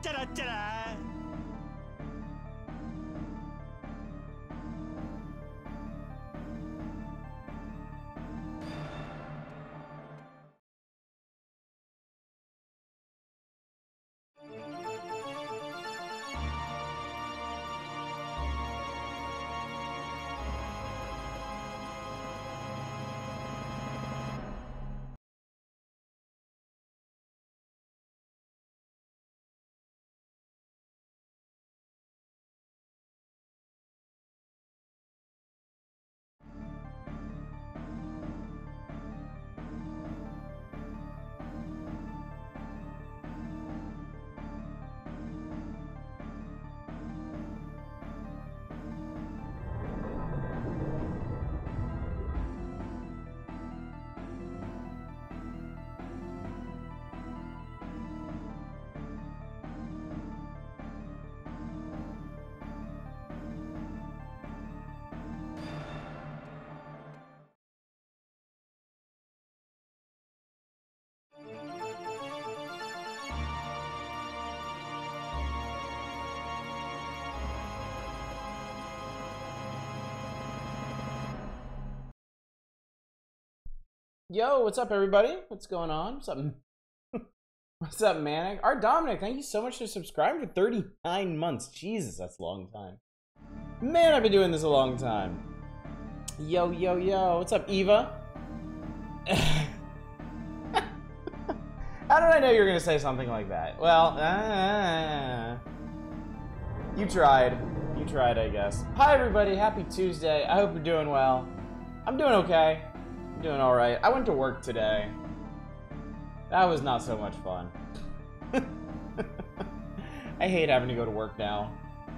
Ta-da-ta-da! Yo, what's up, everybody? What's going on? What's up? What's up, Manic? Art Dominic, thank you so much for subscribing for 39 months. Jesus, that's a long time. Man, I've been doing this a long time. Yo, yo, yo. What's up, Eva? How did I know you were going to say something like that? Well, you tried. You tried, I guess. Hi, everybody. Happy Tuesday. I hope you're doing well. I'm doing okay. Doing all right. I went to work today. That was not so much fun. I hate having to go to work now.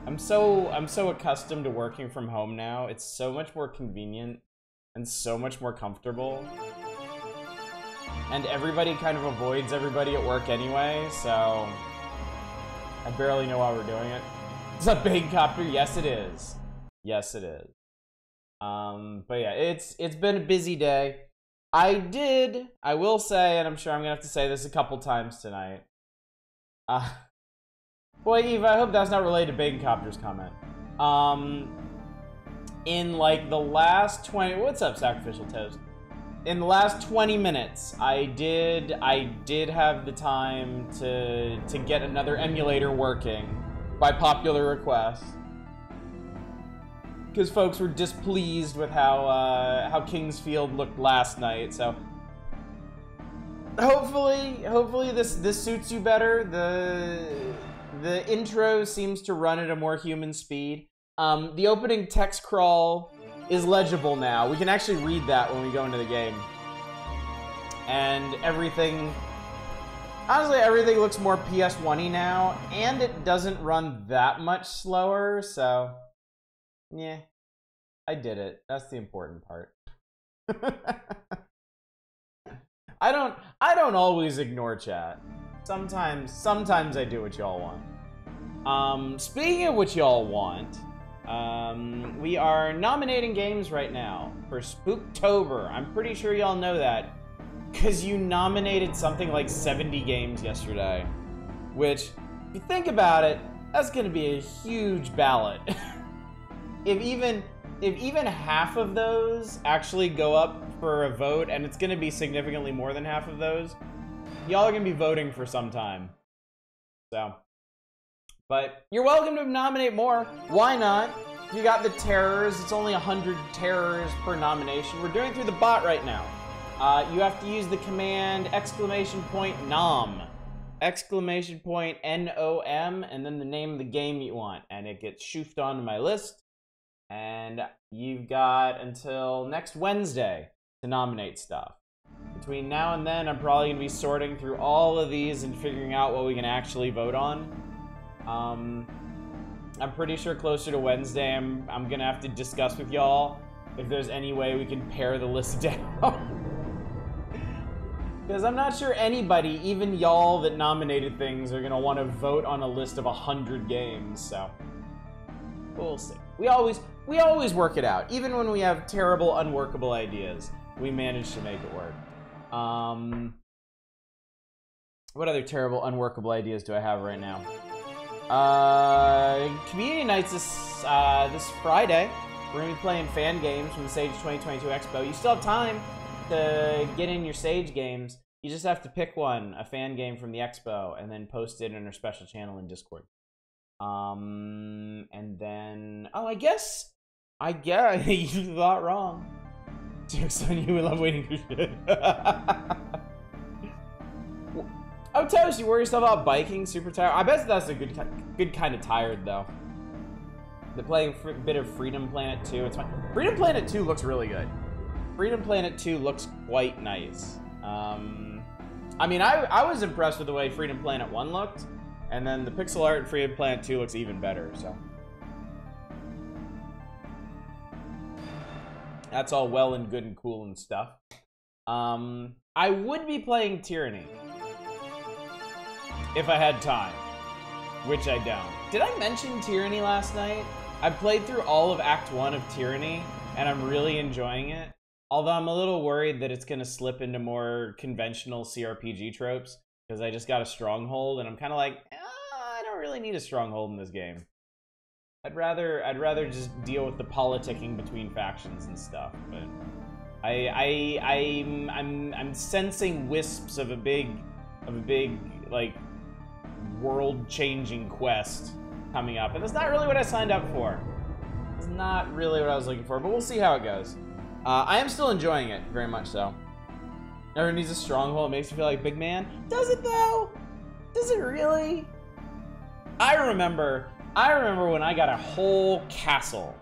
I'm so accustomed to working from home now. It's so much more convenient and so much more comfortable. And everybody kind of avoids everybody at work anyway, so I barely know why we're doing it. It's a big copter. Yes, it is. Yes, it is. But yeah, it's been a busy day. I will say, and I'm sure I'm gonna have to say this a couple times tonight. Boy, Eva, I hope that's not related to Bacon Copter's comment. In like the last 20, what's up, Sacrificial Toast? In the last 20 minutes, I did have the time to get another emulator working by popular request. Because folks were displeased with how Kingsfield looked last night, so hopefully this suits you better. The intro seems to run at a more human speed. The opening text crawl is legible now. We can actually read that when we go into the game, and everything. Honestly, everything looks more PS1-y now, and it doesn't run that much slower, so. Yeah, I did it. That's the important part. I don't always ignore chat. Sometimes I do what y'all want. Speaking of what y'all want, we are nominating games right now for Spooktober. I'm pretty sure y'all know that, because you nominated something like 70 games yesterday, which, if you think about it, that's gonna be a huge ballot. If even half of those actually go up for a vote, and it's gonna be significantly more than half of those, y'all are gonna be voting for some time. So, but you're welcome to nominate more. Why not? If you got the terrors, it's only 100 terrors per nomination. We're doing it through the bot right now. You have to use the command !nom, !nom, and then the name of the game you want, and it gets shoofed onto my list. And you've got until next Wednesday to nominate stuff. Between now and then, I'm probably going to be sorting through all of these and figuring out what we can actually vote on. I'm pretty sure closer to Wednesday, I'm going to have to discuss with y'all if there's any way we can pare the list down. Because I'm not sure anybody, even y'all that nominated things, are going to want to vote on a list of 100 games, so we'll see. We always work it out. Even when we have terrible, unworkable ideas, we manage to make it work. What other terrible, unworkable ideas do I have right now? Community nights this Friday. We're gonna be playing fan games from the Sage 2022 Expo. You still have time to get in your Sage games. You just have to pick one, a fan game from the Expo, and then post it in our special channel in Discord. And then, oh, I guess you thought wrong. Joke's on you, we love waiting for shit. Oh, Toast, you worry yourself about biking, super tired? I bet that's a good kind of tired, though. They're playing a bit of Freedom Planet 2, it's fine. Freedom Planet 2 looks really good. Freedom Planet 2 looks quite nice. I mean, I was impressed with the way Freedom Planet 1 looked, and then the pixel art in Freedom Planet 2 looks even better, so. That's all well and good and cool and stuff. I would be playing Tyranny if I had time, which I don't. Did I mention Tyranny last night? I played through all of Act 1 of Tyranny, and I'm really enjoying it. Although I'm a little worried that it's gonna slip into more conventional CRPG tropes, because I just got a stronghold, and I'm kind of like, I don't really need a stronghold in this game. I'd rather just deal with the politicking between factions and stuff. But I'm sensing wisps of a big like world-changing quest coming up, and that's not really what I signed up for. It's not really what I was looking for, but we'll see how it goes. I am still enjoying it, very much so. Everyone needs a stronghold. It makes you feel like big man. Does it though? Does it really? I remember when I got a whole castle.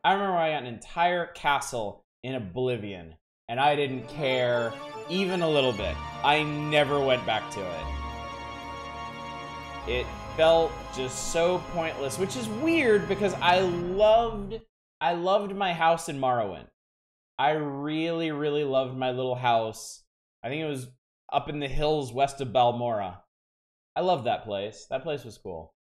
I remember when I got an entire castle in Oblivion, and I didn't care even a little bit. I never went back to it. It felt just so pointless, which is weird because I loved my house in Morrowind. I really, really loved my little house. I think it was up in the hills west of Balmora. I loved that place. That place was cool.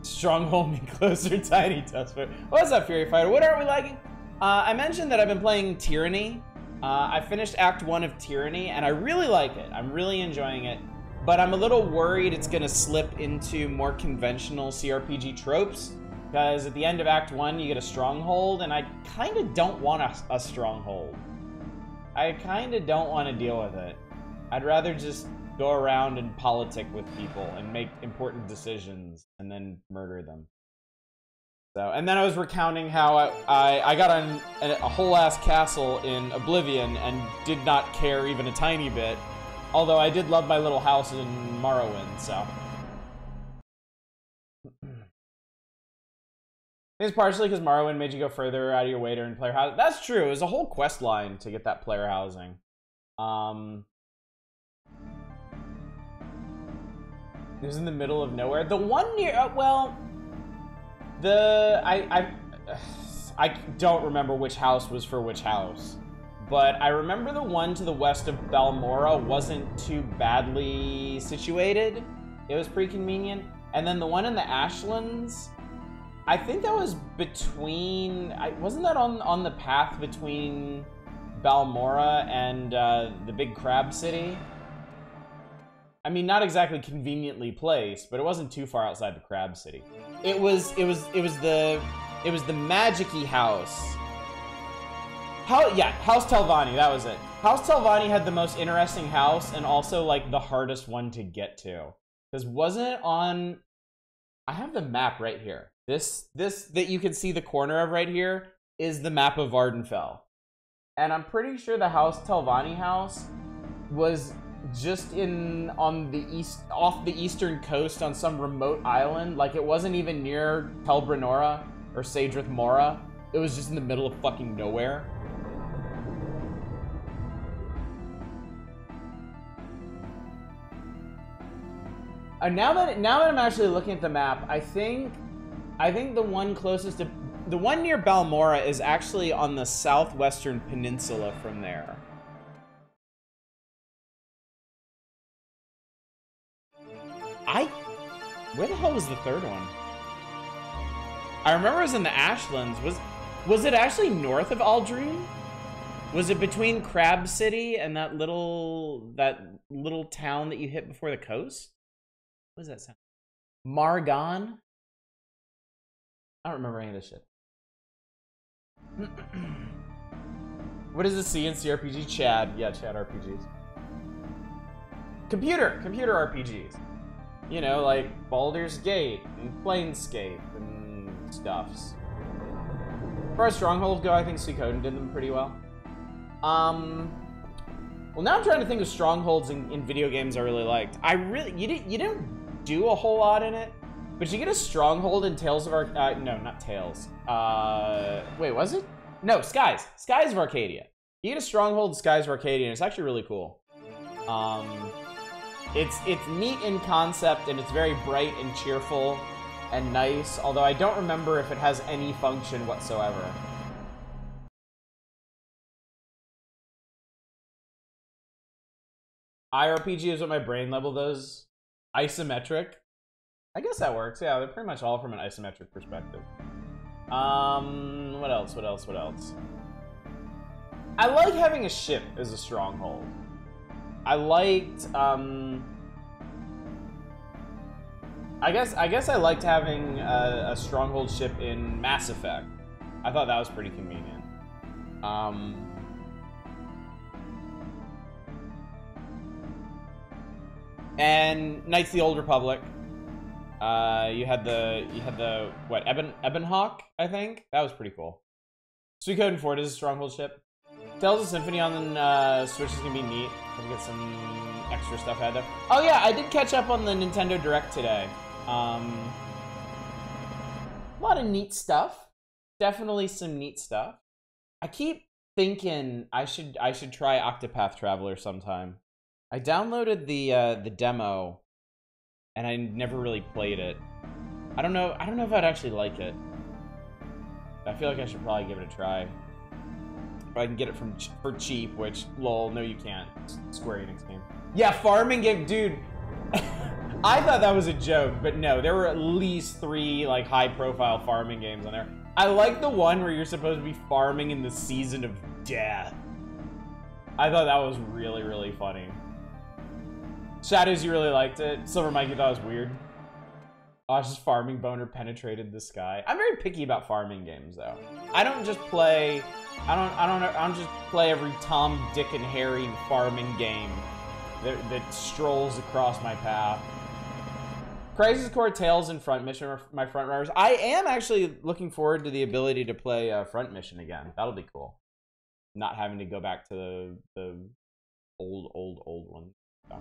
Stronghold me closer, Tiny Tusker. What's up, Fury Fighter? What are we liking? I mentioned that I've been playing Tyranny. I finished Act 1 of Tyranny, and I really like it. I'm really enjoying it. But I'm a little worried it's going to slip into more conventional CRPG tropes. Because at the end of Act 1, you get a stronghold, and I kind of don't want a stronghold. I kind of don't want to deal with it. I'd rather just go around and politic with people and make important decisions and then murder them. So, and then I was recounting how I got a whole-ass castle in Oblivion and did not care even a tiny bit. Although I did love my little house in Morrowind, so. It's partially because Morrowind made you go further out of your way to earn player housing. That's true. It was a whole quest line to get that player housing. It was in the middle of nowhere. The one near, well, I don't remember which house was for which house, but I remember the one to the west of Balmora wasn't too badly situated. It was pretty convenient. And then the one in the Ashlands, I think that was between, wasn't that on the path between Balmora and the big crab city? I mean, not exactly conveniently placed, but it wasn't too far outside the crab city. It was the magic-y house. House Telvanni, that was it. House Telvanni had the most interesting house and also like the hardest one to get to. Because wasn't it on, I have the map right here. This that you can see the corner of right here is the map of Vardenfell. And I'm pretty sure the House Telvanni house was just off the eastern coast on some remote island. Like it wasn't even near Telbranora or Sadrith Mora. It was just in the middle of fucking nowhere. Now that I'm actually looking at the map, I think the one closest to the one near Balmora is actually on the southwestern peninsula from there. Where the hell was the third one? I remember it was in the Ashlands. Was it actually north of Aldrune? Was it between Crab City and that little town that you hit before the coast? What does that sound? Margon? I don't remember any of this shit. What is the C in CRPG? Chad. Yeah, Chad RPGs. Computer RPGs. You know, like Baldur's Gate and Planescape and stuffs. As far as strongholds go, I think Suikoden did them pretty well. Well, now I'm trying to think of strongholds in video games I really liked. You didn't do a whole lot in it, but you get a stronghold in Tales of no, not Tales. Wait, was it? No, Skies of Arcadia. You get a stronghold in Skies of Arcadia, and it's actually really cool. It's neat in concept, and it's very bright and cheerful and nice, although I don't remember if it has any function whatsoever. IRPG is what my brain labeled those. Isometric. I guess that works. Yeah, they're pretty much all from an isometric perspective. What else? I like having a ship as a stronghold. I liked, I guess I liked having a stronghold ship in Mass Effect. I thought that was pretty convenient. And Knights of the Old Republic. You had the what, Ebonhawk, I think? That was pretty cool. Suikoden 4 is a stronghold ship. Tales of Symphony on Switch is gonna be neat. We'll get some extra stuff added up. Oh yeah, I did catch up on the Nintendo Direct today. A lot of neat stuff. Definitely some neat stuff. I keep thinking I should try Octopath Traveler sometime. I downloaded the demo, and I never really played it. I don't know if I'd actually like it. I feel like I should probably give it a try. If I can get it for cheap, which, lol, no you can't. Square Enix game. Yeah, farming game, dude. I thought that was a joke, but no, there were at least 3 like high-profile farming games on there. I like the one where you're supposed to be farming in the Season of Death. I thought that was really, really funny. Shadows, you really liked it. Silver Mike, you thought it was weird. Oh, it's just farming boner penetrated the sky. I'm very picky about farming games, though. I don't just play. I don't just play every Tom, Dick, and Harry farming game that strolls across my path. Crisis Core Tales and Front Mission are my front runners. I am actually looking forward to the ability to play Front Mission again. That'll be cool. Not having to go back to the old one. So,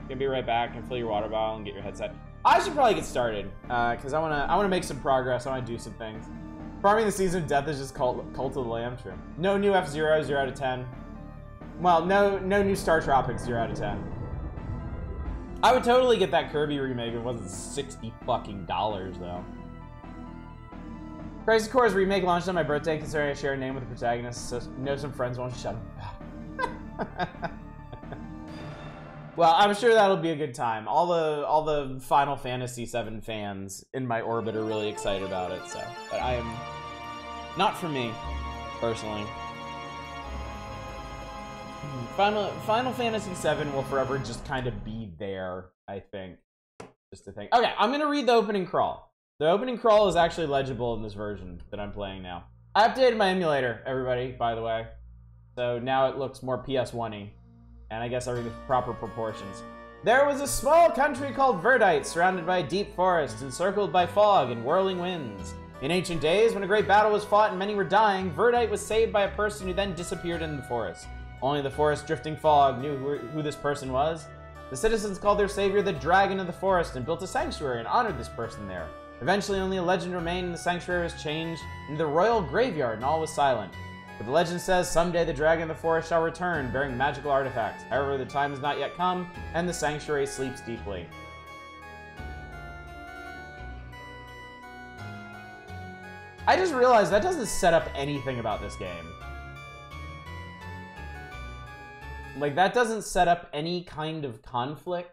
gonna be right back and fill your water bottle and get your headset. I should probably get started because I wanna make some progress. I wanna do some things. Farming the Season of Death is just Cult of the Lamb, true. No new F-Zero, 0 out of 10. Well, no new Star Tropics, 0 out of 10. I would totally get that Kirby remake if it wasn't $60 fucking though. Crisis Core's remake launched on my birthday, considering I share a name with the protagonist, so know some friends won't shut them. Well, I'm sure that'll be a good time. All the Final Fantasy VII fans in my orbit are really excited about it, so. But I am not for me, personally. Final Fantasy VII will forever just kind of be there, I think. Just a thing. Okay, I'm gonna read the opening crawl. The opening crawl is actually legible in this version that I'm playing now. I updated my emulator, everybody, by the way. So now it looks more PS1-y. And I guess everything with proper proportions. There was a small country called Verdite, surrounded by a deep forest, encircled by fog and whirling winds. In ancient days, when a great battle was fought and many were dying, Verdite was saved by a person who then disappeared in the forest. Only the forest-drifting fog knew who this person was. The citizens called their savior the Dragon of the Forest and built a sanctuary and honored this person there. Eventually, only a legend remained, and the sanctuary was changed into the royal graveyard, and all was silent. But the legend says someday the Dragon of the Forest shall return, bearing magical artifacts. However, the time has not yet come, and the sanctuary sleeps deeply. I just realized that doesn't set up anything about this game. Like, that doesn't set up any kind of conflict.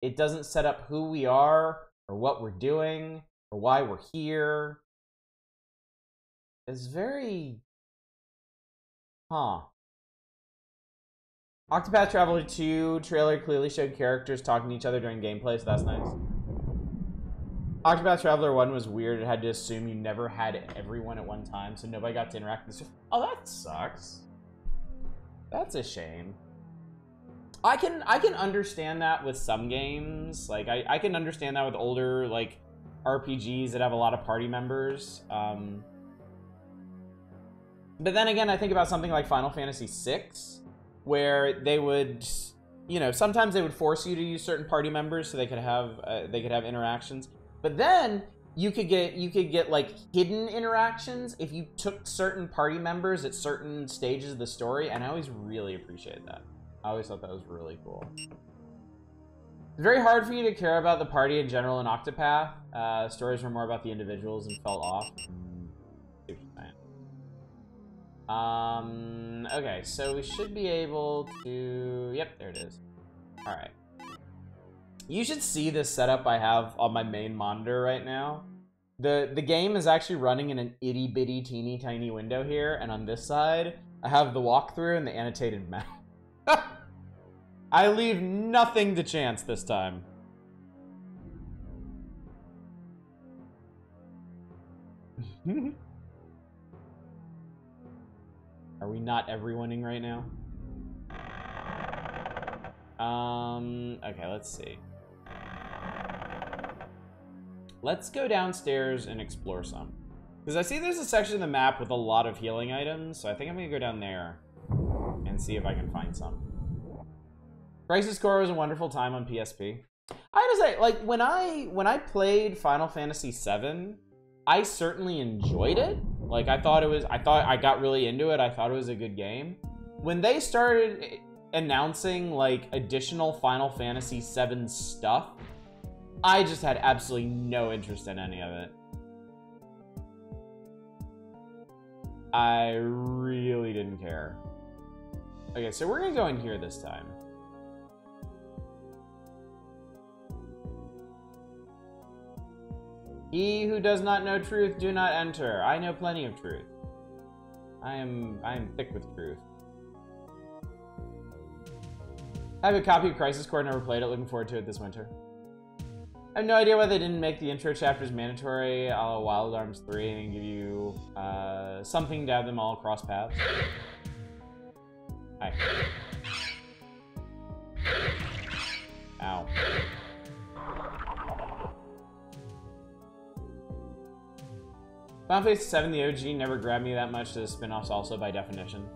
It doesn't set up who we are, or what we're doing, or why we're here. It's very... Huh. Octopath Traveler 2 trailer clearly showed characters talking to each other during gameplay, so that's nice. Octopath Traveler 1 was weird. It had to assume you never had everyone at one time, so nobody got to interact with this. Oh, that sucks. That's a shame. I can understand that with some games. Like, I can understand that with older, like, RPGs that have a lot of party members. But then again, I think about something like Final Fantasy VI, where they would, you know, sometimes they would force you to use certain party members so they could have interactions. But then you could get like hidden interactions if you took certain party members at certain stages of the story, and I always really appreciated that. I always thought that was really cool. It's very hard for you to care about the party in general in Octopath. Stories were more about the individuals and felt off. Okay, so we should be able to... Yep, there it is. Alright. You should see this setup I have on my main monitor right now. The game is actually running in an itty-bitty teeny tiny window here, and on this side, I have the walkthrough and the annotated map. I leave nothing to chance this time. Are we not everyoneing right now? Okay, let's see. Let's go downstairs and explore some. Because I see there's a section of the map with a lot of healing items, so I think I'm gonna go down there and see if I can find some. Crisis Core was a wonderful time on PSP. I have to say, like, when I played Final Fantasy VII, I certainly enjoyed it. Like, I thought I got really into it. I thought it was a good game. When they started announcing, like, additional Final Fantasy VII stuff, I just had absolutely no interest in any of it. I really didn't care. Okay, so we're gonna go in here this time. He who does not know truth, do not enter. I know plenty of truth. I am thick with truth. I have a copy of Crisis Core, never played it, looking forward to it this winter. I have no idea why they didn't make the intro chapters mandatory, a la Wild Arms 3, and give you something to have them all cross paths. Hi. Ow. Final Fantasy VII, the OG, never grabbed me that much to the spin-offs also by definition.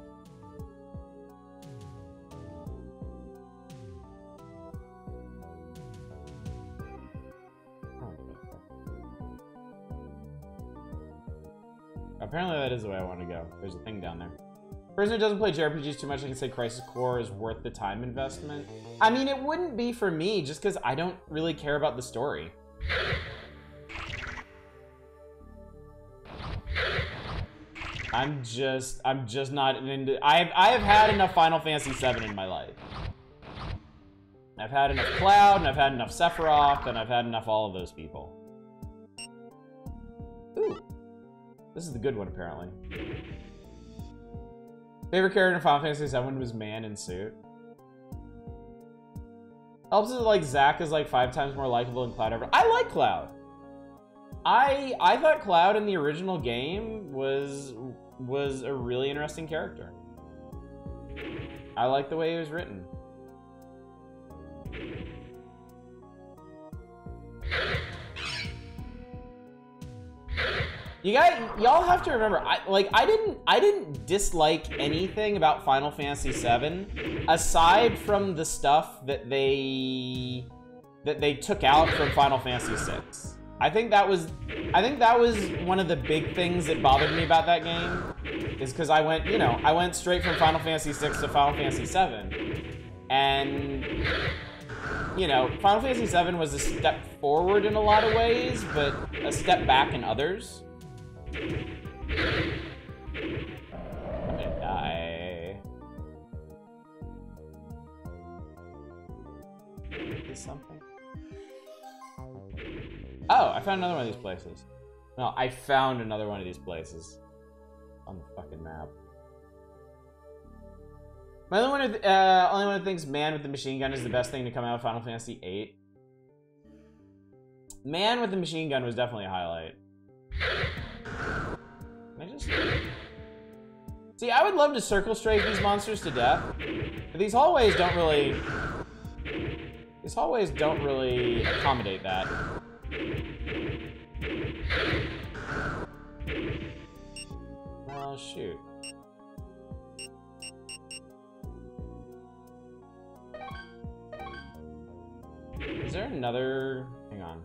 Apparently that is the way I want to go. There's a thing down there. Person who doesn't play JRPGs too much, I can say Crisis Core is worth the time investment. I mean, it wouldn't be for me just because I don't really care about the story. I'm just not into... I have had enough Final Fantasy VII in my life. I've had enough Cloud, and I've had enough Sephiroth, and I've had enough all of those people. Ooh. This is the good one, apparently. Favorite character in Final Fantasy VII was Man in Suit. Helps it like Zack is like 5 times more likable than Cloud ever. I like Cloud. I thought Cloud in the original game was a really interesting character. I like the way he was written. Y'all have to remember, I didn't dislike anything about Final Fantasy VII aside from the stuff that they took out from Final Fantasy VI. I think that was one of the big things that bothered me about that game, is because I went straight from Final Fantasy VI to Final Fantasy VII, and Final Fantasy VII was a step forward in a lot of ways, but a step back in others. I'm gonna die. Is something? Oh, I found another one of these places. No, I found another one of these places on the fucking map. My only one who thinks Man with the Machine Gun is the best thing to come out of Final Fantasy VIII. Man with the machine gun was definitely a highlight. Can I just... See, I would love to circle strike these monsters to death, but these hallways don't really... These hallways don't really accommodate that. Well, shoot. Is there another... Hang on.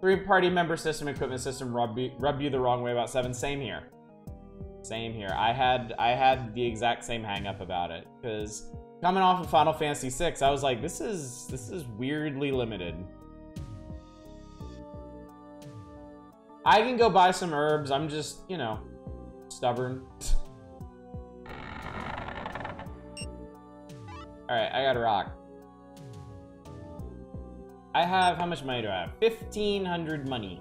Three-party member system, equipment system rubbed you the wrong way about 7. Same here. Same here. I had the exact same hang-up about it, because coming off of Final Fantasy VI, I was like, this is weirdly limited. I can go buy some herbs. I'm just, you know, stubborn. Alright, I got a rock. I have, how much money do I have? 1,500 money.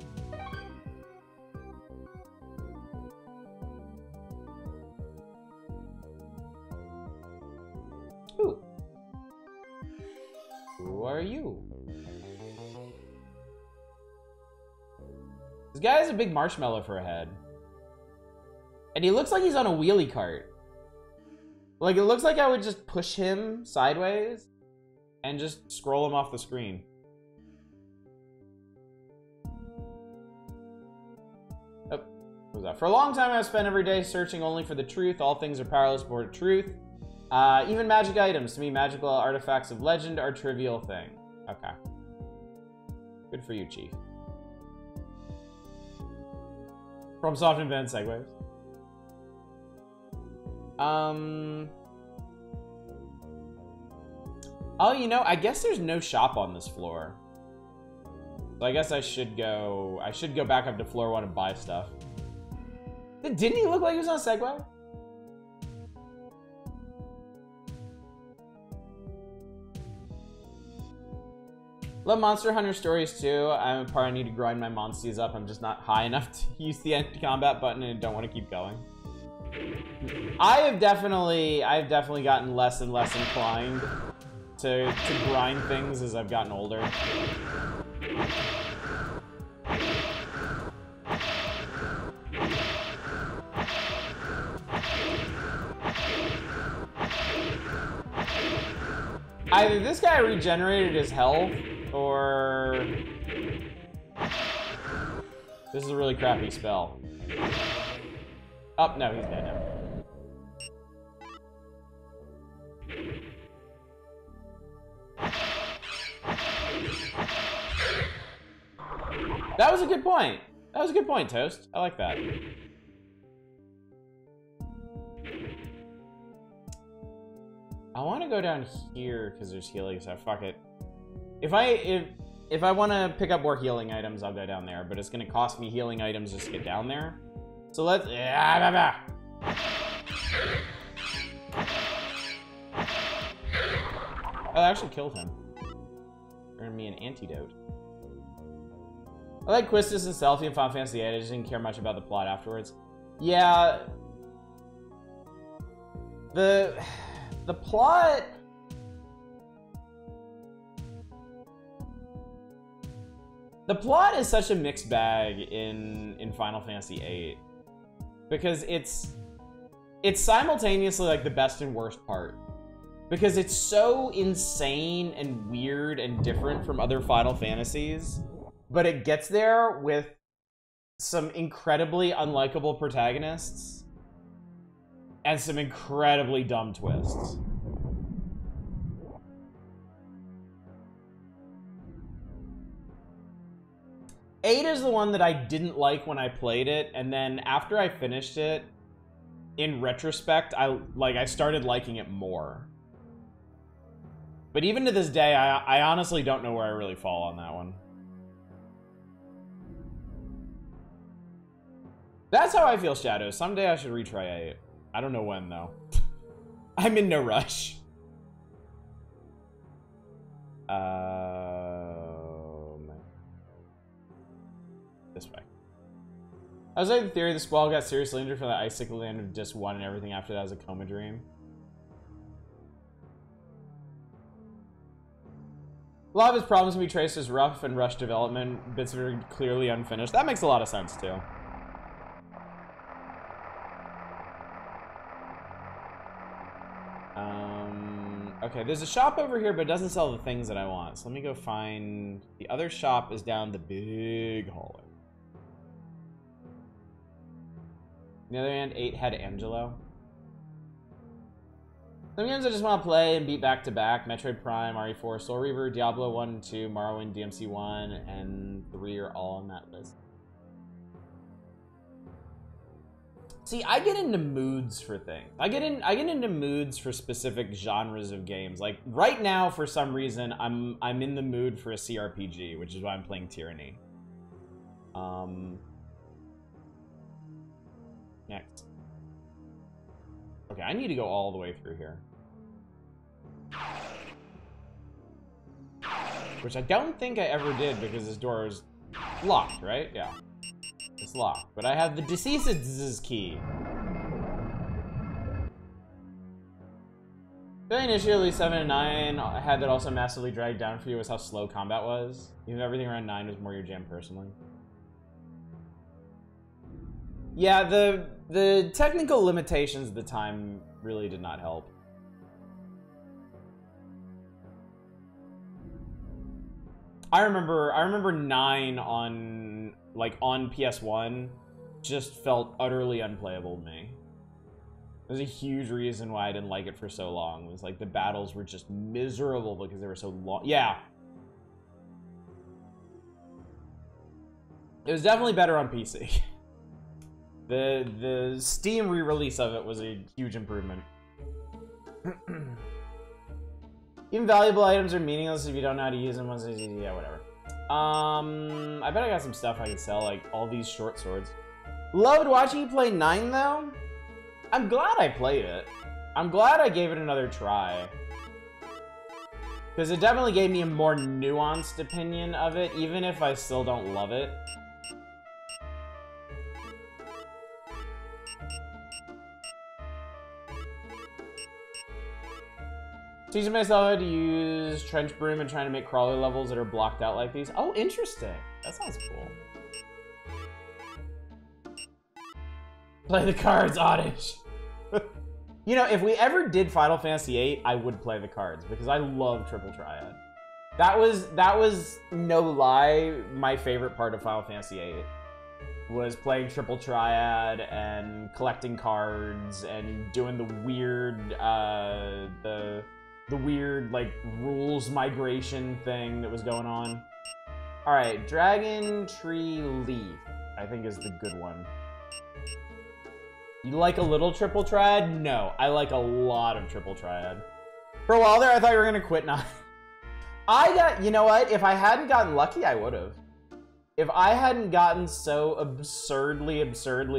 Ooh. Who are you? This guy has a big marshmallow for a head. And he looks like he's on a wheelie cart. Like, it looks like I would just push him sideways and just scroll him off the screen. Oh, what was that? For a long time, I've spent every day searching only for the truth. All things are powerless for truth. Even magic items. To me, magical artifacts of legend are a trivial thing. Okay. Good for you, Chief. From soft invent segues. Oh, you know, I guess there's no shop on this floor. So I guess I should go back up to floor 1 and buy stuff. Didn't he look like he was on a Segway? Love Monster Hunter stories too. I'm a part I need to grind my monsties up. I'm just not high enough to use the end combat button and don't want to keep going. I've definitely gotten less and less inclined to grind things as I've gotten older. Either this guy regenerated his health, or this is a really crappy spell. Oh, no, he's dead now. That was a good point. That was a good point, Toast. I like that. I want to go down here because there's healing stuff. Fuck it. If I want to pick up more healing items, I'll go down there. But it's going to cost me healing items just to get down there. So let's... Oh, that actually killed him. Earned me an antidote. I like Quistis and Selphie in Final Fantasy VIII. I just didn't care much about the plot afterwards. Yeah. The plot... The plot is such a mixed bag in Final Fantasy VIII. Because it's simultaneously like the best and worst part. Because it's so insane and weird and different from other Final Fantasies. But it gets there with some incredibly unlikable protagonists. And some incredibly dumb twists. Eight is the one that I didn't like when I played it, and then after I finished it, in retrospect, I started liking it more. But even to this day, I honestly don't know where I really fall on that one. That's how I feel, Shadows. Someday I should retry 8. I don't know when, though. I'm in no rush. This way. I was like the theory the squall got seriously injured from the icicle land of Disc 1 and everything after that was a coma dream. A lot of his problems can be traced as rough and rushed development, bits that are clearly unfinished. That makes a lot of sense, too. Okay, there's a shop over here, but it doesn't sell the things that I want. So let me go find... The other shop is down the big hallway. On the other hand, 8 had Angelo. Some games I just want to play and beat back-to-back. Metroid Prime, RE4, Soul Reaver, Diablo 1 and 2, Morrowind, DMC 1, and 3 are all on that list. See, I get into moods for things. I get into moods for specific genres of games. Like right now, for some reason, I'm in the mood for a CRPG, which is why I'm playing Tyranny. Next. Okay, I need to go all the way through here. Which I don't think I ever did because this door is locked, right? Yeah. It's locked. But I have the deceased's key. The only issue at least 7 and 9 I had that also massively dragged down for you was how slow combat was. Even everything around 9 was more your jam personally. Yeah, the technical limitations at the time really did not help. I remember 9 on PS1 just felt utterly unplayable to me. There's a huge reason why I didn't like it for so long. It was like the battles were just miserable because they were so long. Yeah. It was definitely better on PC. The Steam re-release of it was a huge improvement. Even valuable items are meaningless if you don't know how to use them. Yeah, whatever. I bet I got some stuff I could sell, like all these short swords. Loved watching you play 9, though. I'm glad I played it. I'm glad I gave it another try. Because it definitely gave me a more nuanced opinion of it, even if I still don't love it. Teaching myself how to use trench broom and trying to make crawler levels that are blocked out like these. Oh, interesting. That sounds cool. Play the cards, Oddish. You know, if we ever did Final Fantasy VIII, I would play the cards because I love Triple Triad. That was no lie my favorite part of Final Fantasy VIII. Was playing Triple Triad and collecting cards and doing the weird the weird like rules migration thing that was going on. All right, Dragon Tree Leaf, I think is the good one. You like a little Triple Triad? No, I like a lot of Triple Triad. For a while there, I thought you were gonna quit now. You know what? If I hadn't gotten lucky, I would have. If I hadn't gotten so absurdly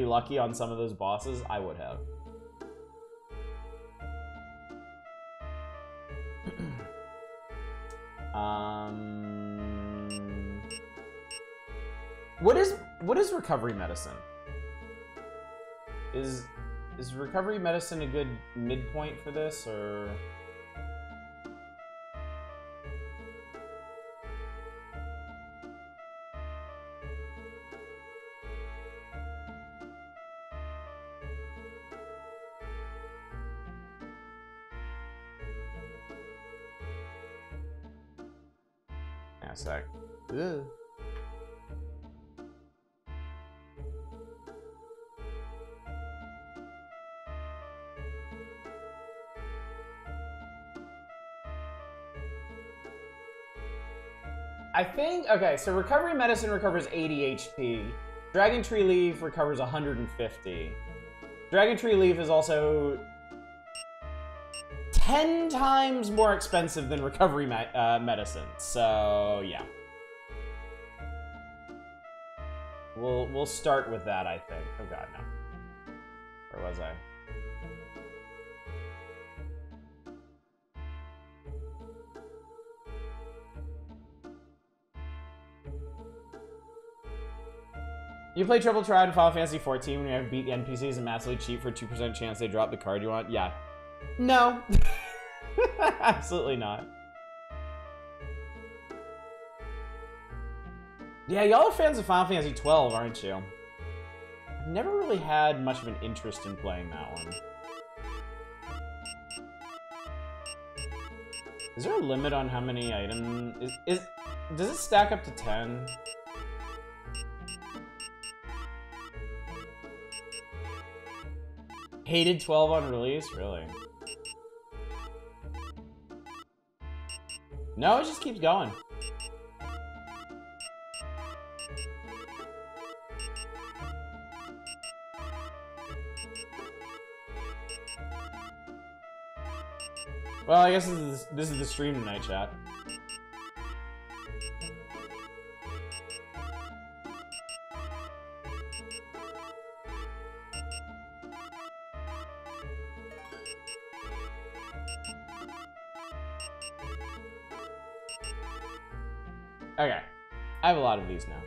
lucky on some of those bosses, I would have. What is recovery medicine? Is recovery medicine a good midpoint for this, or? Yeah, sec. Ugh. I think, okay, so recovery medicine recovers 80 HP. Dragon Tree Leaf recovers 150. Dragon Tree Leaf is also 10 times more expensive than recovery medicine, so yeah. We'll start with that, I think. Oh god, no. Where was I? You play Triple Triad in Final Fantasy 14 when you have beat the NPCs and massively cheat for 2% chance they drop the card you want? Yeah. No. Absolutely not. Yeah, y'all are fans of Final Fantasy 12, aren't you? I've never really had much of an interest in playing that one. Is there a limit on how many items? Does it stack up to 10? Hated 12 on release? Really? No, it just keeps going. Well, I guess this is the stream tonight, chat. Okay. I have a lot of these now.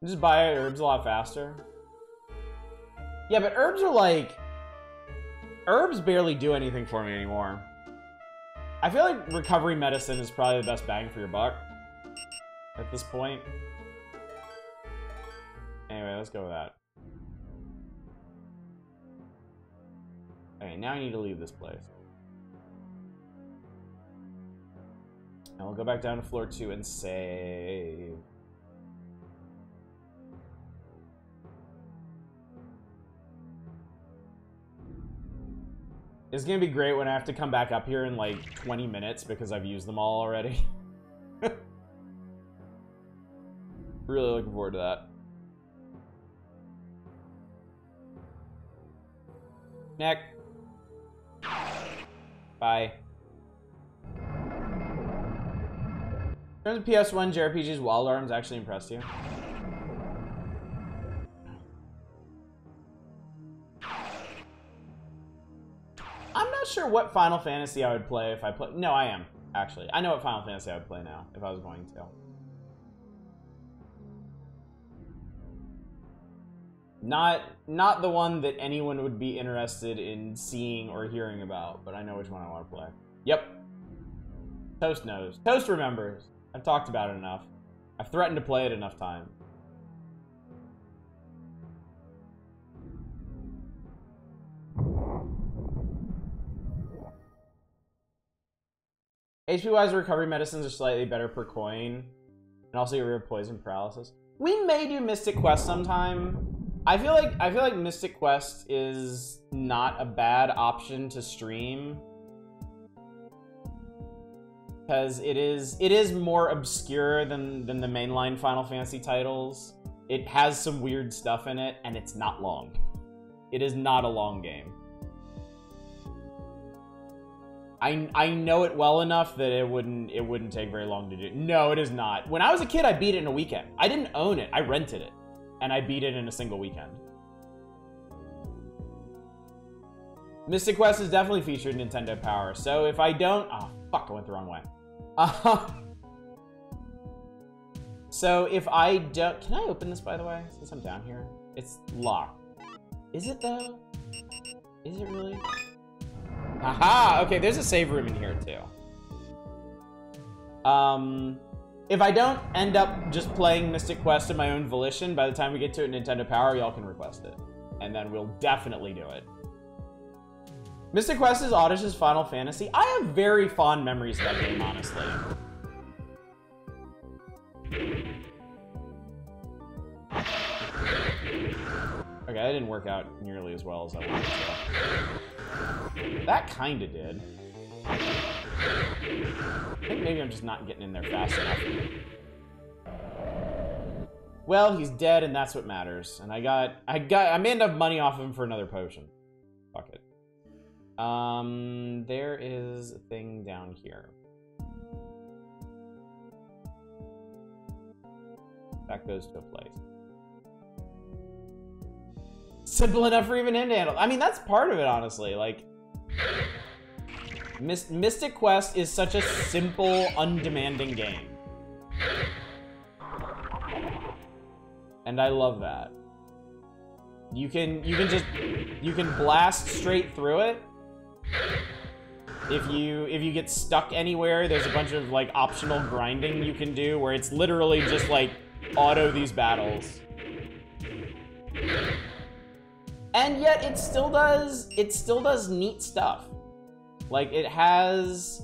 Just buy herbs a lot faster. Yeah, but herbs are like... Herbs barely do anything for me anymore. I feel like recovery medicine is probably the best bang for your buck at this point. Anyway, let's go with that. Okay, now I need to leave this place. And we'll go back down to floor 2 and save. It's gonna be great when I have to come back up here in like 20 minutes because I've used them all already. Really looking forward to that. Neck. Bye. In terms of PS1 JRPGs, Wild Arms actually impressed you? I'm not sure what Final Fantasy I would play if I play. No, I am, actually. I know what Final Fantasy I would play now if I was going to. Not the one that anyone would be interested in seeing or hearing about, but I know which one I want to play. Yep. Toast knows. Toast remembers. I've talked about it enough. I've threatened to play it enough times. HP-wise, recovery medicines are slightly better per coin. And also get rid of poison paralysis. We may do Mystic Quest sometime. I feel like Mystic Quest is not a bad option to stream. Because it is more obscure than the mainline Final Fantasy titles. It has some weird stuff in it, and it's not long. It is not a long game. I know it well enough that it wouldn't take very long to do. No, it is not. When I was a kid, I beat it in a weekend. I didn't own it. I rented it. And I beat it in a single weekend. Mystic Quest is definitely featured in Nintendo Power. So if I don't... Oh, fuck, I went the wrong way. So if I don't... Can I open this, by the way? Since I'm down here. It's locked. Is it, though? Is it really? Haha! Okay, there's a save room in here, too. If I don't end up just playing Mystic Quest of my own volition, by the time we get to it in Nintendo Power, y'all can request it. And then we'll definitely do it. Mystic Quest is Oddish's Final Fantasy. I have very fond memories of that game, honestly. Okay, that didn't work out nearly as well as I wanted to. That kinda did. I think maybe I'm just not getting in there fast enough. Well, he's dead, and that's what matters. And I made enough money off of him for another potion. Fuck it. There is a thing down here. That goes to a place. Simple enough for even him to handle. I mean, that's part of it, honestly. Like, Mystic Quest is such a simple, undemanding game. And I love that. You can blast straight through it. If you get stuck anywhere, there's a bunch of like optional grinding you can do where it's literally just like auto these battles. And yet it still does neat stuff. Like it has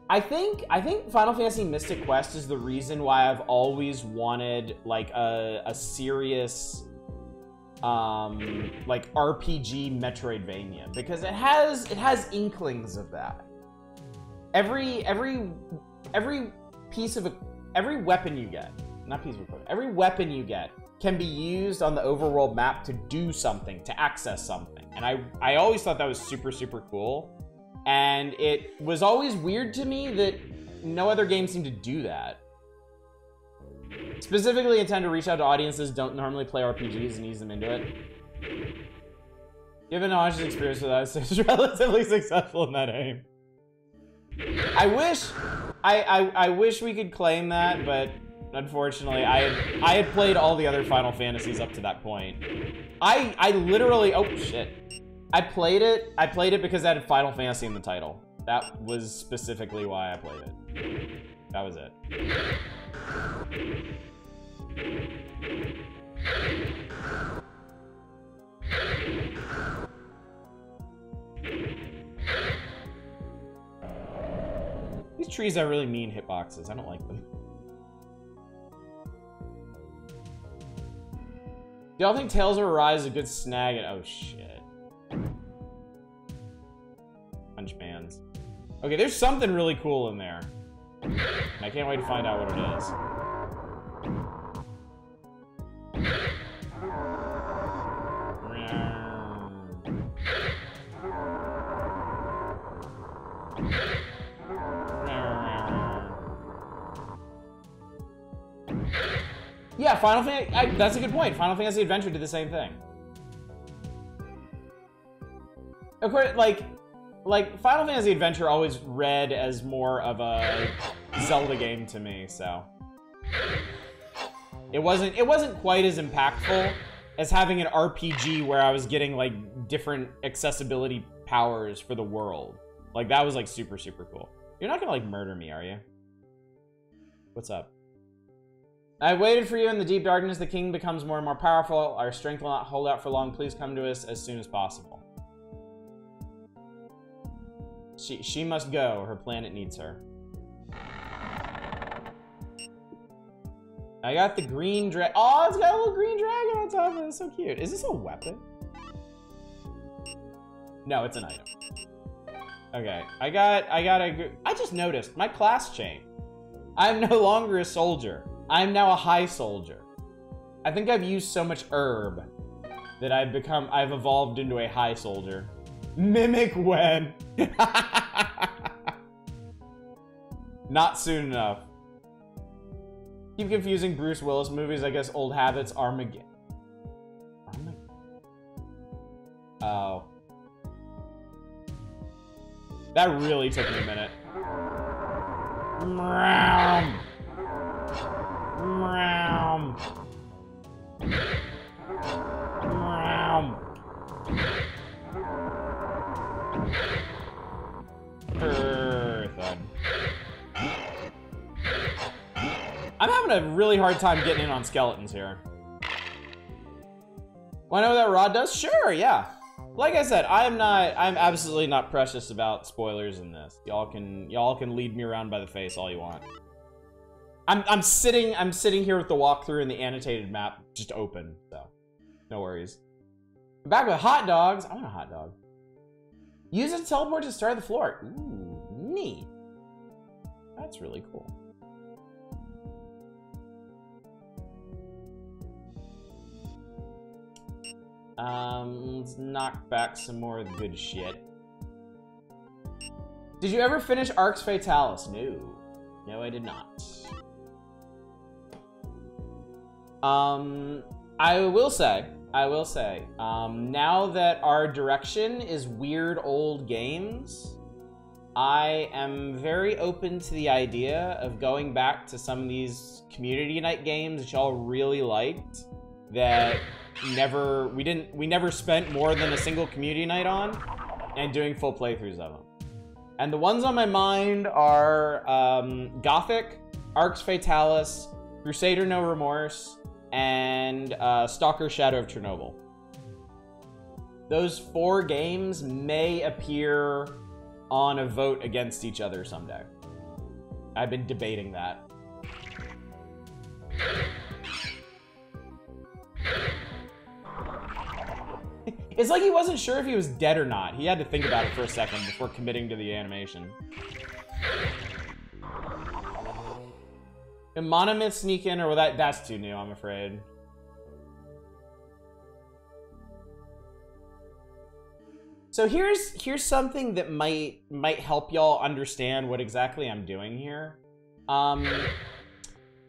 I think Final Fantasy Mystic Quest is the reason why I've always wanted like a serious like RPG Metroidvania, because it has inklings of that. Every piece of every weapon you get, not piece of equipment, every weapon you get can be used on the overworld map to do something, to access something. And I always thought that was super, super cool. And it was always weird to me that no other game seemed to do that. Specifically, intend to reach out to audiences who don't normally play RPGs and ease them into it. Given Noj's experience with us, it's relatively successful in that aim. I wish we could claim that, but unfortunately, I had played all the other Final Fantasies up to that point. I literally, oh shit. I played it because it had Final Fantasy in the title. That was specifically why I played it. That was it. These trees have really mean hitboxes. I don't like them. Do y'all think Tales of Arise is a good snag? Oh shit. Punch bands. Okay, there's something really cool in there. And I can't wait to find out what it is. Yeah, Final Fantasy, that's a good point. Final Fantasy Adventure did the same thing. Of course, like Final Fantasy Adventure always read as more of a Zelda game to me, so it wasn't quite as impactful as having an RPG where I was getting like different accessibility powers for the world. Like that was like super, super cool. You're not gonna like murder me, are you? What's up? I waited for you in the deep darkness. The king becomes more and more powerful. Our strength will not hold out for long. Please come to us as soon as possible. She must go. Her planet needs her. I got the green dragon. Oh, it's got a little green dragon on top of it. It's so cute. Is this a weapon? No, it's an item. Okay, I just noticed my class changed. I'm no longer a soldier. I'm now a high soldier. I think I've used so much herb that I've evolved into a high soldier. Mimic when? Not soon enough. Keep confusing Bruce Willis movies. I guess old habits. Armageddon. Oh. That really took me a minute. Meow. Meow. Meow. Thud. I'm having a really hard time getting in on skeletons here. Want to know what that rod does? Sure, yeah. Like I said, I'm absolutely not precious about spoilers in this. Y'all can lead me around by the face all you want. I'm sitting here with the walkthrough and the annotated map just open, so no worries. I'm back with hot dogs. I want a hot dog. Use it to teleport to the start of the floor. Ooh, neat. That's really cool. Let's knock back some more of the good shit. Did you ever finish Arx Fatalis? No. No, I did not. I will say, now that our direction is weird old games, I am very open to the idea of going back to some of these community night games that y'all really liked that we never spent more than a single community night on and doing full playthroughs of them. And the ones on my mind are Gothic, Arx Fatalis, Crusader No Remorse, and Stalker Shadow of Chernobyl. Those 4 games may appear on a vote against each other someday. I've been debating that. It's like he wasn't sure if he was dead or not. He had to think about it for a second before committing to the animation. Did Monomyth sneak in, or will that's too new, I'm afraid. So here's something that might help y'all understand what exactly I'm doing here.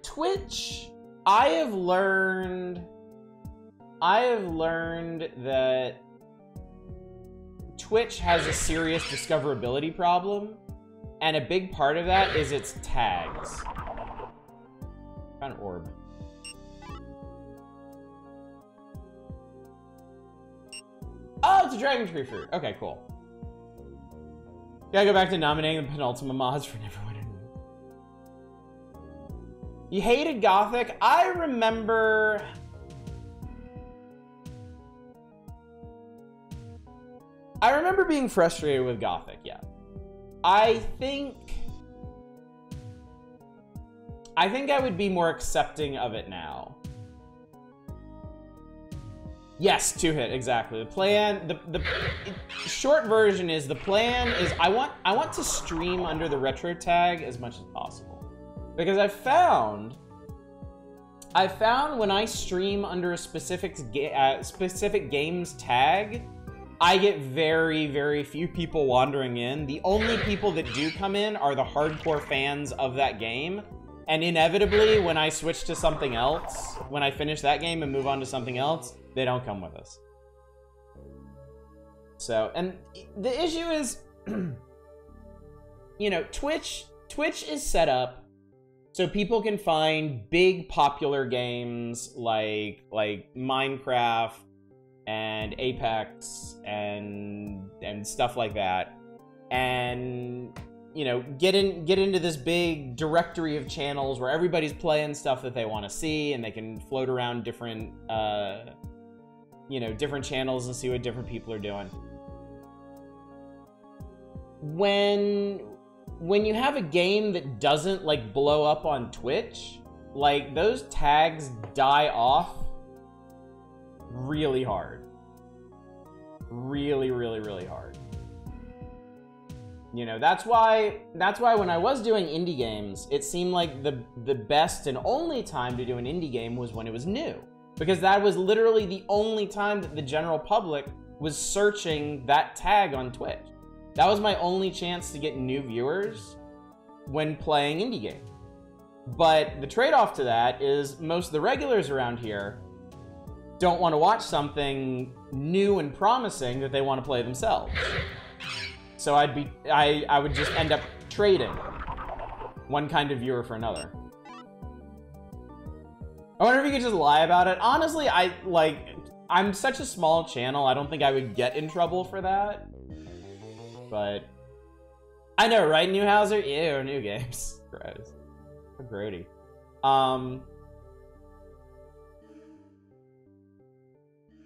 Twitch, I have learned that Twitch has a serious discoverability problem, and a big part of that is its tags. Found an orb. Oh, it's a Dragon Tree fruit. Okay, cool. Gotta go back to nominating the penultimate mods for Neverwinter. You hated Gothic? I remember being frustrated with Gothic, yeah. I think I would be more accepting of it now. Yes, 2-hit, exactly. The plan, the short version is, the plan is I want to stream under the retro tag as much as possible. Because I found when I stream under a specific game's tag, I get very, very few people wandering in. The only people that do come in are the hardcore fans of that game. And inevitably, when I switch to something else, when I finish that game and move on to something else, they don't come with us. So, and the issue is, you know, Twitch is set up so people can find big popular games like Minecraft and Apex and stuff like that, and you know, get into this big directory of channels where everybody's playing stuff that they want to see, and they can float around different you know, different channels and see what different people are doing. When you have a game that doesn't like blow up on Twitch, like those tags die off really hard. Really, really, really hard. You know, that's why when I was doing indie games, it seemed like the best and only time to do an indie game was when it was new. Because that was literally the only time that the general public was searching that tag on Twitch. That was my only chance to get new viewers when playing indie games. But the trade-off to that is most of the regulars around here don't want to watch something new and promising that they want to play themselves. So I would just end up trading one kind of viewer for another. I wonder if you could just lie about it. Honestly, I'm such a small channel, I don't think I would get in trouble for that. But I know, right, Newhouser? Ew, new games. Gross. So grody.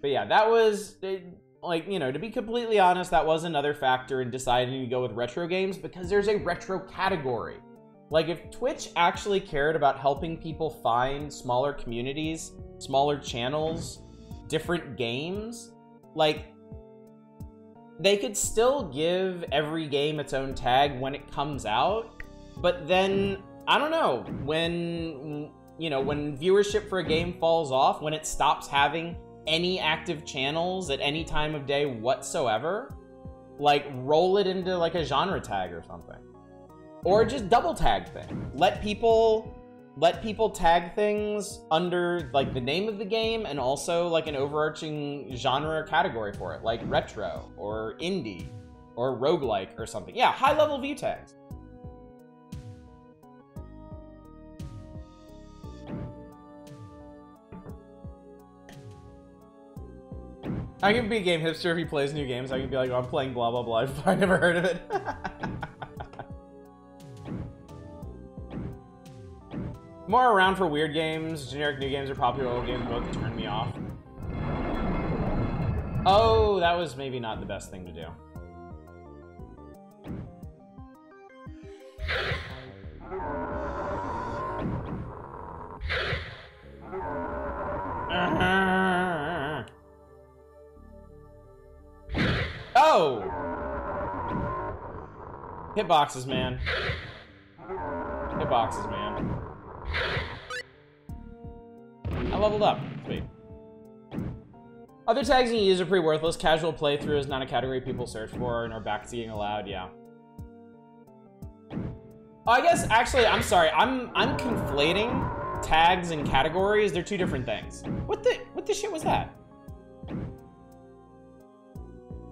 But yeah, that was, like, you know, to be completely honest, that was another factor in deciding to go with retro games, because there's a retro category. Like, if Twitch actually cared about helping people find smaller communities, smaller channels, different games, like, they could still give every game its own tag when it comes out, but then, I don't know, when, you know, when viewership for a game falls off, when it stops having any active channels at any time of day whatsoever, like, roll it into, like, a genre tag or something. Or just double tag thing. Let people tag things under, like, the name of the game and also, like, an overarching genre category for it, like retro or indie or roguelike or something. Yeah, high-level view tags. I can be a game hipster if he plays new games. I can be like, oh, I'm playing blah, blah, blah. I've probably never heard of it. More around for weird games. Generic new games or popular old games both turn me off. Oh, that was maybe not the best thing to do. Oh! Hitboxes, man. Hitboxes, man. I leveled up. Sweet. Other tags you use are pretty worthless. Casual playthrough is not a category people search for and are backseating allowed, yeah. Oh, I guess, actually, I'm sorry. I'm conflating tags and categories. They're two different things. What the shit was that?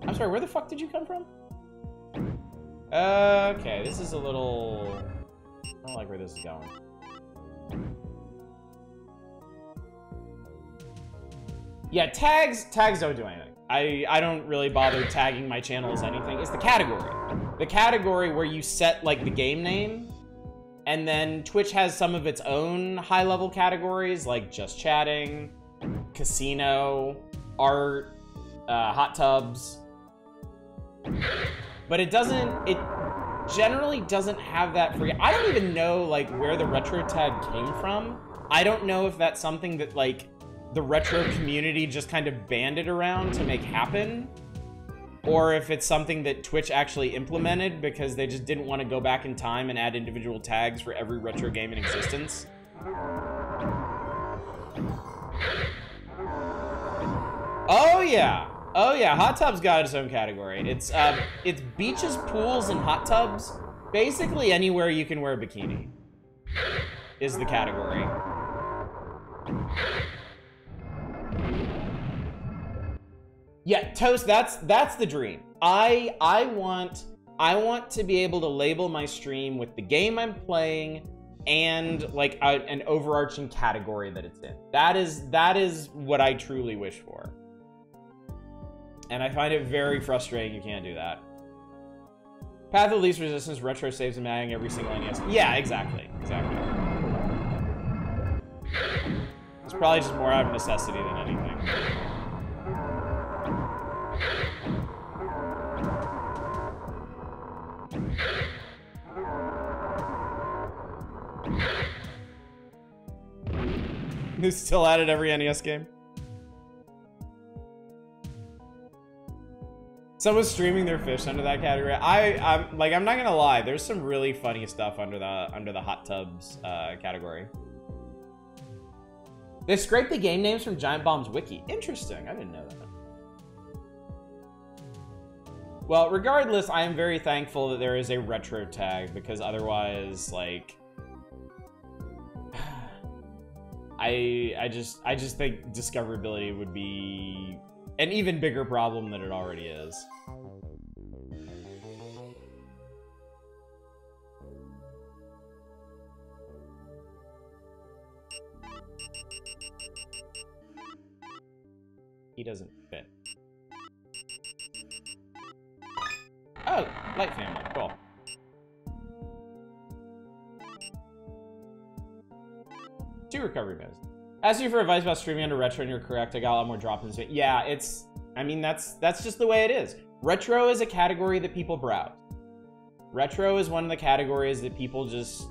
I'm sorry, where the fuck did you come from? Okay, this is a little... I don't like where this is going. Yeah, tags don't do anything. I don't really bother tagging my channel as anything. It's the category. The category where you set, like, the game name, and then Twitch has some of its own high-level categories, like just chatting, casino, art, hot tubs. But it generally doesn't have that for you. I don't even know, like, where the retro tag came from. I don't know if that's something that, like, the retro community just kind of banded around to make happen, or if it's something that Twitch actually implemented because they just didn't want to go back in time and add individual tags for every retro game in existence. Oh yeah, hot tubs got its own category. It's beaches, pools, and hot tubs. Basically anywhere you can wear a bikini is the category. Yeah, Toast, that's the dream. I want to be able to label my stream with the game I'm playing and like an overarching category that it's in. That is what I truly wish for. And I find it very frustrating you can't do that. Path of Least Resistance, retro saves and magging every single NES. Yeah, exactly. It's probably just more out of necessity than anything. Who's still at it every NES game? Someone's streaming their fish under that category. I'm not gonna lie. There's some really funny stuff under the hot tubs category. They scraped the game names from Giant Bomb's wiki. Interesting. I didn't know that. Well, regardless, I am very thankful that there is a retro tag because otherwise, like, I just think discoverability would be an even bigger problem than it already is. He doesn't fit. Oh, Light Family, cool. Two recovery modes. Ask you for advice about streaming under retro and you're correct. I got a lot more drop-ins. Yeah, I mean, that's just the way it is. Retro is a category that people browse. Retro is one of the categories that people just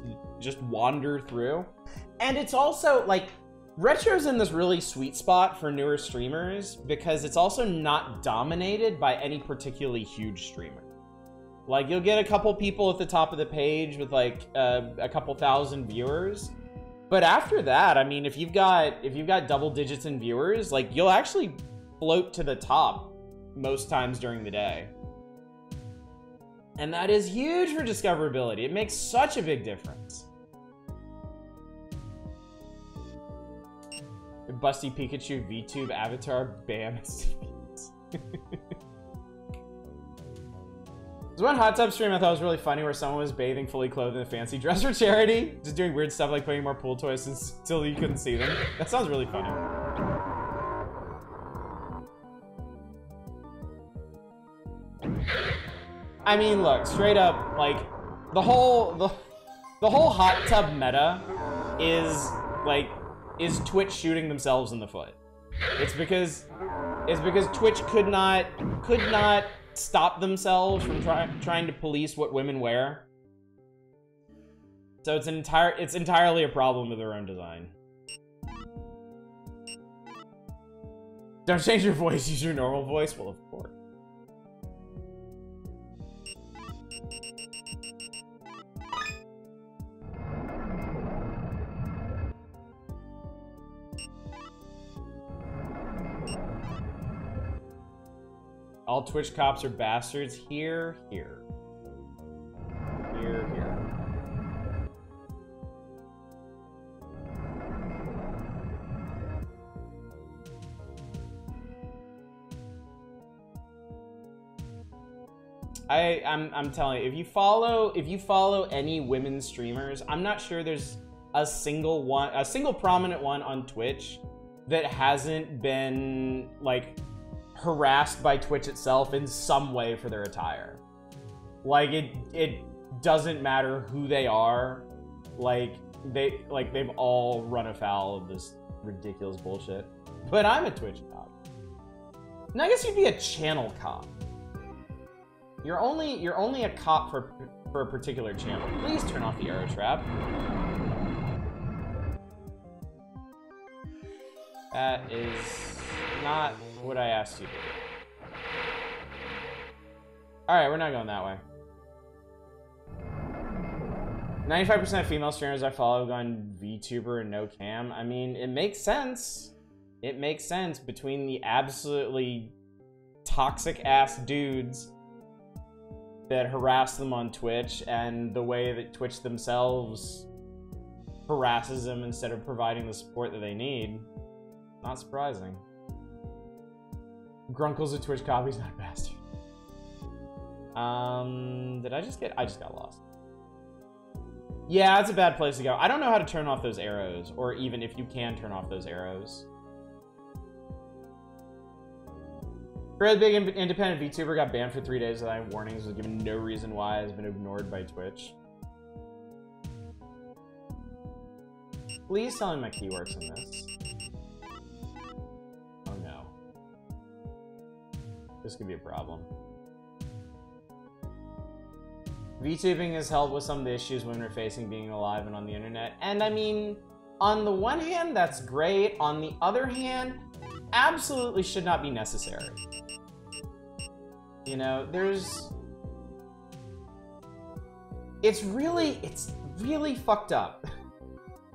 wander through. And it's also, like, retro's in this really sweet spot for newer streamers because it's also not dominated by any particularly huge streamer. Like, you'll get a couple people at the top of the page with, like, a couple thousand viewers. But after that, I mean, if you've got double digits in viewers, like, you'll actually float to the top most times during the day. And that is huge for discoverability. It makes such a big difference. Busty Pikachu VTube avatar bam. There's one hot tub stream I thought was really funny where someone was bathing fully clothed in a fancy dress for charity. Just doing weird stuff like putting more pool toys until you couldn't see them. That sounds really funny. I mean, look, straight up, like, the whole hot tub meta is Twitch shooting themselves in the foot. It's because Twitch could not stop themselves from trying to police what women wear. So it's entirely a problem of their own design. Don't change your voice, use your normal voice? Well, of course. All Twitch cops are bastards. Here. I'm telling you, if you follow any women streamers, I'm not sure there's a single prominent one on Twitch that hasn't been like harassed by Twitch itself in some way for their attire. Like it doesn't matter who they are. Like they've all run afoul of this ridiculous bullshit. But I'm a Twitch cop. And I guess you'd be a channel cop. You're only a cop for a particular channel. Please turn off the arrow trap. That is not what I asked you to do. Alright, we're not going that way. 95% of female streamers I follow have gone VTuber and no cam. I mean, it makes sense. It makes sense between the absolutely toxic ass dudes that harass them on Twitch and the way that Twitch themselves harasses them instead of providing the support that they need. Not surprising. Grunkle's a Twitch copy, he's not a bastard. I just got lost. Yeah, it's a bad place to go. I don't know how to turn off those arrows, or even if you can turn off those arrows. Really big independent VTuber got banned for 3 days without warnings, was given no reason why, has been ignored by Twitch. Please tell me my keywords in this. Oh no. This could be a problem. VTubing has helped with some of the issues women are facing being alive and on the internet. And I mean, on the one hand, that's great. On the other hand, absolutely should not be necessary. You know, it's really fucked up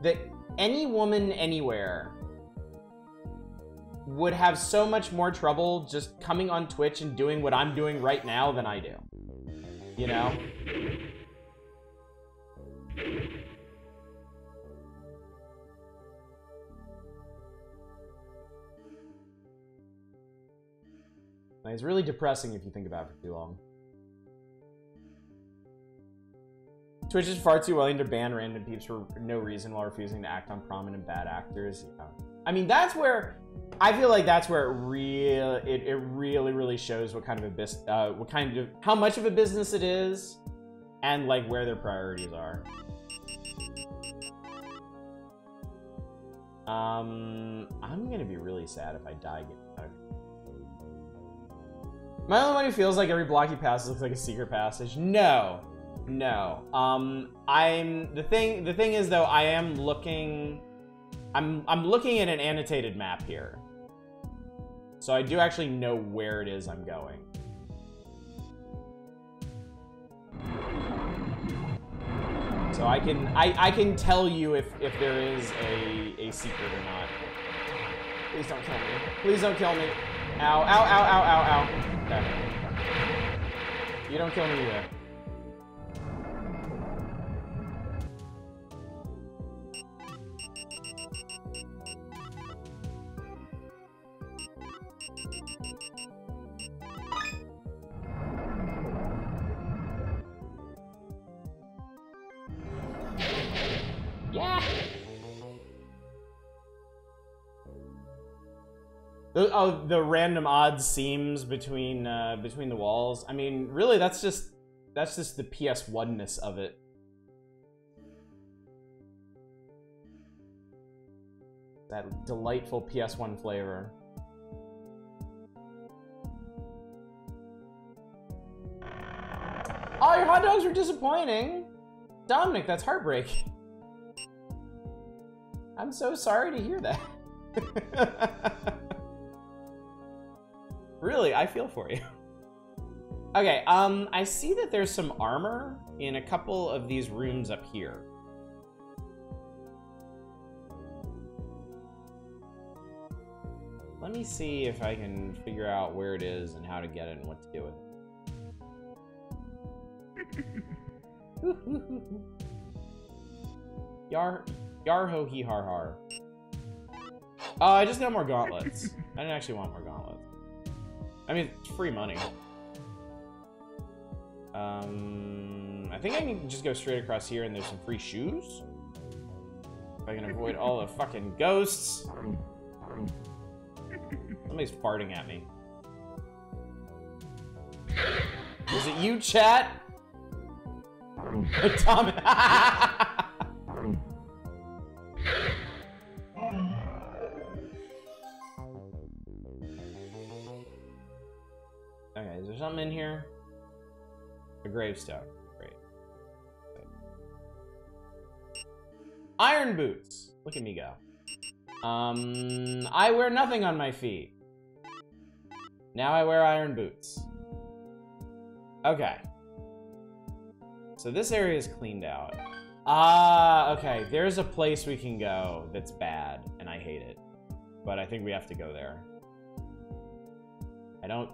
that any woman anywhere would have so much more trouble just coming on Twitch and doing what I'm doing right now than I do. You know? It's really depressing if you think about it for too long. Twitch is far too willing to ban random peeps for no reason while refusing to act on prominent bad actors. Yeah. I mean, that's where I feel like that's where it really shows what kind of how much of a business it is, and like where their priorities are. I'm gonna be really sad if I die getting out of here. Am I the only one who feels like every block he passes looks like a secret passage? No. The thing is though, I am looking I'm looking at an annotated map here. So I do actually know where it is I'm going. So I can tell you if there is a secret or not. Please don't kill me. Please don't kill me. Ow, ow, ow, ow, ow, ow. Okay. You don't kill me either. Yeah. Oh, the random odd seams between the walls. I mean, really, that's just That's just the PS1-ness of it. That delightful PS1 flavor. Oh, your hot dogs were disappointing. Dominic, that's heartbreaking. I'm so sorry to hear that. Really, I feel for you. Okay, I see that there's some armor in a couple of these rooms up here. Let me see if I can figure out where it is and how to get it and what to do with it. Yar ho he har har. Oh, I just got more gauntlets. I didn't actually want more gauntlets. I mean, it's free money. I think I can just go straight across here and there's some free shoes. If I can avoid all the fucking ghosts. Somebody's farting at me. Is it you, chat? Tom. Okay, is there something in here? A gravestone. Great. Iron boots. Look at me go. I wear nothing on my feet. Now I wear iron boots. Okay. So this area is cleaned out. Ah, okay. There's a place we can go that's bad, and I hate it. But I think we have to go there. I don't...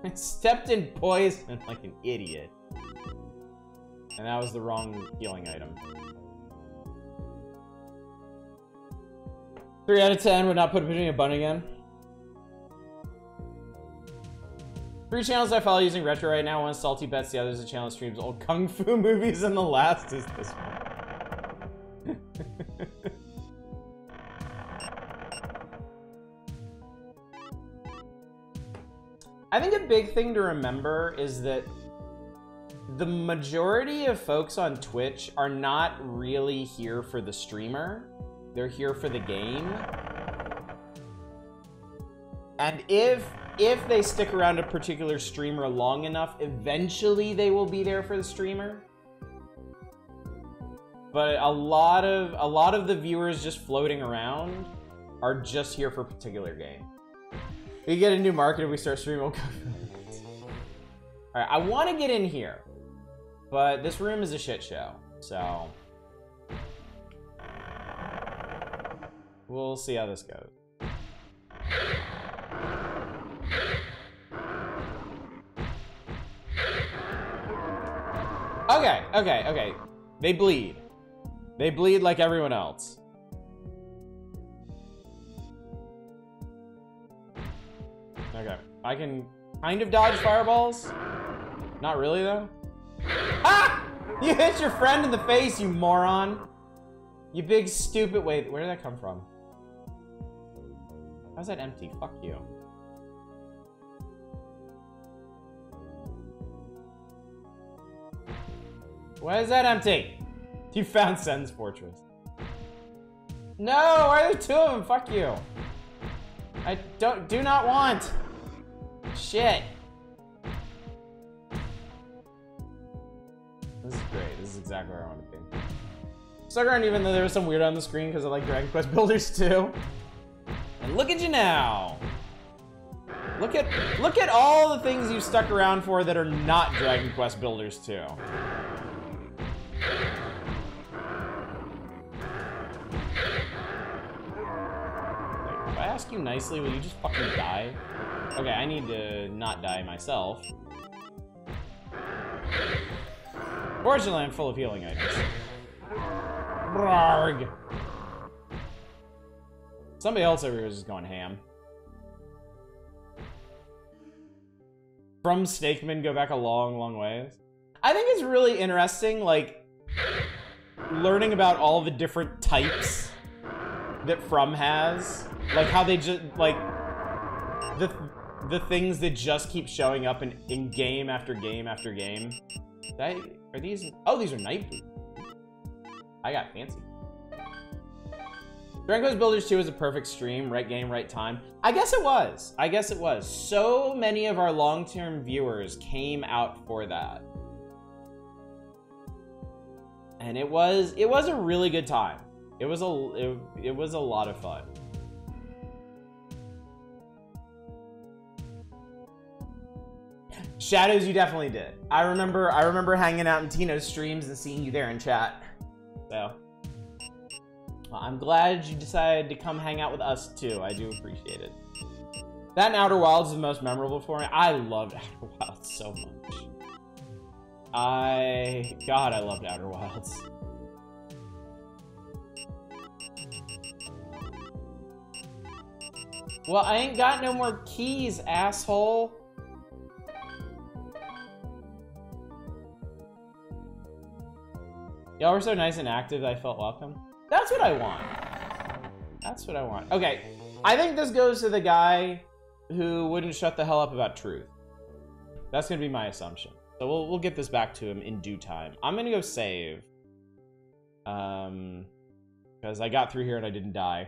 I stepped in poison like an idiot. And that was the wrong healing item. 3 out of 10 would not put a bun again. 3 channels I follow using retro right now. One is Salty Bets, the other is a channel that streams old kung fu movies, and the last is this one. I think a big thing to remember is that the majority of folks on Twitch are not really here for the streamer. They're here for the game. And if they stick around a particular streamer long enough, eventually they will be there for the streamer. But a lot of the viewers just floating around are just here for a particular game. We get a new market if we start streaming. All right, I want to get in here, but this room is a shit show, so we'll see how this goes. Okay. They bleed. They bleed like everyone else. Okay, I can kind of dodge fireballs. Not really, though. Ah! You hit your friend in the face, you moron. You big stupid... Wait, where did that come from? How's that empty? Fuck you. Why is that empty? You found Sen's Fortress. No, why are there 2 of them? Fuck you. I do not want. Shit. This is great. This is exactly where I want to be. Stuck around even though there was some weird on the screen because I like Dragon Quest Builders too. And look at you now. Look at all the things you stuck around for that are not Dragon Quest Builders 2. If I ask you nicely, will you just fucking die? Okay, I need to not die myself. Fortunately, I'm full of healing items. Brarg. Somebody else over here is just going ham. From Snakeman go back a long, long ways. I think it's really interesting, like, learning about all the different types that From has. Like, how they just, like, the things that just keep showing up in game after game after game. Are these? Oh, these are night boots. I got fancy. Dragon Quest Builders 2 was a perfect stream, right game, right time. I guess it was. I guess it was. So many of our long-term viewers came out for that. And it was a really good time. It was a lot of fun. Shadows, you definitely did. I remember hanging out in Tino's streams and seeing you there in chat. So, well, I'm glad you decided to come hang out with us too. I do appreciate it. That and Outer Wilds is the most memorable for me. I loved Outer Wilds so much. God, I loved Outer Wilds. Well, I ain't got no more keys, asshole. Y'all were so nice and active that I felt welcome. That's what I want. That's what I want. Okay, I think this goes to the guy who wouldn't shut the hell up about truth. That's gonna be my assumption. So we'll get this back to him in due time. I'm gonna go save. Because I got through here and I didn't die.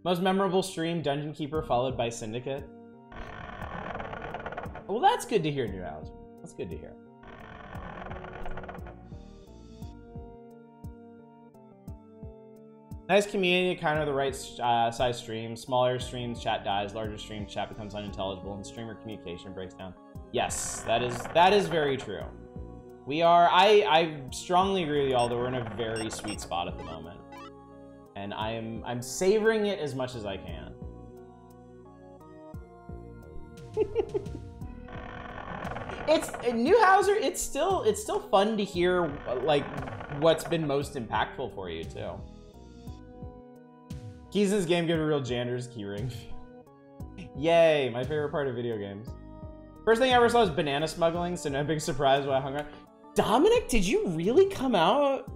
Most memorable stream, Dungeon Keeper, followed by Syndicate. Well, that's good to hear, New House. That's good to hear. Nice community, kind of the right size stream. Smaller streams, chat dies. Larger streams, chat becomes unintelligible, and streamer communication breaks down. Yes, that is very true. We are. I strongly agree with y'all that we're in a very sweet spot at the moment, and I'm savoring it as much as I can. It's Newhouser. It's still fun to hear like what's been most impactful for you too. Keys in this game give a real Jander's keyring. Yay, my favorite part of video games. First thing I ever saw was banana smuggling, so no big surprise when I hung around. Dominic, did you really come out?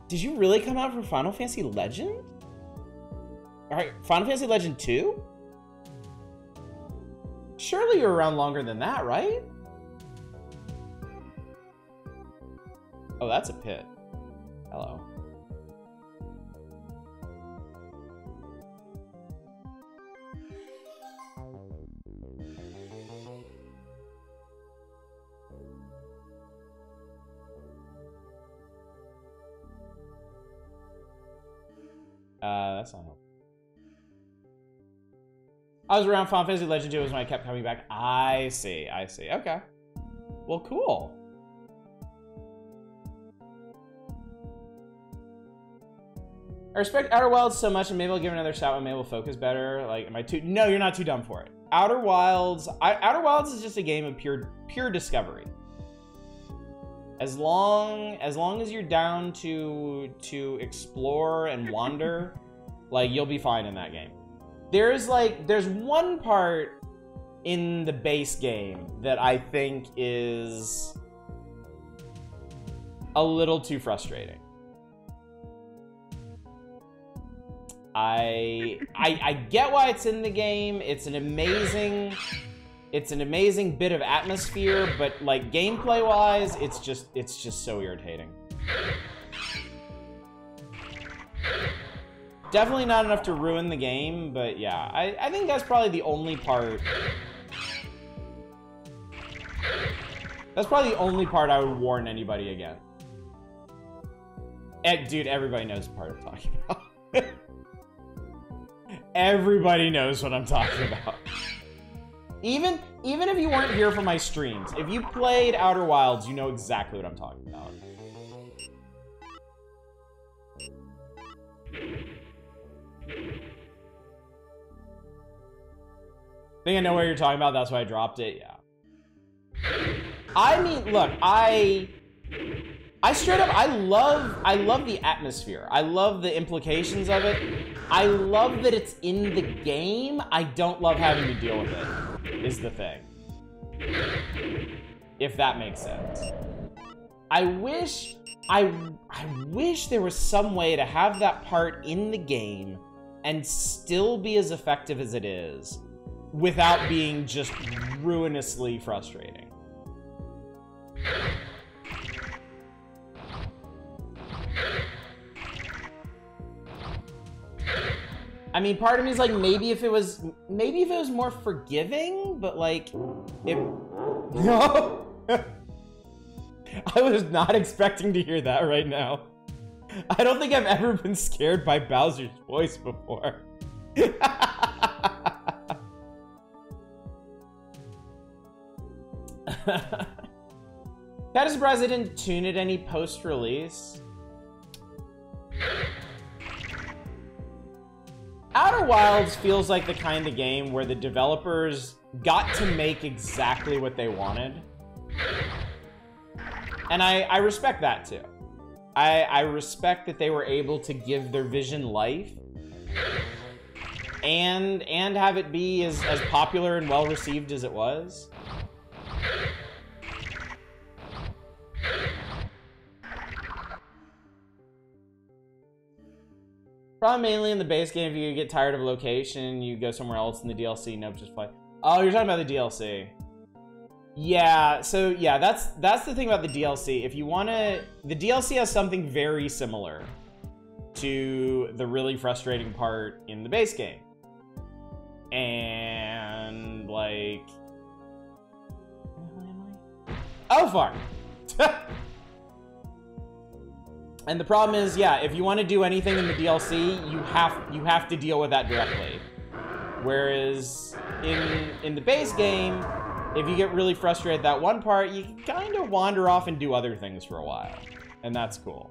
Did you really come out for Final Fantasy Legend? Alright, Final Fantasy Legend 2? Surely you're around longer than that, right? Oh, that's a pit. Hello. That's not helpful. I was around Final Fantasy Legend 2 was when I kept coming back. I see. Okay. Well, cool. I respect Outer Wilds so much, and maybe I'll give it another shot when maybe we'll focus better. Like, am I too... No, you're not too dumb for it. Outer Wilds is just a game of pure discovery. As long as you're down to explore and wander, like, you'll be fine in that game. There's one part in the base game that I think is a little too frustrating. I get why it's in the game. It's an amazing bit of atmosphere, but like gameplay wise, it's just so irritating. Definitely not enough to ruin the game, but yeah, I think that's probably the only part. That's probably the only part I would warn anybody against. Dude, everybody knows the part I'm talking about. Everybody knows what I'm talking about. Even if you weren't here for my streams, if you played Outer Wilds, you know exactly what I'm talking about. I think I know what you're talking about, that's why I dropped it, yeah. I mean, look, I straight up, I love the atmosphere. I love the implications of it. I love that it's in the game. I don't love having to deal with it, is the thing. If that makes sense. I wish there was some way to have that part in the game and still be as effective as it is without being just ruinously frustrating. I mean, part of me is like, maybe if it was more forgiving, but like, it... No! I was not expecting to hear that right now. I don't think I've ever been scared by Bowser's voice before. Kinda surprised I didn't tune it any post-release. Outer Wilds feels like the kind of game where the developers got to make exactly what they wanted. And I respect that too. I respect that they were able to give their vision life and have it be as popular and well received as it was. Probably mainly in the base game. If you get tired of a location, you go somewhere else in the DLC. Nope, just play. Oh, you're talking about the DLC. Yeah, so yeah, that's the thing about the DLC. If you wanna, the DLC has something very similar to the really frustrating part in the base game. And like, oh fuck. And the problem is, yeah, if you want to do anything in the DLC, you have to deal with that directly. Whereas in the base game, if you get really frustrated at that one part, you can kind of wander off and do other things for a while. And that's cool.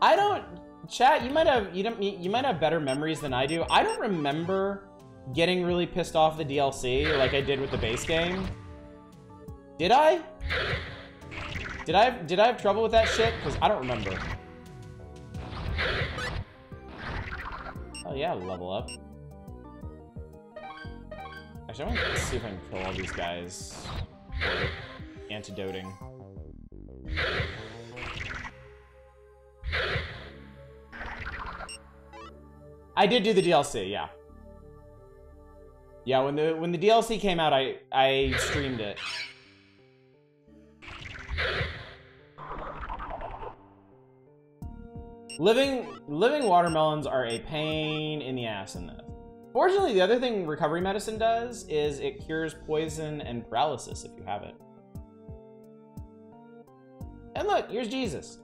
I don't... Chat, you might have better memories than I do. I don't remember getting really pissed off the DLC like I did with the base game. Did I? Did I have trouble with that shit? Because I don't remember. Oh yeah, level up. Actually, I want to see if I can kill all these guys for antidoting. I did do the DLC, yeah. Yeah, when the DLC came out, I streamed it. Living watermelons are a pain in the ass in this. Fortunately, the other thing recovery medicine does is it cures poison and paralysis if you have it. And look, here's Jesus.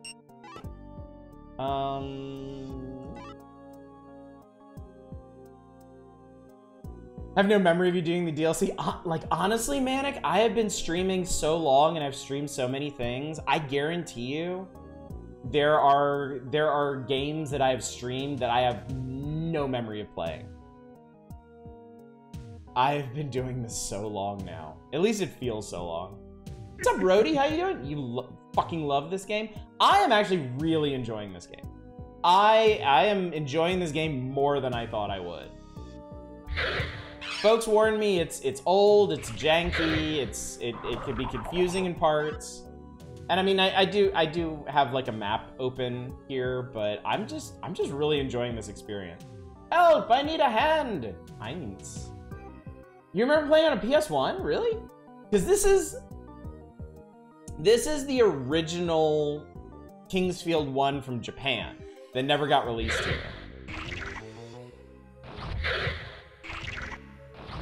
I have no memory of you doing the DLC. Like, honestly, Manic, I have been streaming so long and I've streamed so many things. I guarantee you, there are games that I have streamed that I have no memory of playing. I've been doing this so long now. At least it feels so long. What's up, Brody? How you doing? You fucking love this game? I am actually really enjoying this game. I am enjoying this game more than I thought I would. Folks warned me it's old, it's janky, it could be confusing in parts. And I mean, I do have like a map open here, but I'm just really enjoying this experience. Help, I need a hand. Heinz. You remember playing on a PS1? Really? Because this is the original Kingsfield 1 from Japan that never got released here.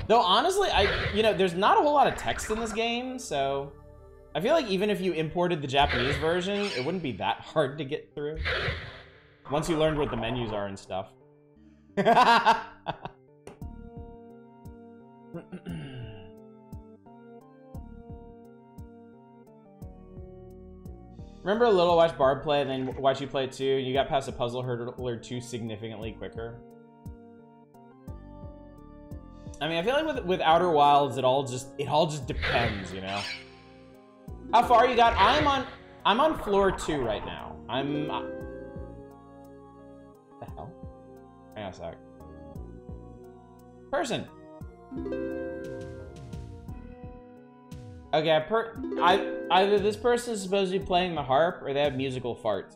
Though honestly, there's not a whole lot of text in this game, so I feel like even if you imported the Japanese version, it wouldn't be that hard to get through. Once you learned what the menus are and stuff. Remember a little watch Barb play and then watch you play it too? You got past a puzzle hurdle or two significantly quicker. I mean, I feel like with Outer Wilds, it all just depends, you know. How far you got? I'm on floor 2 right now. The hell? Hang on a sec. Person. Okay, either this person is supposed to be playing the harp or they have musical farts.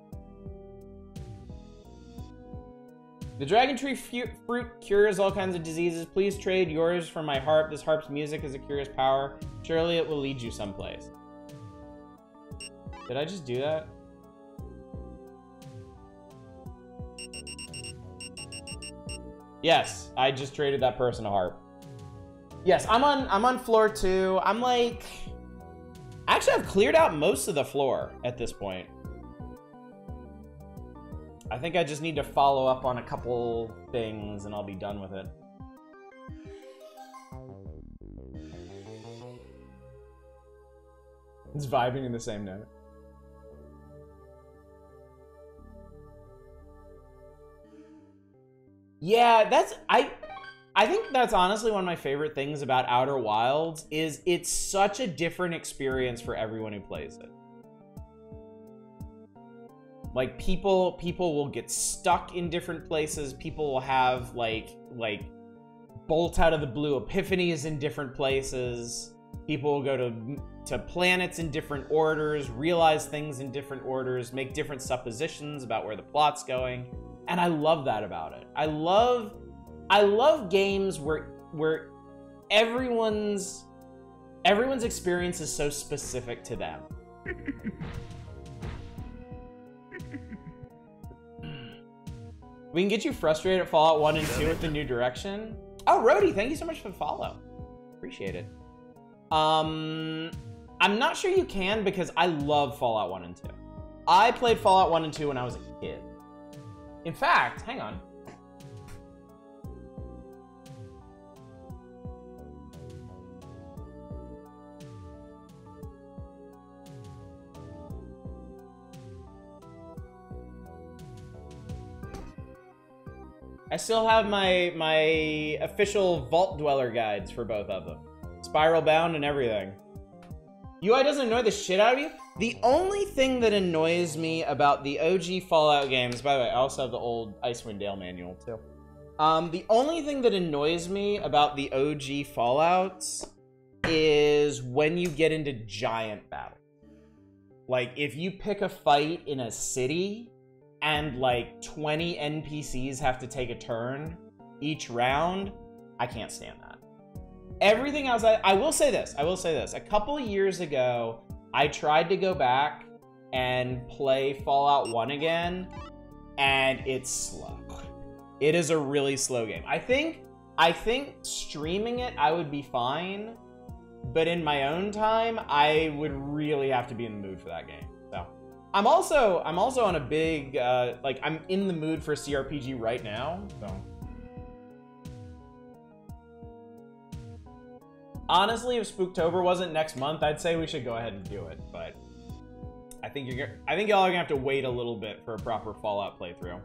The dragon tree fruit cures all kinds of diseases. Please trade yours for my harp. This harp's music has a curious power. Surely it will lead you someplace. Did I just do that? Yes, I just traded that person a harp. Yes, I'm on floor 2. I'm like, actually I've cleared out most of the floor at this point. I think I just need to follow up on a couple things and I'll be done with it. It's vibing in the same note. Yeah, I think that's honestly one of my favorite things about Outer Wilds is it's such a different experience for everyone who plays it. Like people will get stuck in different places. People will have like bolt out of the blue epiphanies in different places. People will go to planets in different orders, realize things in different orders, make different suppositions about where the plot's going. And I love that about it. I love games where everyone's experience is so specific to them. We can get you frustrated at Fallout 1 and 2 with the new direction. Oh, Rody, thank you so much for the follow. Appreciate it. I'm not sure you can because I love Fallout 1 and 2. I played Fallout 1 and 2 when I was a kid. In fact, hang on. I still have my official Vault Dweller guides for both of them. Spiral bound and everything. UI doesn't annoy the shit out of you? The only thing that annoys me about the OG Fallout games, by the way, I also have the old Icewind Dale manual too. The only thing that annoys me about the OG Fallouts is when you get into giant battles. Like, if you pick a fight in a city and like 20 NPCs have to take a turn each round, I can't stand that. Everything else, I will say this. A couple years ago, I tried to go back and play Fallout 1 again, and it's slow. It is a really slow game. I think streaming it, I would be fine, but in my own time, I would really have to be in the mood for that game. So, I'm also on a big, like, I'm in the mood for CRPG right now, so. Honestly, if Spooktober wasn't next month, I'd say we should go ahead and do it, but I think y'all are gonna have to wait a little bit for a proper Fallout playthrough.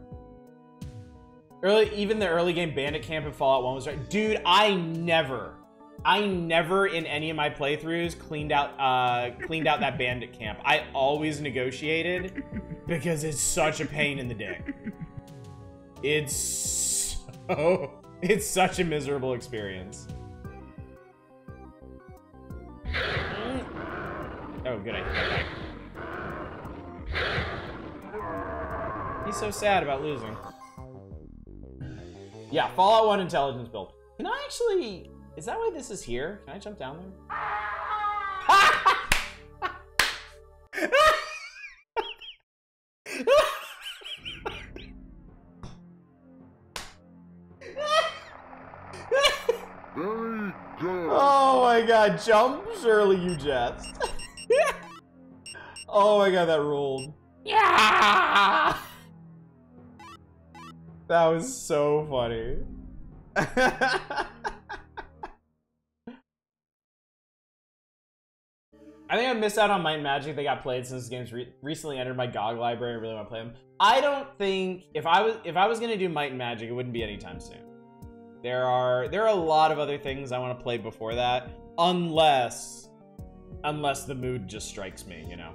Even the early game Bandit Camp in Fallout 1 was right. Dude, I never in any of my playthroughs cleaned out that Bandit Camp. I always negotiated because it's such a pain in the dick. It's such a miserable experience. Oh, good idea. He's so sad about losing. Yeah, Fallout 1 intelligence build. Can I actually... Is that why this is here? Can I jump down there? Oh my god, jump, Shirley, you jest. Oh my god, that ruled. Yeah! That was so funny. I think I missed out on Might and Magic. They got played since this game's recently entered my GOG library. I really want to play them. I don't think if I was gonna do Might and Magic, it wouldn't be anytime soon. There are a lot of other things I want to play before that, unless the mood just strikes me, you know.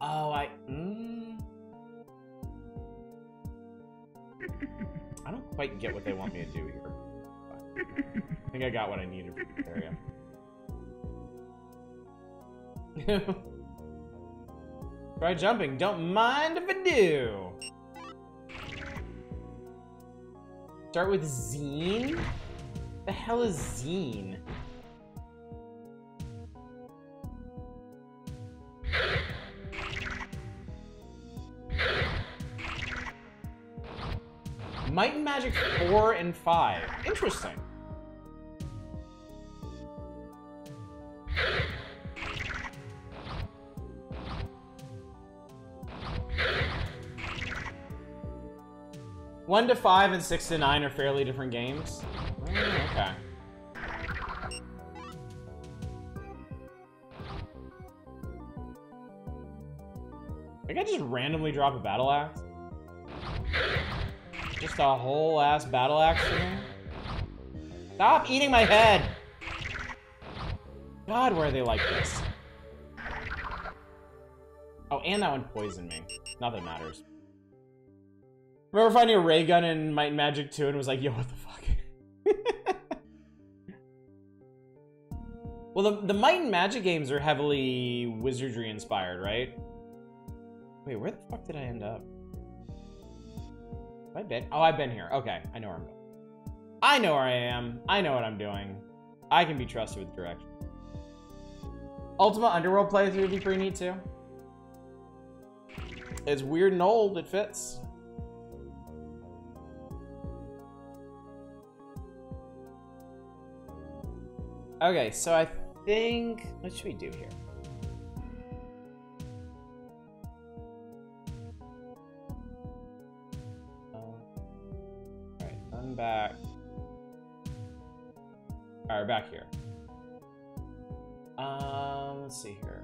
Oh, I don't quite get what they want me to do here. I think I got what I needed from this area. Try jumping. Don't mind if I do. Start with Zine? The hell is Zine? Might and Magic 4 and 5. Interesting. One to 5 and 6 to 9 are fairly different games. Oh, okay. I think I just randomly drop a battle axe. Just a whole ass battle axe for me. Stop eating my head! God, where are they like this? Oh, and that one poisoned me. Not that it matters. Remember finding a ray gun in Might and Magic 2 and was like, yo, what the fuck? Well, the Might and Magic games are heavily wizardry inspired, right? Wait, where the fuck did I end up? Have I been? Oh, I've been here. Okay, I know where I'm going. I know where I am. I know what I'm doing. I can be trusted with direction. Ultima Underworld playthrough would be pretty neat too. It's weird and old. It fits. Okay, so I think... What should we do here? Alright, I'm back. Alright, back here. Let's see here.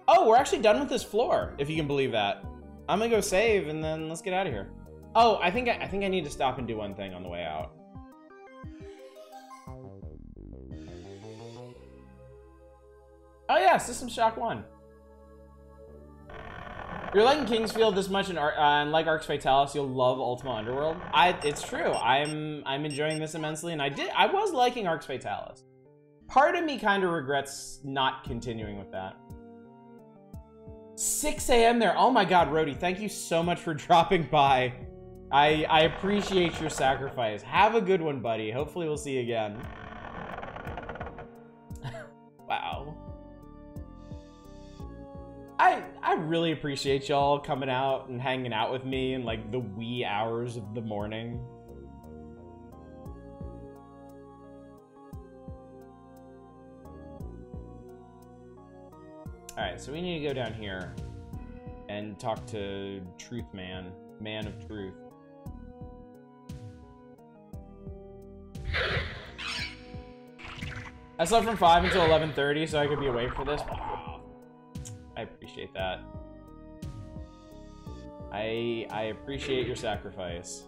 Oh, we're actually done with this floor, if you can believe that. I'm gonna go save and then let's get out of here. Oh, I think I need to stop and do one thing on the way out. Oh yeah, System Shock 1. If you're liking Kingsfield this much and like Arx Fatalis, you'll love Ultima Underworld. It's true. I'm enjoying this immensely, and I was liking Arx Fatalis. Part of me kind of regrets not continuing with that. 6 a.m. there. Oh my God, Rhodey, thank you so much for dropping by. I appreciate your sacrifice. Have a good one, buddy. Hopefully we'll see you again. Wow. I really appreciate y'all coming out and hanging out with me in like the wee hours of the morning. Alright, so we need to go down here and talk to Truth Man, Man of Truth. I slept from 5 until 11:30 so I could be awake for this. Wow. I appreciate that. I appreciate your sacrifice.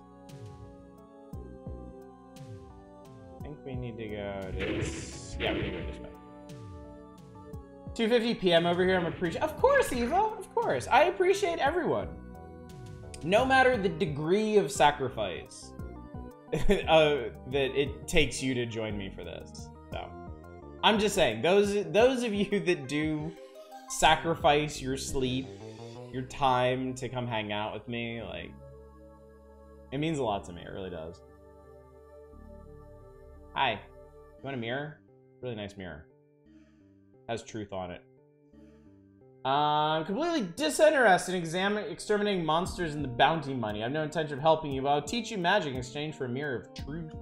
I think we need to go this. Yeah, we need to go this way. 2:50 p.m. over here. I'm appreciate. Of course, Eva. Of course. I appreciate everyone. No matter the degree of sacrifice that it takes you to join me for this. So, I'm just saying, those of you that do sacrifice your sleep, your time to come hang out with me, like, it means a lot to me. It really does. Hi. You want a mirror? Really nice mirror. Has truth on it. I'm completely disinterested in exterminating monsters and the bounty money. I have no intention of helping you, but I'll teach you magic in exchange for a mirror of truth.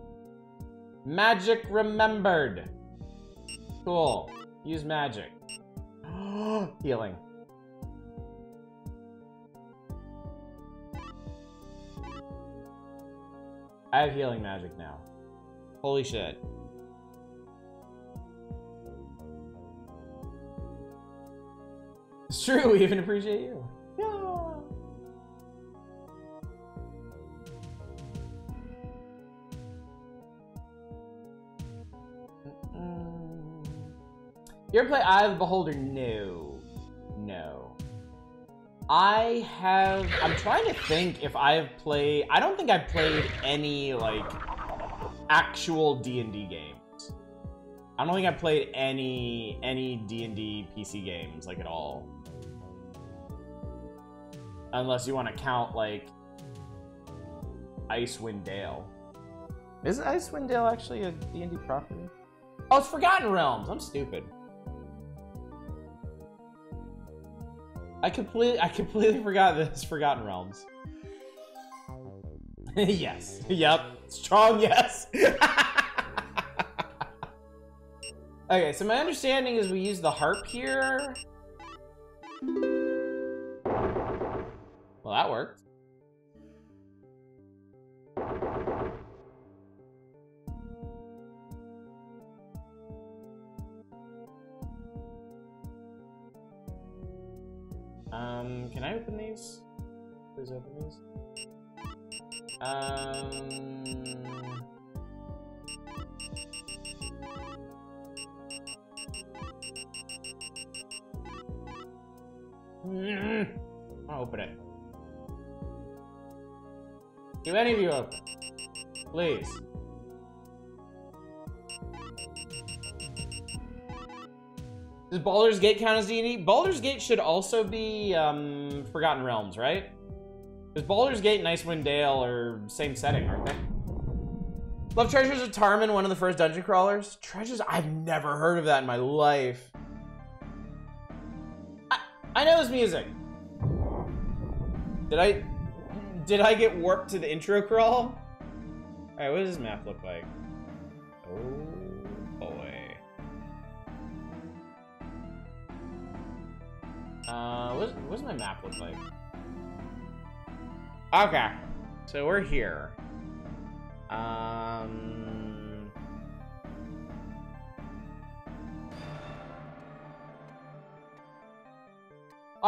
Magic remembered. Cool. Use magic. Healing. I have healing magic now. Holy shit. It's true, we even appreciate you. Yeah. You ever play Eye of the Beholder? No. No. I have... I'm trying to think if I have played... I don't think I've played any, like, actual D&D games. I don't think I've played any D&D PC games, like, at all. Unless you want to count, like, Icewind Dale. Is Icewind Dale actually a D&D property? Oh, it's Forgotten Realms. I'm stupid. I completely forgot this Forgotten Realms. Yes. Yep. Strong yes. Okay, so my understanding is we use the harp here. Well, that worked. Can I open these? Please open these. I'll open it. Do any of you open? Please. Does Baldur's Gate count as D&D? Baldur's Gate should also be Forgotten Realms, right? Because Baldur's Gate and Icewind Dale are same setting, aren't they? Love Treasures of Tarman, one of the first dungeon crawlers. Treasures? I've never heard of that in my life. I know this music. Did I get warped to the intro crawl? Alright, what does this map look like? Oh boy. What does my map look like? Okay, so we're here. I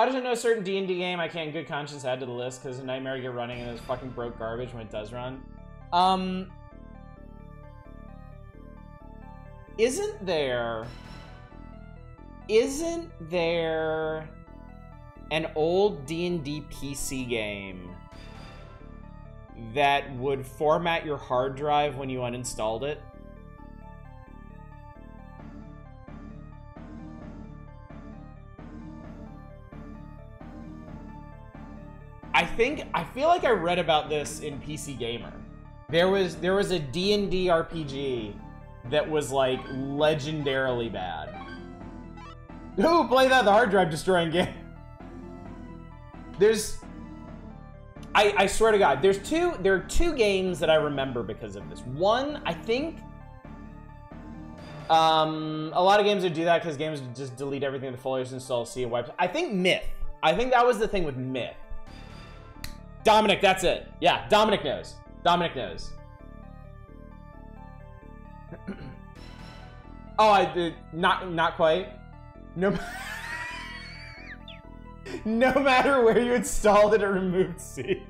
just know a certain D&D game I can't in good conscience add to the list because a nightmare to get running and it's fucking broke garbage when it does run. Isn't there an old D&D PC game that would format your hard drive when you uninstalled it? I feel like I read about this in PC Gamer. There was a D&D RPG that was like legendarily bad. Who play that? The hard drive destroying game. I swear to God, there are two games that I remember because of this. One, I think, a lot of games would do that because games would just delete everything the folders install, see it wipes. I think Myth. I think that was the thing with Myth. Dominic, that's it. Yeah, Dominic knows. Dominic knows. Oh, I did not quite. No. No matter where you installed it, it removed C.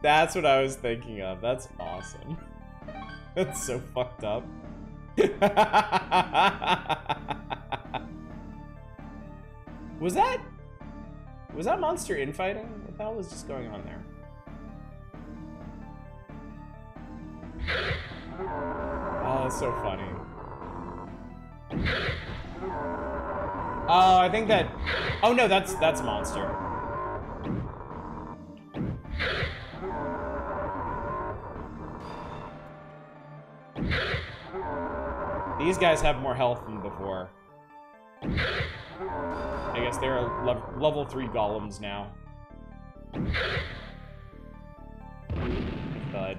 That's what I was thinking of. That's awesome. That's so fucked up. Was that monster infighting? What the hell was just going on there? Oh, that's so funny. Oh, I think that... Oh no, that's monster. These guys have more health than before. I guess they're level 3 golems now. Bud.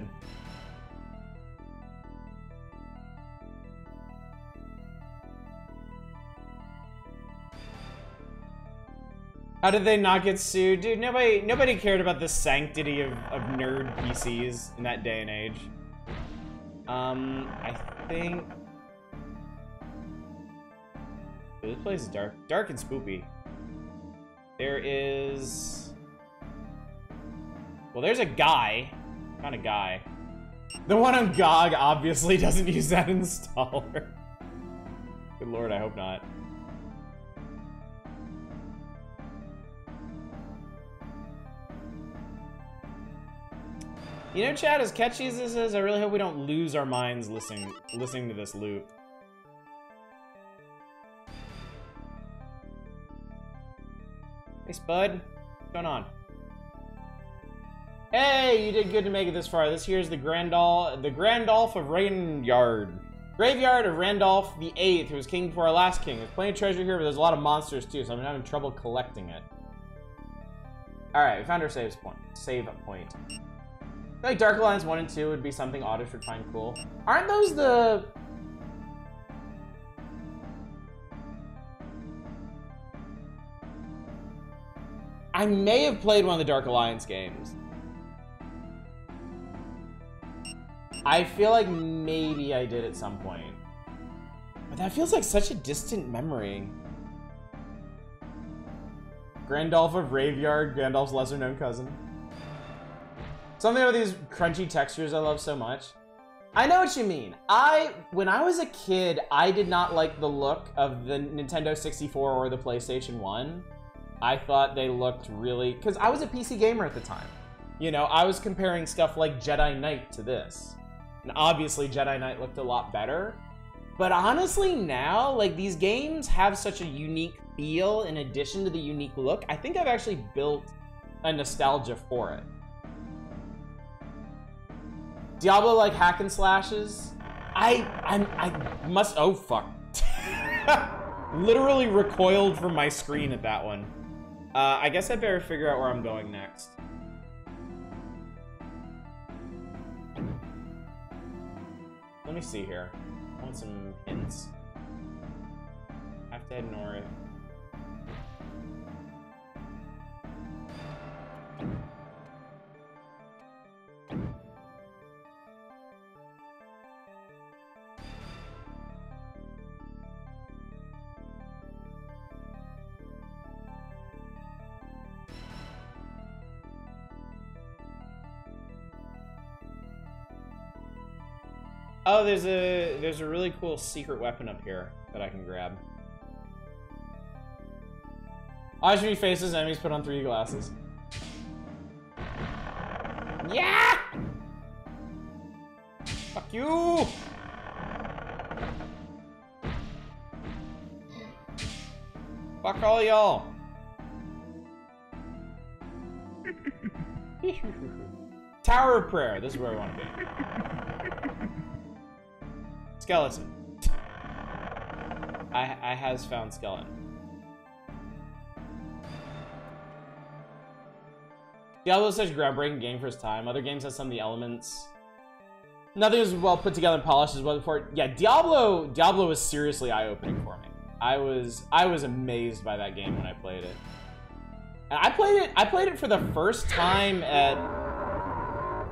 How did they not get sued? Dude, nobody cared about the sanctity of nerd PCs in that day and age. I think... This place is dark and spoopy. There is... Well, there's a guy. Found a guy. The one on GOG obviously doesn't use that installer. Good lord, I hope not. You know, chat, as catchy as this is, I really hope we don't lose our minds listening to this loop. Hey, Spud. What's going on? Hey, you did good to make it this far. This here's the Grandolph of Rainyard. Graveyard of Randolph the Eighth, who was king before our last king. There's plenty of treasure here, but there's a lot of monsters too, so I'm having trouble collecting it. Alright, we found our save point. I feel like Dark Alliance 1 and 2 would be something Oddish would find cool. Aren't those the... I may have played one of the Dark Alliance games. I feel like maybe I did at some point. But that feels like such a distant memory. Grandolph of Graveyard, Grandolph's lesser-known cousin. Something about these crunchy textures I love so much. I know what you mean. When I was a kid, I did not like the look of the Nintendo 64 or the PlayStation 1. I thought they looked really... Because I was a PC gamer at the time. You know, I was comparing stuff like Jedi Knight to this. And obviously, Jedi Knight looked a lot better. But honestly, now, like, these games have such a unique feel in addition to the unique look. I think I've actually built a nostalgia for it. Diablo like hack and slashes. I must, oh fuck. Literally recoiled from my screen at that one. I guess I better figure out where I'm going next. Let me see here. I want some hints. Have to head north. Oh, there's a really cool secret weapon up here that I can grab. Oshimi faces enemies put on 3D glasses. Yeah! Fuck you! Fuck all y'all! Tower of Prayer. This is where I want to be. Skeleton. I has found skeleton. Diablo is such a groundbreaking game for its time. Other games have some of the elements. Nothing was well put together and polished as well before. Yeah, Diablo was seriously eye-opening for me. I was amazed by that game when I played it. And I played it for the first time at...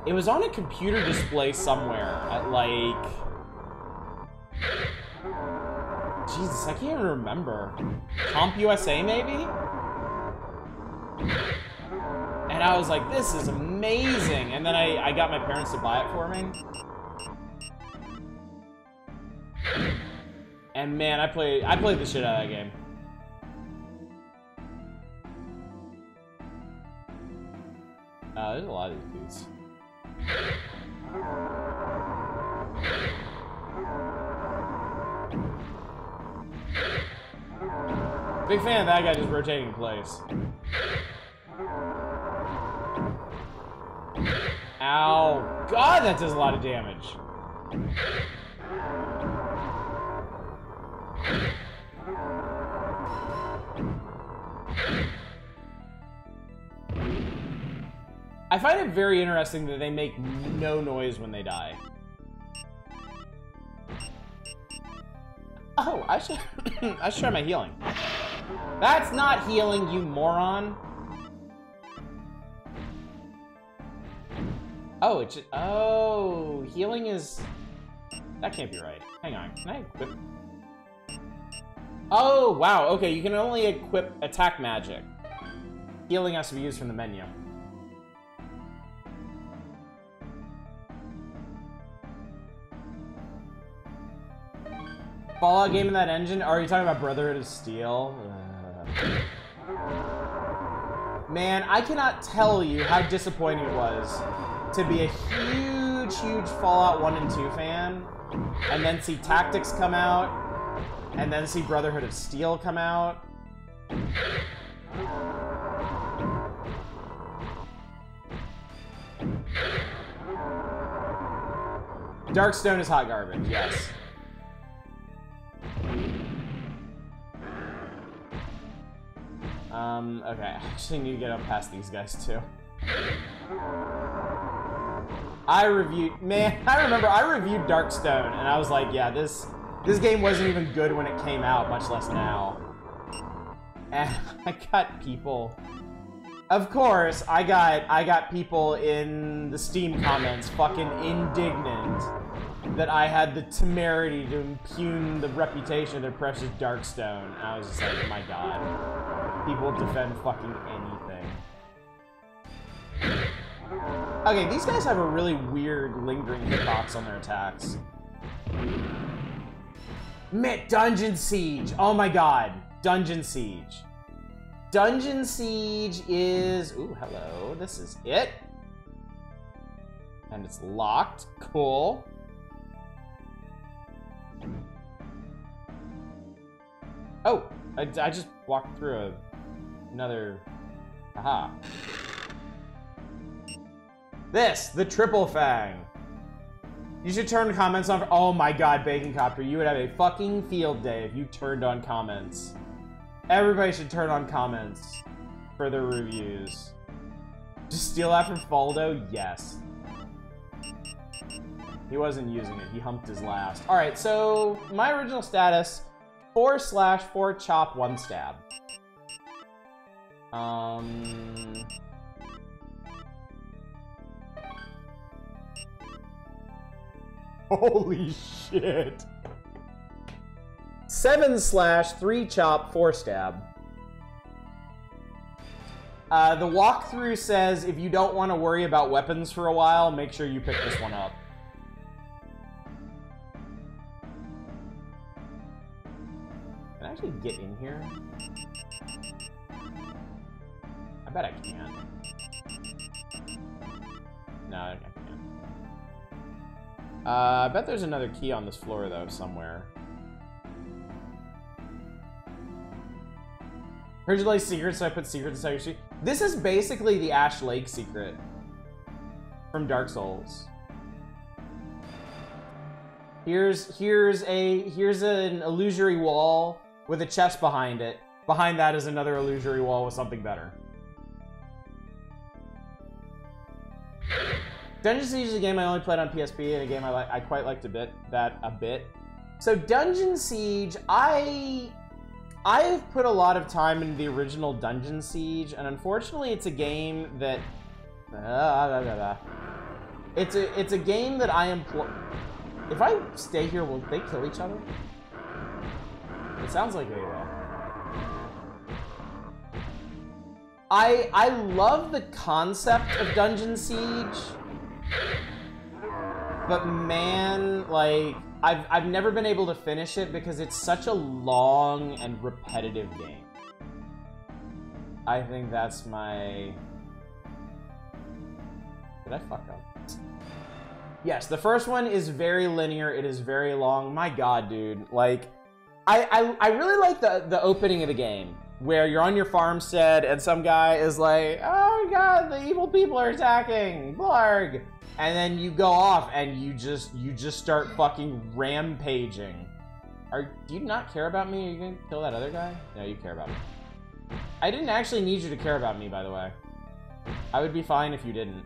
It was on a computer display somewhere at like... Jesus, I can't even remember. CompUSA maybe? And I was like, this is amazing. And then I got my parents to buy it for me. And man, I played the shit out of that game. There's a lot of these dudes. Big fan of that guy just rotating in place. Ow. God, that does a lot of damage. I find it very interesting that they make no noise when they die. Oh, I should try my healing. That's not healing, you moron. Oh, it's just, oh, healing is... That can't be right. Hang on, can I equip? Oh, wow, okay, you can only equip attack magic. Healing has to be used from the menu. Fallout game in that engine? Are you talking about Brotherhood of Steel? Man, I cannot tell you how disappointing it was to be a huge Fallout 1 and 2 fan, and then see Tactics come out, and then see Brotherhood of Steel come out. Darkstone is hot garbage, yes. Okay, I actually need to get up past these guys too. I remember I reviewed Darkstone and I was like, yeah, this game wasn't even good when it came out, much less now. And I got people. Of course, I got people in the Steam comments fucking indignant that I had the temerity to impugn the reputation of their precious Darkstone. And I was just like, my god. People defend fucking anything. Okay, these guys have a really weird lingering hitbox on their attacks. Mitt, Dungeon Siege! Oh my god. Dungeon Siege. Dungeon Siege is... Ooh, hello. This is it. And it's locked. Cool. Oh! I just walked through another... Aha. This! The Triple Fang! You should turn comments on... Oh my god, Bacon Copter, you would have a fucking field day if you turned on comments. Everybody should turn on comments for their reviews. Just steal that from Faldo? Yes. He wasn't using it. He humped his last. Alright, so my original status, 4/4 chop, 1 stab. Holy shit. 7/3 chop, 4 stab. The walkthrough says if you don't want to worry about weapons for a while, make sure you pick this one up. Can I actually get in here? I bet I can. No, I can't. I bet there's another key on this floor, though, somewhere. Heard you like secrets, so I put secrets inside your sheet. This is basically the Ash Lake secret from Dark Souls. Here's an illusory wall with a chest behind it. Behind that is another illusory wall with something better. Dungeon Siege is a game I only played on PSP, and a game I quite liked a bit. So Dungeon Siege, I've put a lot of time into the original Dungeon Siege, and unfortunately, it's a game that it's a game that I implore. If I stay here, will they kill each other? It sounds like they will. I love the concept of Dungeon Siege, but man, like, I've never been able to finish it because it's such a long and repetitive game. I think that's my... Did I fuck up? Yes, the first one is very linear. It is very long. My god, dude. Like, I really like the opening of the game, where you're on your farmstead and some guy is like, oh god, the evil people are attacking, blarg. And then you go off and you just start fucking rampaging. Do you not care about me? Are you gonna kill that other guy? No, you care about me. I didn't actually need you to care about me, by the way. I would be fine if you didn't.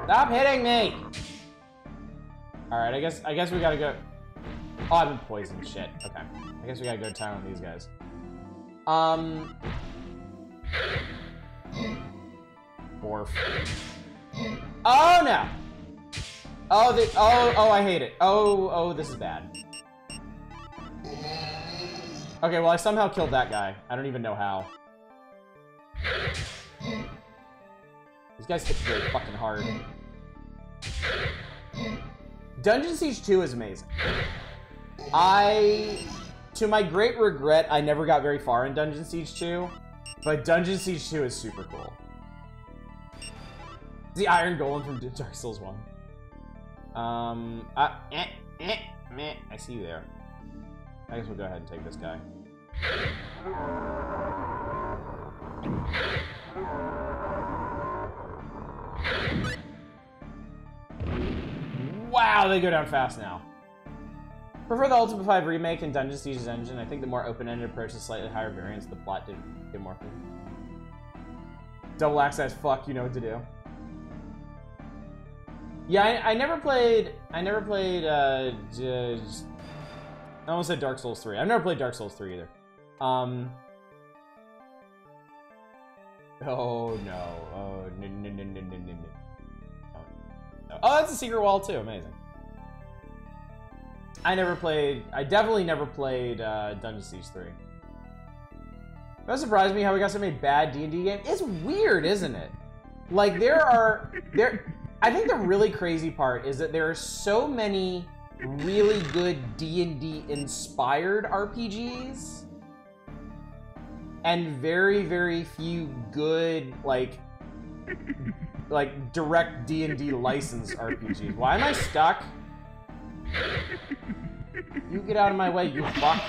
Stop hitting me! Alright, I guess we gotta go. Oh, I've been poisoned. Shit. Okay. I guess we gotta go to town on these guys. Borf. Oh no! Oh, I hate it. Oh, this is bad. Okay, well, I somehow killed that guy. I don't even know how. These guys hit very fucking hard. Dungeon Siege 2 is amazing. To my great regret, I never got very far in Dungeon Siege 2, but Dungeon Siege 2 is super cool. It's the Iron Golem from Dark Souls 1. I see you there. I guess we'll go ahead and take this guy. Wow, they go down fast now. Prefer the Ultima 5 remake and Dungeon Siege's engine. I think the more open-ended approach is slightly higher variance. The plot did get more fun. Double access, fuck, you know what to do. Yeah, I never played, I almost said Dark Souls 3. I've never played Dark Souls 3 either. Oh no, oh no. Oh, that's a secret wall too, amazing. I definitely never played Dungeon Siege 3. That surprised me how we got so many bad D&D games. It's weird, isn't it? Like, I think the really crazy part is that there are so many really good D&D inspired RPGs and very, very few good, like direct D&D licensed RPGs. Why am I stuck? You get out of my way, you fuck.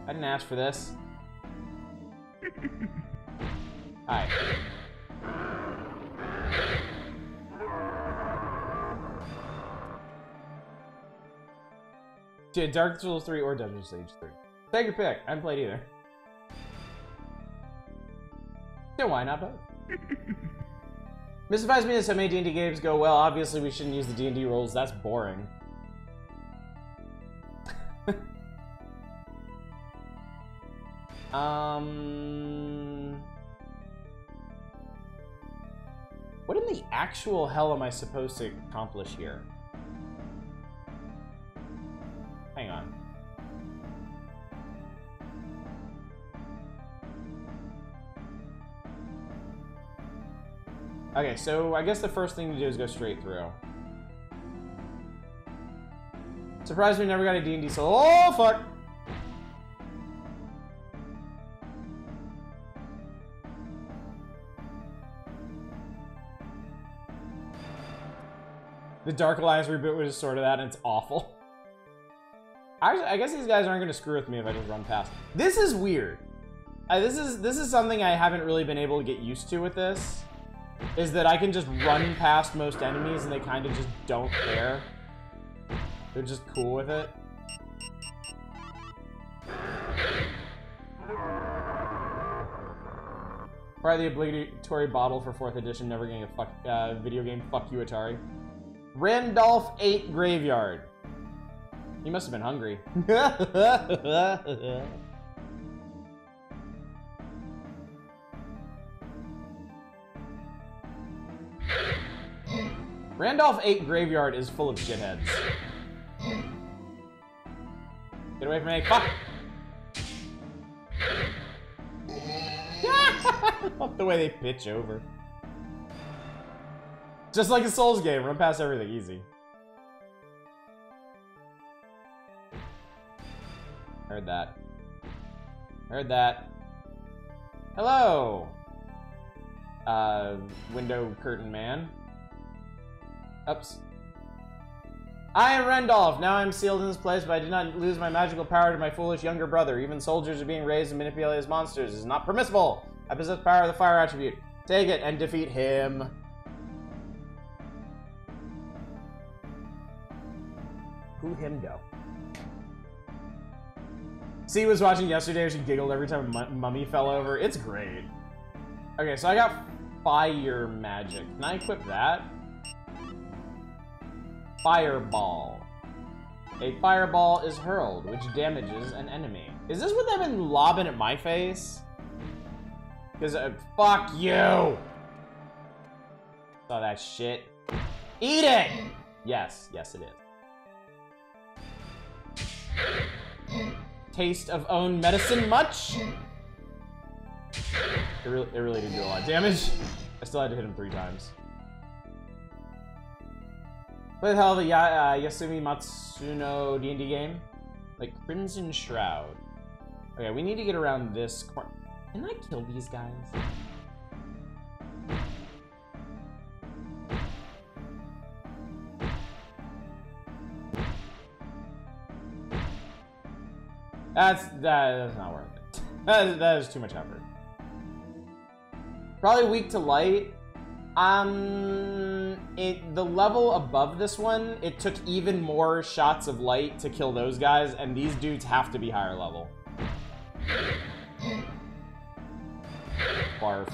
I didn't ask for this. Hi. Dude, Dark Souls 3 or Dungeon Siege 3. Take your pick. I haven't played either. So why not both? Mystifies me that so many D&D games go well. Obviously, we shouldn't use the D&D rules. That's boring. What in the actual hell am I supposed to accomplish here? Hang on. Okay, so I guess the first thing to do is go straight through. Surprised we never got a D&D soul. Oh, fuck! The Dark Alliance reboot was just sort of that, and it's awful. I guess these guys aren't going to screw with me if I just run past. This is weird. This is something I haven't really been able to get used to with this. Is that I can just run past most enemies and they kind of just don't care. They're just cool with it. Probably the obligatory bottle for 4th edition, never getting a video game. Fuck you, Atari. Randolph 8 Graveyard. He must have been hungry. Randolph 8 Graveyard is full of shitheads. Get away from me. Fuck! I love the way they pitch over. Just like a Souls game, run past everything easy. Heard that. Heard that. Hello! Window curtain man. Oops. I am Randolph. Now I'm sealed in this place, but I do not lose my magical power to my foolish younger brother. Even soldiers are being raised and manipulated as monsters. This is not permissible. I possess power of the fire attribute. Take it and defeat him. Who him go? C was watching yesterday. She giggled every time a mummy fell over. It's great. Okay, so I got fire magic. Can I equip that? Fireball. A fireball is hurled, which damages an enemy. Is this what they've been lobbing at my face? Because, fuck you! Saw that shit. Eat it! Yes, yes it is. Taste of own medicine much? It really did do a lot of damage. I still had to hit him 3 times. What the hell, the Yasumi Matsuno D&D game? Like Crimson Shroud. Okay, we need to get around this corner. Can I kill these guys? That's not worth it. That is too much effort. Probably weak to light. The level above this one, it took even more shots of light to kill those guys, and these dudes have to be higher level. Barf.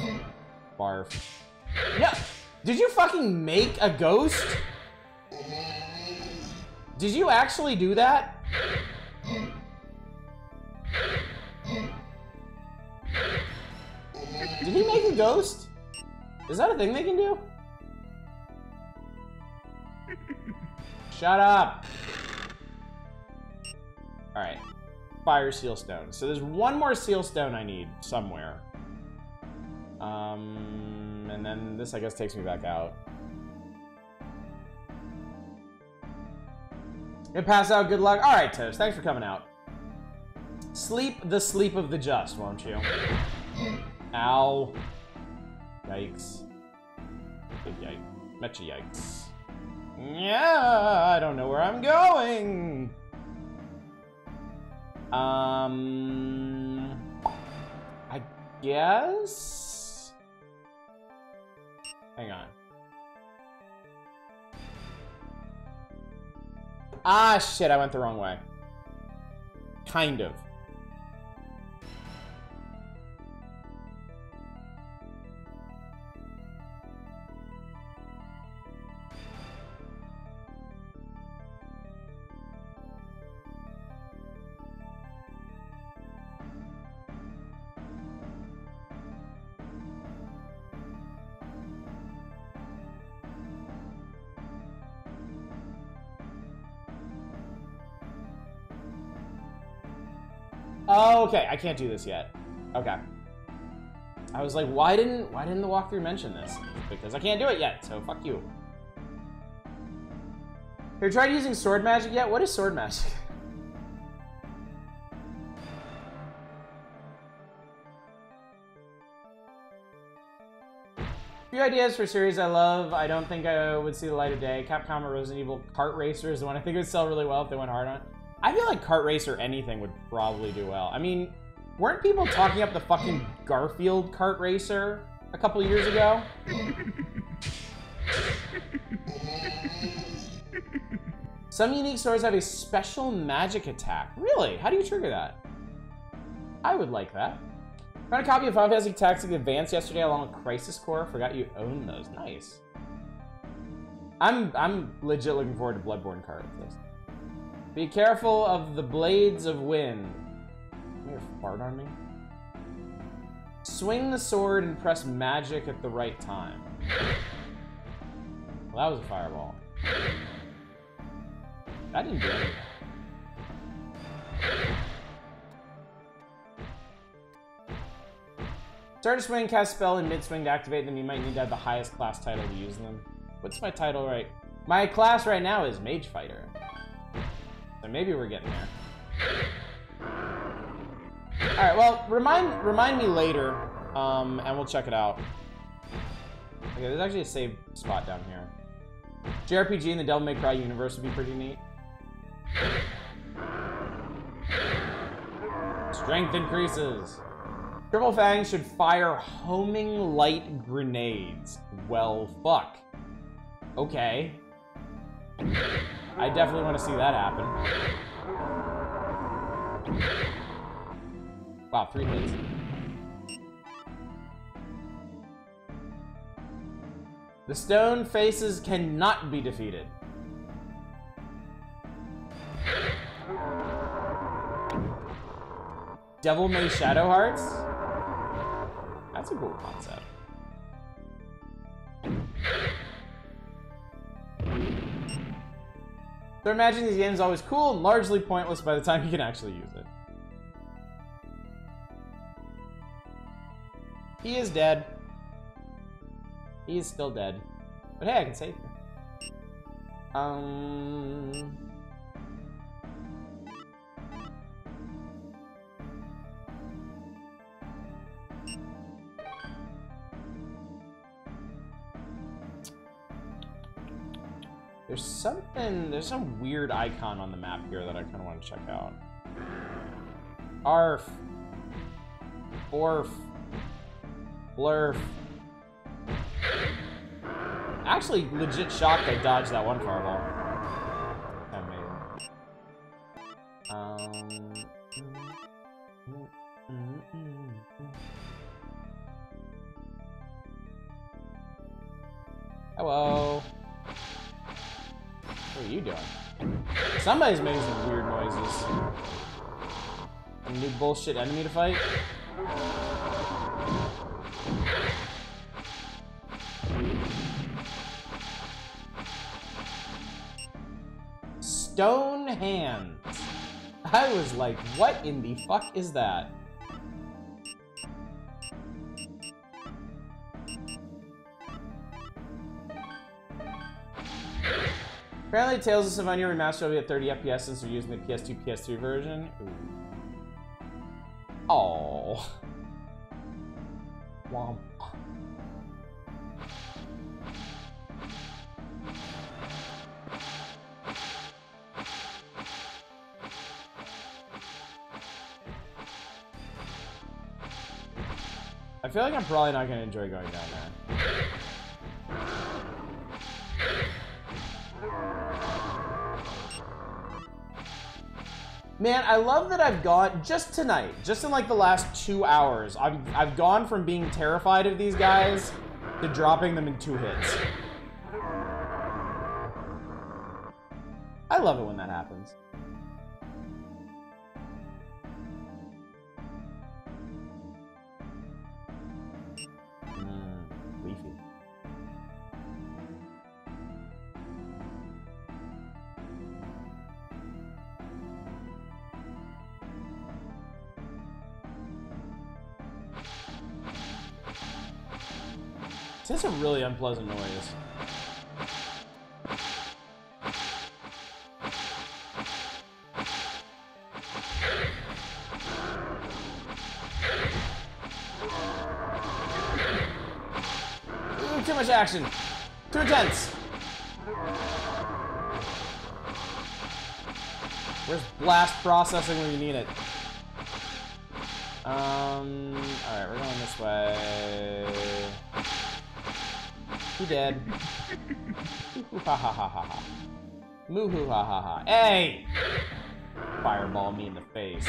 Barf. Yeah! Did you fucking make a ghost? Did you actually do that? Did he make a ghost? Is that a thing they can do? Shut up! Alright. Fire seal stone. So there's one more seal stone I need somewhere. And then this, I guess, takes me back out. You pass out, good luck. Alright, Toast, thanks for coming out. Sleep the sleep of the just, won't you? Ow. Yikes. Big yikes. Mecha yikes. Yeah, I don't know where I'm going. I guess? Hang on. Ah, shit, I went the wrong way. Kind of. Oh, okay, I can't do this yet. Okay. I was like, why didn't the walkthrough mention this? Because I can't do it yet, so fuck you. Have you tried using sword magic yet? What is sword magic? Few ideas for a series I love. I don't think I would see the light of day. Capcom or Resident Evil Kart Racer is the one I think would sell really well if they went hard on it. I feel like Kart Racer anything would probably do well. I mean, weren't people talking up the fucking Garfield Kart Racer a couple years ago? Some unique swords have a special magic attack. Really? How do you trigger that? I would like that. Found a copy of Final Fantasy Tactics Advance yesterday along with Crisis Core. Forgot you own those. Nice. I'm legit looking forward to Bloodborne Kart with this. Be careful of the blades of wind. You're fart on me. Swing the sword and press magic at the right time. Well, that was a fireball. That didn't do anything. Start a swing, cast spell, and mid-swing to activate them. You might need to have the highest class title to use them. What's my title right? My class right now is Mage Fighter. So maybe we're getting there. Alright, well, remind me later, and we'll check it out. Okay, there's actually a save spot down here. JRPG in the Devil May Cry universe would be pretty neat. Strength increases. Triple Fang should fire homing light grenades. Well, fuck. Okay. I definitely want to see that happen. Wow, 3 hits. The stone faces cannot be defeated. Devil May Shadow Hearts? That's a cool concept. So imagine these games always cool and largely pointless by the time you can actually use it. He is dead. He is still dead. But hey, I can save him. There's some weird icon on the map here that I kind of want to check out. Arf. Orf. Blurf. Actually, legit shocked I dodged that one fireball. Amazing. Hello. What are you doing? Somebody's making some weird noises. A new bullshit enemy to fight? Stone hands. I was like, what in the fuck is that? Apparently, Tales of Symphonia Remastered will be at 30 FPS since they're using the PS2, PS3 version. Ooh. Oh. Womp. I feel like I'm probably not going to enjoy going down there. Man, I love that I've gone, just tonight, just in like the last 2 hours, I've gone from being terrified of these guys to dropping them in 2 hits. I love it when that happens. Leafy. This is a really unpleasant noise. Ooh, too much action. Too intense. Where's blast processing when you need it? Alright, we're going this way. He dead. Hoo ha ha ha ha ha. Moo hoo ha ha ha. Hey! Fireball me in the face.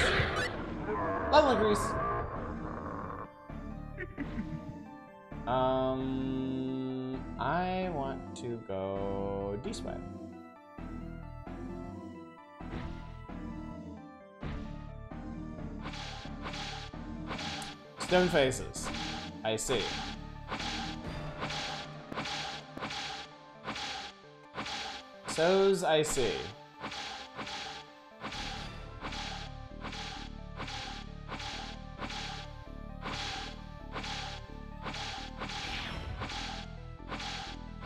Level increase. I want to go this way. Stone faces. I see. So's I see.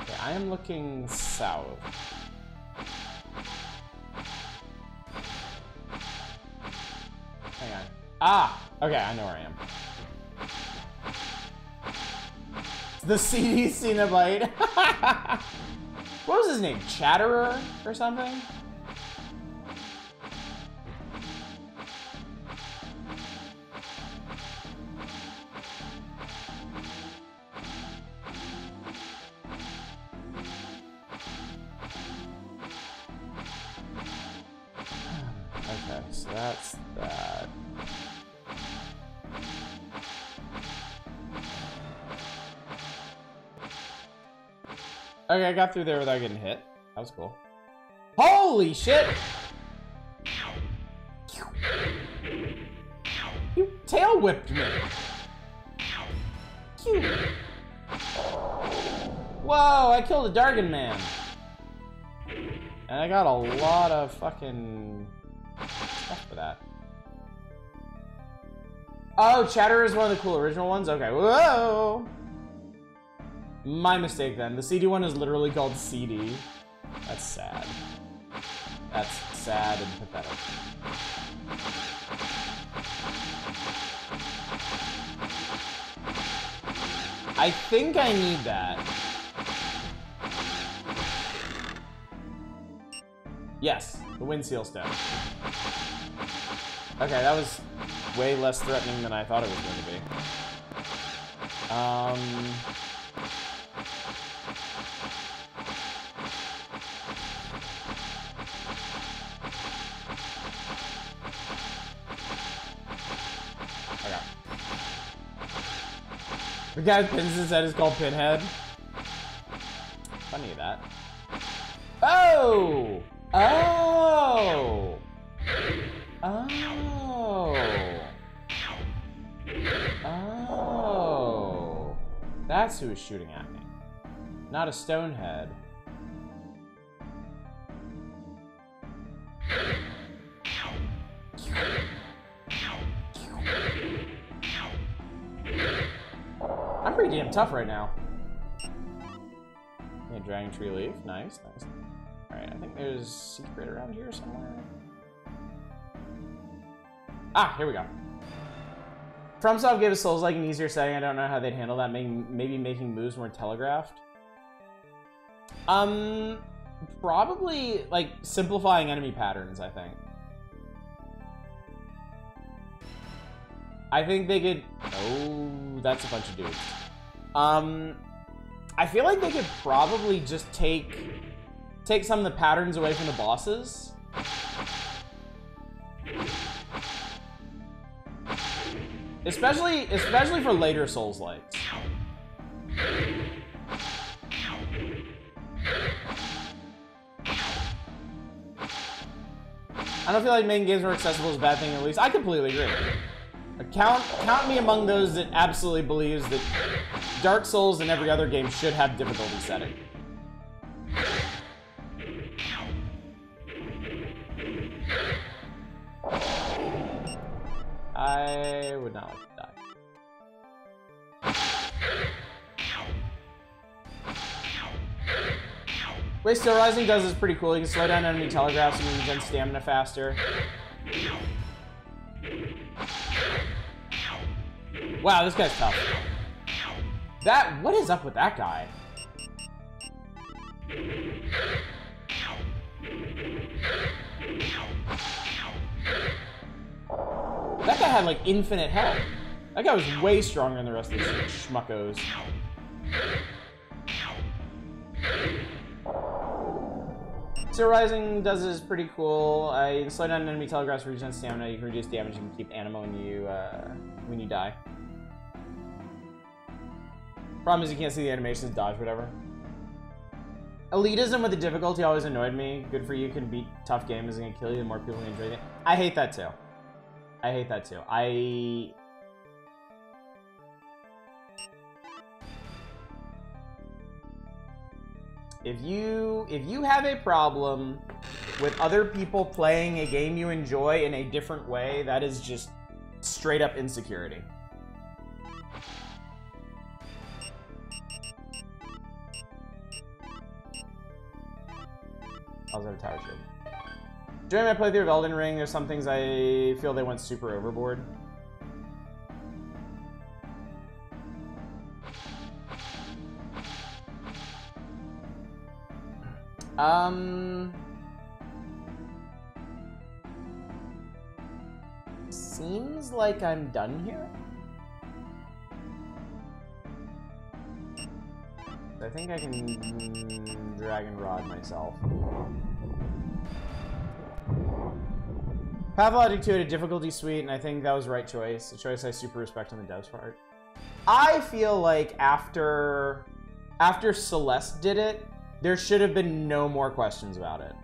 Okay, I am looking south. Hang on. Ah! Okay, I know where I am. It's the CD Cenobite. What was his name? Chatterer or something? Okay, so that's that. Okay, I got through there without getting hit. That was cool. Holy shit! You tail whipped me. Whoa, I killed a Dargon man. And I got a lot of fucking stuff for that. Oh, Chatter is one of the cool original ones? Okay, whoa! My mistake then. The CD one is literally called CD. That's sad. That's sad and pathetic. I think I need that. Yes, the Wind Seal Stone. Okay, that was way less threatening than I thought it was going to be. Okay. The guy with pins his head is called Pinhead. Funny that. Oh! Oh! Oh! Oh! That's who was shooting at me. Not a stone head. I'm pretty damn tough right now. Yeah, Dragon Tree Leaf. Nice, nice. Alright, I think there's a secret around here somewhere. Ah, here we go. FromSoft gave us Souls-like an easier setting. I don't know how they'd handle that. Maybe making moves more telegraphed. Probably, like, simplifying enemy patterns, I think. I think they could... Oh, that's a bunch of dudes. I feel like they could probably just take some of the patterns away from the bosses. Especially for later Souls-likes. I don't feel like making games more accessible is a bad thing, at least. I completely agree. Count me among those that absolutely believes that Dark Souls and every other game should have difficulty setting. I would not like to die. Way Still Rising does is pretty cool. You can slow down enemy telegraphs and you can regen stamina faster. Wow, this guy's tough. What is up with that guy? That guy had, like, infinite health. That guy was way stronger than the rest of these schmuckos. Still Rising does is pretty cool. You can slow down enemy telegraphs for regen stamina. You can reduce damage. You can keep ammo when you die. Problem is you can't see the animations, dodge, whatever. Elitism with the difficulty always annoyed me. Good for you, can beat tough games and kill you, the more people can enjoy it. I hate that too. I hate that too. If you have a problem with other people playing a game you enjoy in a different way, that is just straight up insecurity. I also have a tower shield. During my playthrough of Elden Ring, there's some things I feel they went super overboard. Seems like I'm done here. I think I can Dragon Rod myself. Pathologic 2 had a difficulty suite, and I think that was the right choice. A choice I super respect on the devs part. I feel like after Celeste did it, there should have been no more questions about it.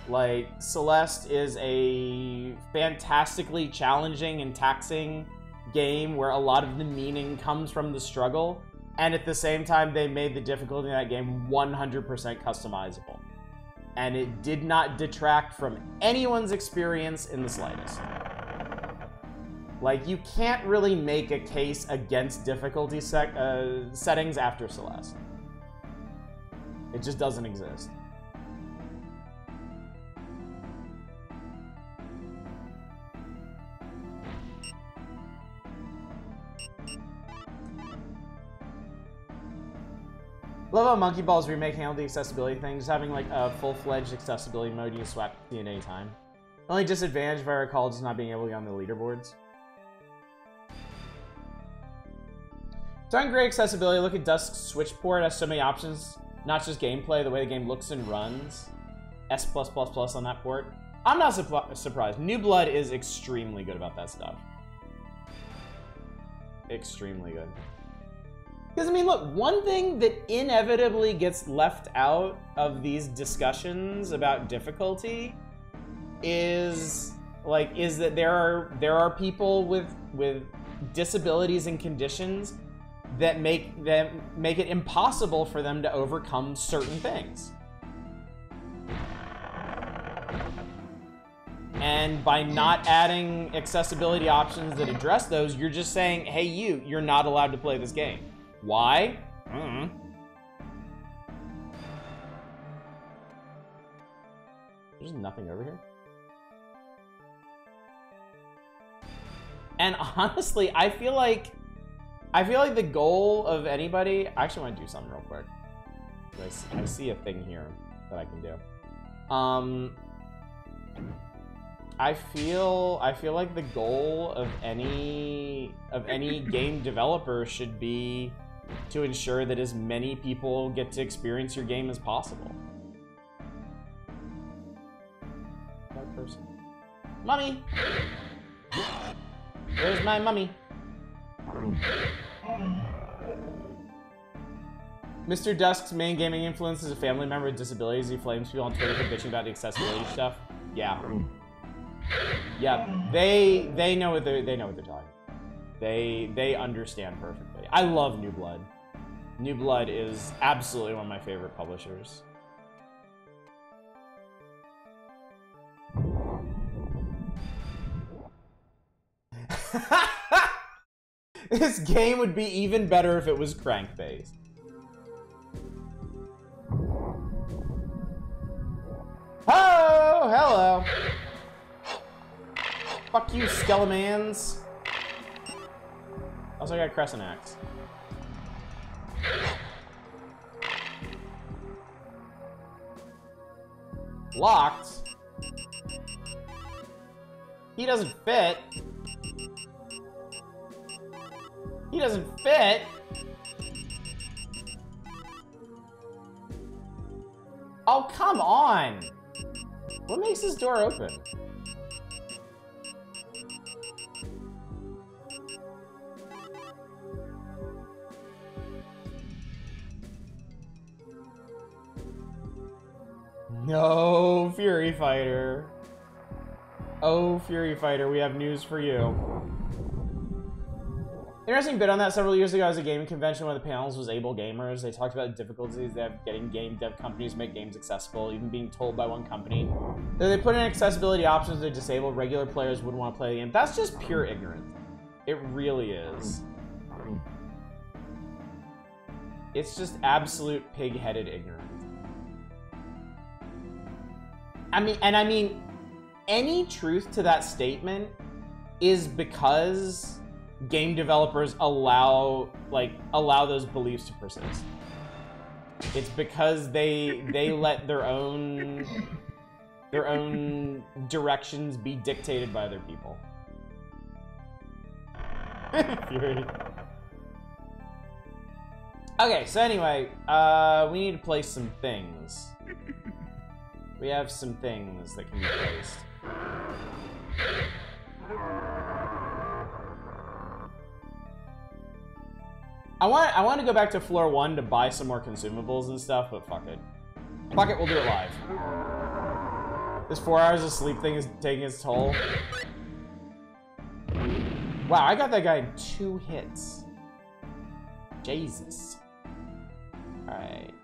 Like, Celeste is a fantastically challenging and taxing game where a lot of the meaning comes from the struggle, and at the same time, they made the difficulty in that game 100% customizable. And it did not detract from anyone's experience in the slightest. Like, you can't really make a case against difficulty settings after Celeste. It just doesn't exist. Love how Monkey Ball's remake handled the accessibility thing, just having like a full-fledged accessibility mode you can swap to at any time. Only disadvantage, if I recall, is not being able to get on the leaderboards. So on great accessibility, look at Dusk's Switch port. It has so many options, not just gameplay, the way the game looks and runs. S+++ on that port. I'm not surprised. New Blood is extremely good about that stuff. Extremely good. Because, I mean, look, one thing that inevitably gets left out of these discussions about difficulty is that there are people with disabilities and conditions that make it impossible for them to overcome certain things. And by not adding accessibility options that address those, you're just saying, hey, you're not allowed to play this game. Why? I don't know. There's nothing over here. And honestly, I feel like the goal of anybody... I actually want to do something real quick. I see a thing here that I can do. I feel like the goal of any game developer should be to ensure that as many people get to experience your game as possible. That person. Mummy! Where's my mummy? Mr. Dusk's main gaming influence is a family member with disabilities. He flames people on Twitter for bitching about the accessibility stuff. Yeah. Yeah, they know what they're talking about. They understand perfectly. I love New Blood. New Blood is absolutely one of my favorite publishers. This game would be even better if it was crank-based. Oh, hello. Fuck you, Skelemans. Also, I got Crescent Axe. Locked. He doesn't fit. He doesn't fit. Oh, come on. What makes this door open? No, Fury Fighter. Oh, Fury Fighter, we have news for you. Interesting bit on that. Several years ago, I was at a gaming convention. One of the panels was Able Gamers. They talked about the difficulties they have getting game dev companies to make games accessible, even being told by one company that they put in accessibility options to disable regular players wouldn't want to play the game. That's just pure ignorance. It really is. It's just absolute pig-headed ignorance. I mean, any truth to that statement is because game developers allow those beliefs to persist. It's because they let their own directions be dictated by other people. Fury. Okay, so anyway, we need to place some things. We have some things that can be placed. I want to go back to floor 1 to buy some more consumables and stuff, but fuck it. Fuck it, we'll do it live. This 4 hours of sleep thing is taking its toll. Wow, I got that guy in 2 hits. Jesus. Alright.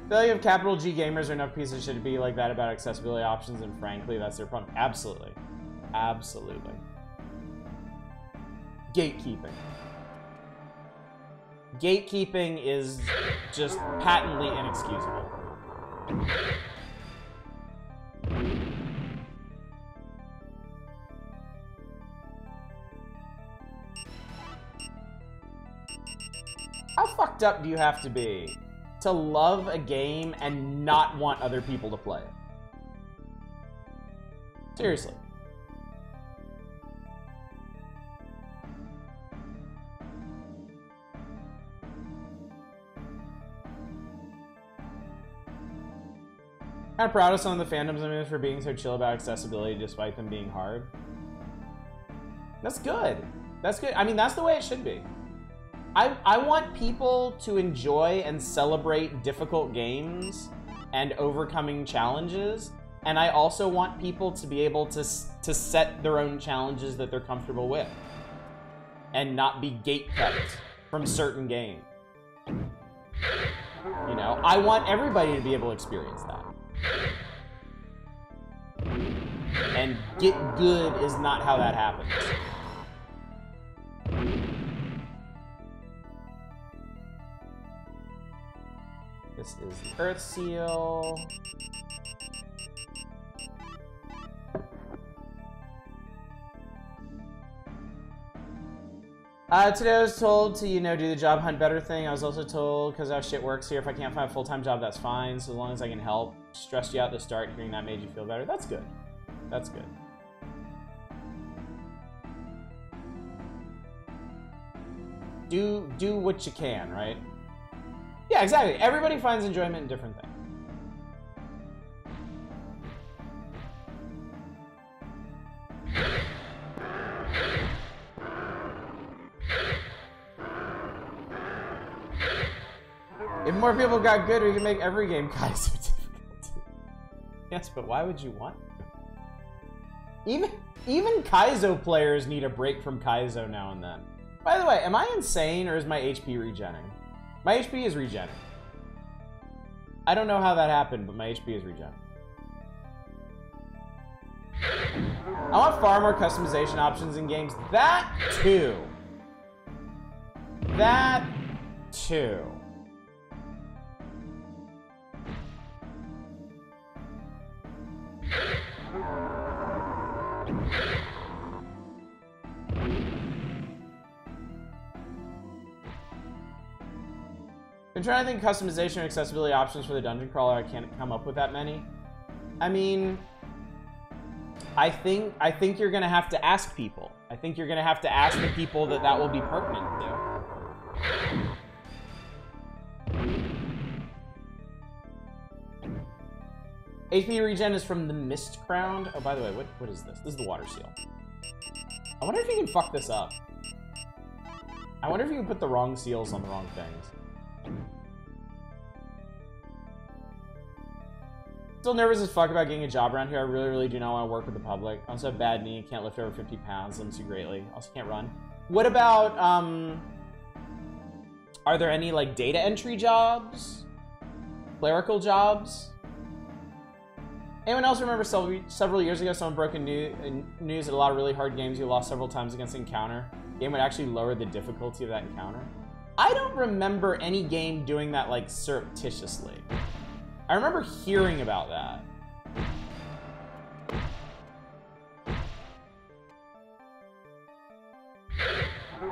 Failure of capital G gamers are enough pieces of shit to be like that about accessibility options, and frankly, that's their problem. Absolutely. Absolutely. Gatekeeping. Gatekeeping is just patently inexcusable. How fucked up do you have to be to love a game and not want other people to play it? Seriously. Kind of proud of some of the fandoms I'm in for being so chill about accessibility despite them being hard. That's good. That's good. I mean, that's the way it should be. I want people to enjoy and celebrate difficult games and overcoming challenges, and I also want people to be able to set their own challenges that they're comfortable with and not be gate-kept from certain games. You know, I want everybody to be able to experience that. And get good is not how that happens. This is the Earth Seal. Today I was told to, you know, do the job hunt better thing. I was also told, because how shit works here, if I can't find a full-time job, that's fine. So as long as I can help. Stressed you out at the start, hearing that made you feel better. That's good. That's good. Do what you can, right? Yeah, exactly. Everybody finds enjoyment in different things. If more people got good, we can make every game Kaizo difficult. Yes, but why would you want to? Even Kaizo players need a break from Kaizo now and then. By the way, am I insane or is my HP regenning? My HP is regenning. I don't know how that happened, but my HP is regenning. I want far more customization options in games. That too. That too. I'm trying to think customization and accessibility options for the dungeon crawler. I can't come up with that many. I mean, I think you're gonna have to ask people. I think you're gonna have to ask the people that will be pertinent to. HP regen is from the Mist Crown. Oh, by the way, what is this? This is the water seal. I wonder if you can fuck this up. I wonder if you can put the wrong seals on the wrong things. Still nervous as fuck about getting a job around here. I really do not want to work with the public. I also have bad knee, can't lift over 50 pounds, limits you greatly. Also can't run. What about, are there any, like, data entry jobs? Clerical jobs? Anyone else remember several years ago someone broke news that a lot of really hard games you lost several times against Encounter? The game would actually lower the difficulty of that encounter? I don't remember any game doing that, like, surreptitiously. I remember hearing about that.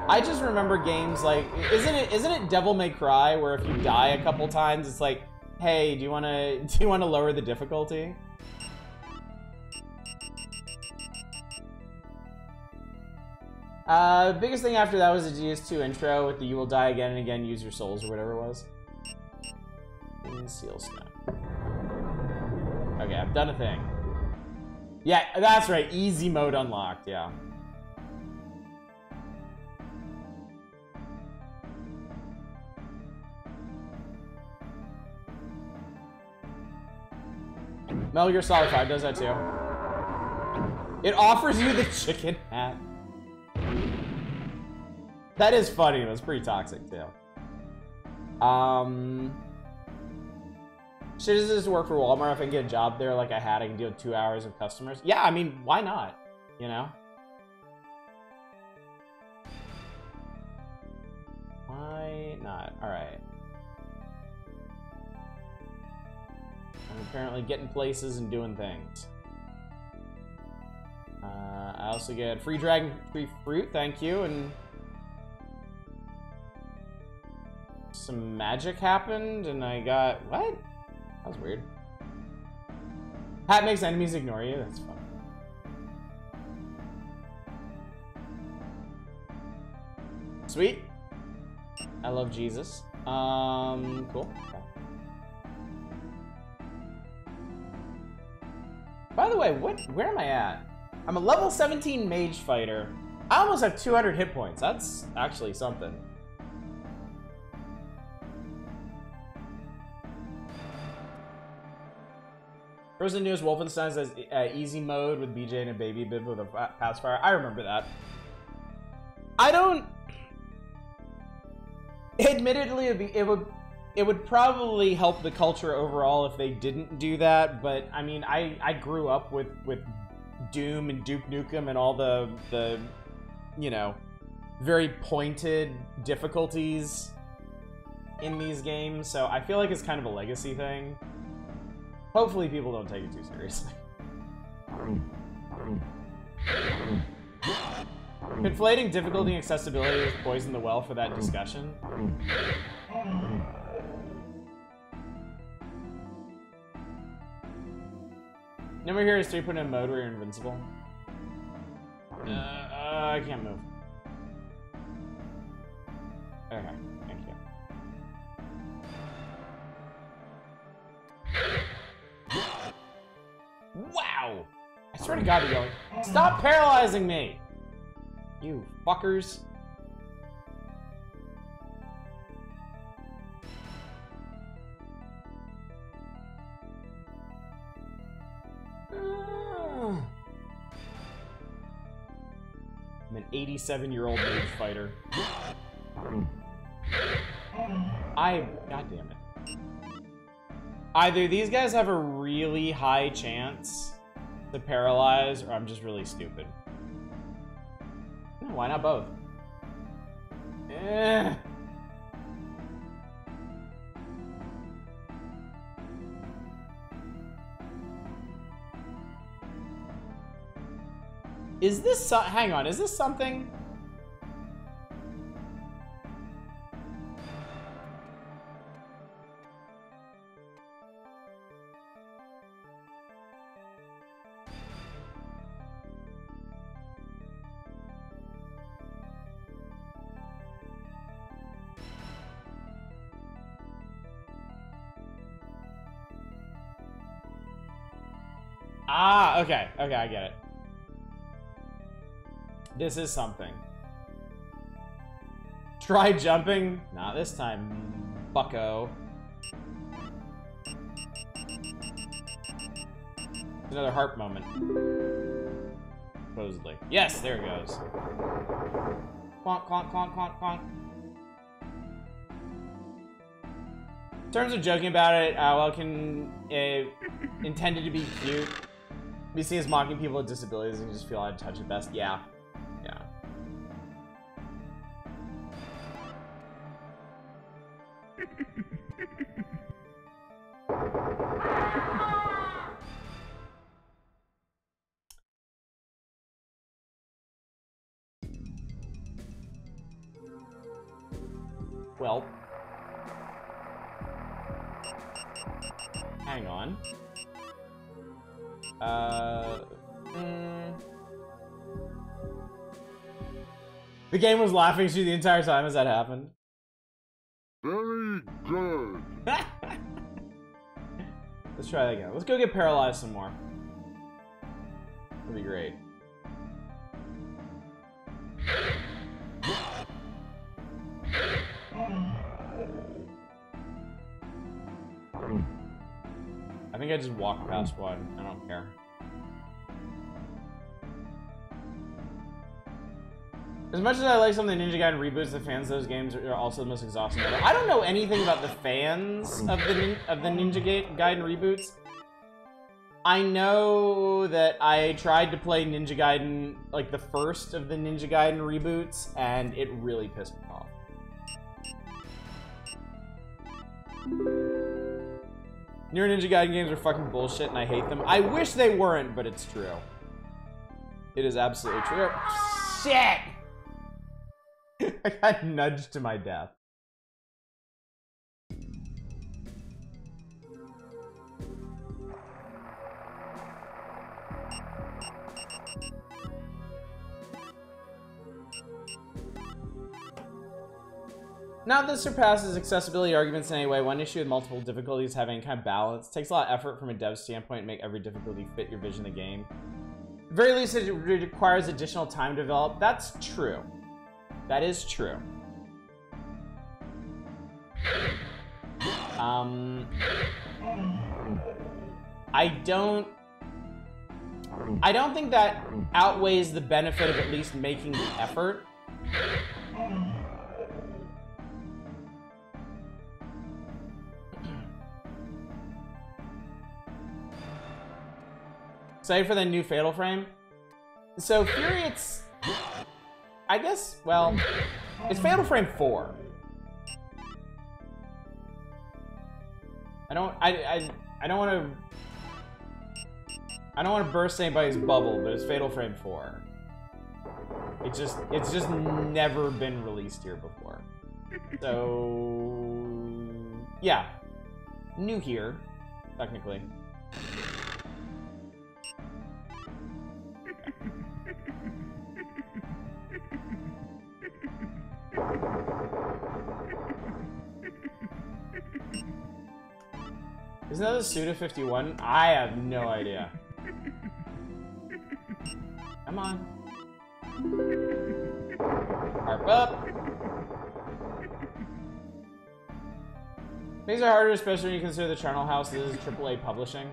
I just remember games like, isn't it Devil May Cry where if you die a couple times, it's like, hey, do you wanna lower the difficulty? Biggest thing after that was the GS2 intro with the "You will die again and again, use your souls" or whatever it was. Seal Snow. Okay, I've done a thing. Yeah, that's right. Easy mode unlocked, yeah. Metal Gear Solid 5 does that too. It offers you the chicken hat. That is funny. It was pretty toxic too. Should this work for Walmart? If I can get a job there like I had, I can deal with 2 hours of customers. Yeah, I mean, why not? You know? Why not? Alright. I'm apparently getting places and doing things. I also get free dragon free fruit, thank you, and some magic happened, and I got what? That was weird. Hat makes enemies ignore you. That's fun. Sweet. I love Jesus. Cool. Okay. By the way, where am I at? I'm a level 17 mage fighter. I almost have 200 hit points. That's actually something. Frozen News Wolfenstein says easy mode with BJ and a baby bib with a pacifier. I remember that. I don't. Admittedly, it would probably help the culture overall if they didn't do that. But I mean, I grew up with Doom and Duke Nukem and all the you know, very pointed difficulties in these games. So I feel like it's kind of a legacy thing. Hopefully people don't take it too seriously. Conflating difficulty and accessibility with poison the well for that discussion. Number here is 3 put in a mode where you're invincible. I can't move. Okay, thank you. Wow! I swear to God, you're going. Stop paralyzing me! You fuckers. I'm an 87-year-old mage fighter. God damn it. Either these guys have a really high chance to paralyze, or I'm just really stupid. Why not both? Is this hang on, is this something? Ah, okay, I get it. This is something. Try jumping? Not this time, bucko. Another heart moment. Supposedly. Yes, there it goes. Clonk, clonk, clonk, clonk, clonk. In terms of joking about it, well, intended to be cute. Be seen as mocking people with disabilities and just feel out of touch at best. Yeah. Yeah. Well. Hang on. The game was laughing at you the entire time as that happened. Very good. Let's try that again. Let's go get paralyzed some more. That'd be great. I think I just walked past one. I don't care. As much as I like some of the Ninja Gaiden reboots, the fans of those games are also the most exhausting ever. I don't know anything about the fans of the Ninja Gaiden reboots. I know that I tried to play Ninja Gaiden, like the first of the Ninja Gaiden reboots, and it really pissed me off. Newer Ninja Gaiden games are fucking bullshit and I hate them. I wish they weren't, but it's true. It is absolutely true. Shit! I got nudged to my death. Not that this surpasses accessibility arguments in any way. One issue with multiple difficulties having kind of balance. It takes a lot of effort from a dev standpoint to make every difficulty fit your vision of the game. At the very least, it requires additional time to develop. That's true. That is true. I don't think that outweighs the benefit of at least making the effort. Excited for the new Fatal Frame? So Fury, it's... I guess, well... It's Fatal Frame 4. I don't want to burst anybody's bubble, but it's Fatal Frame 4. It's just never been released here before. So... Yeah. New here, technically. Isn't that a Suda51? I have no idea. Come on. Harp up. Things are harder, especially when you consider the Charnel House is AAA publishing.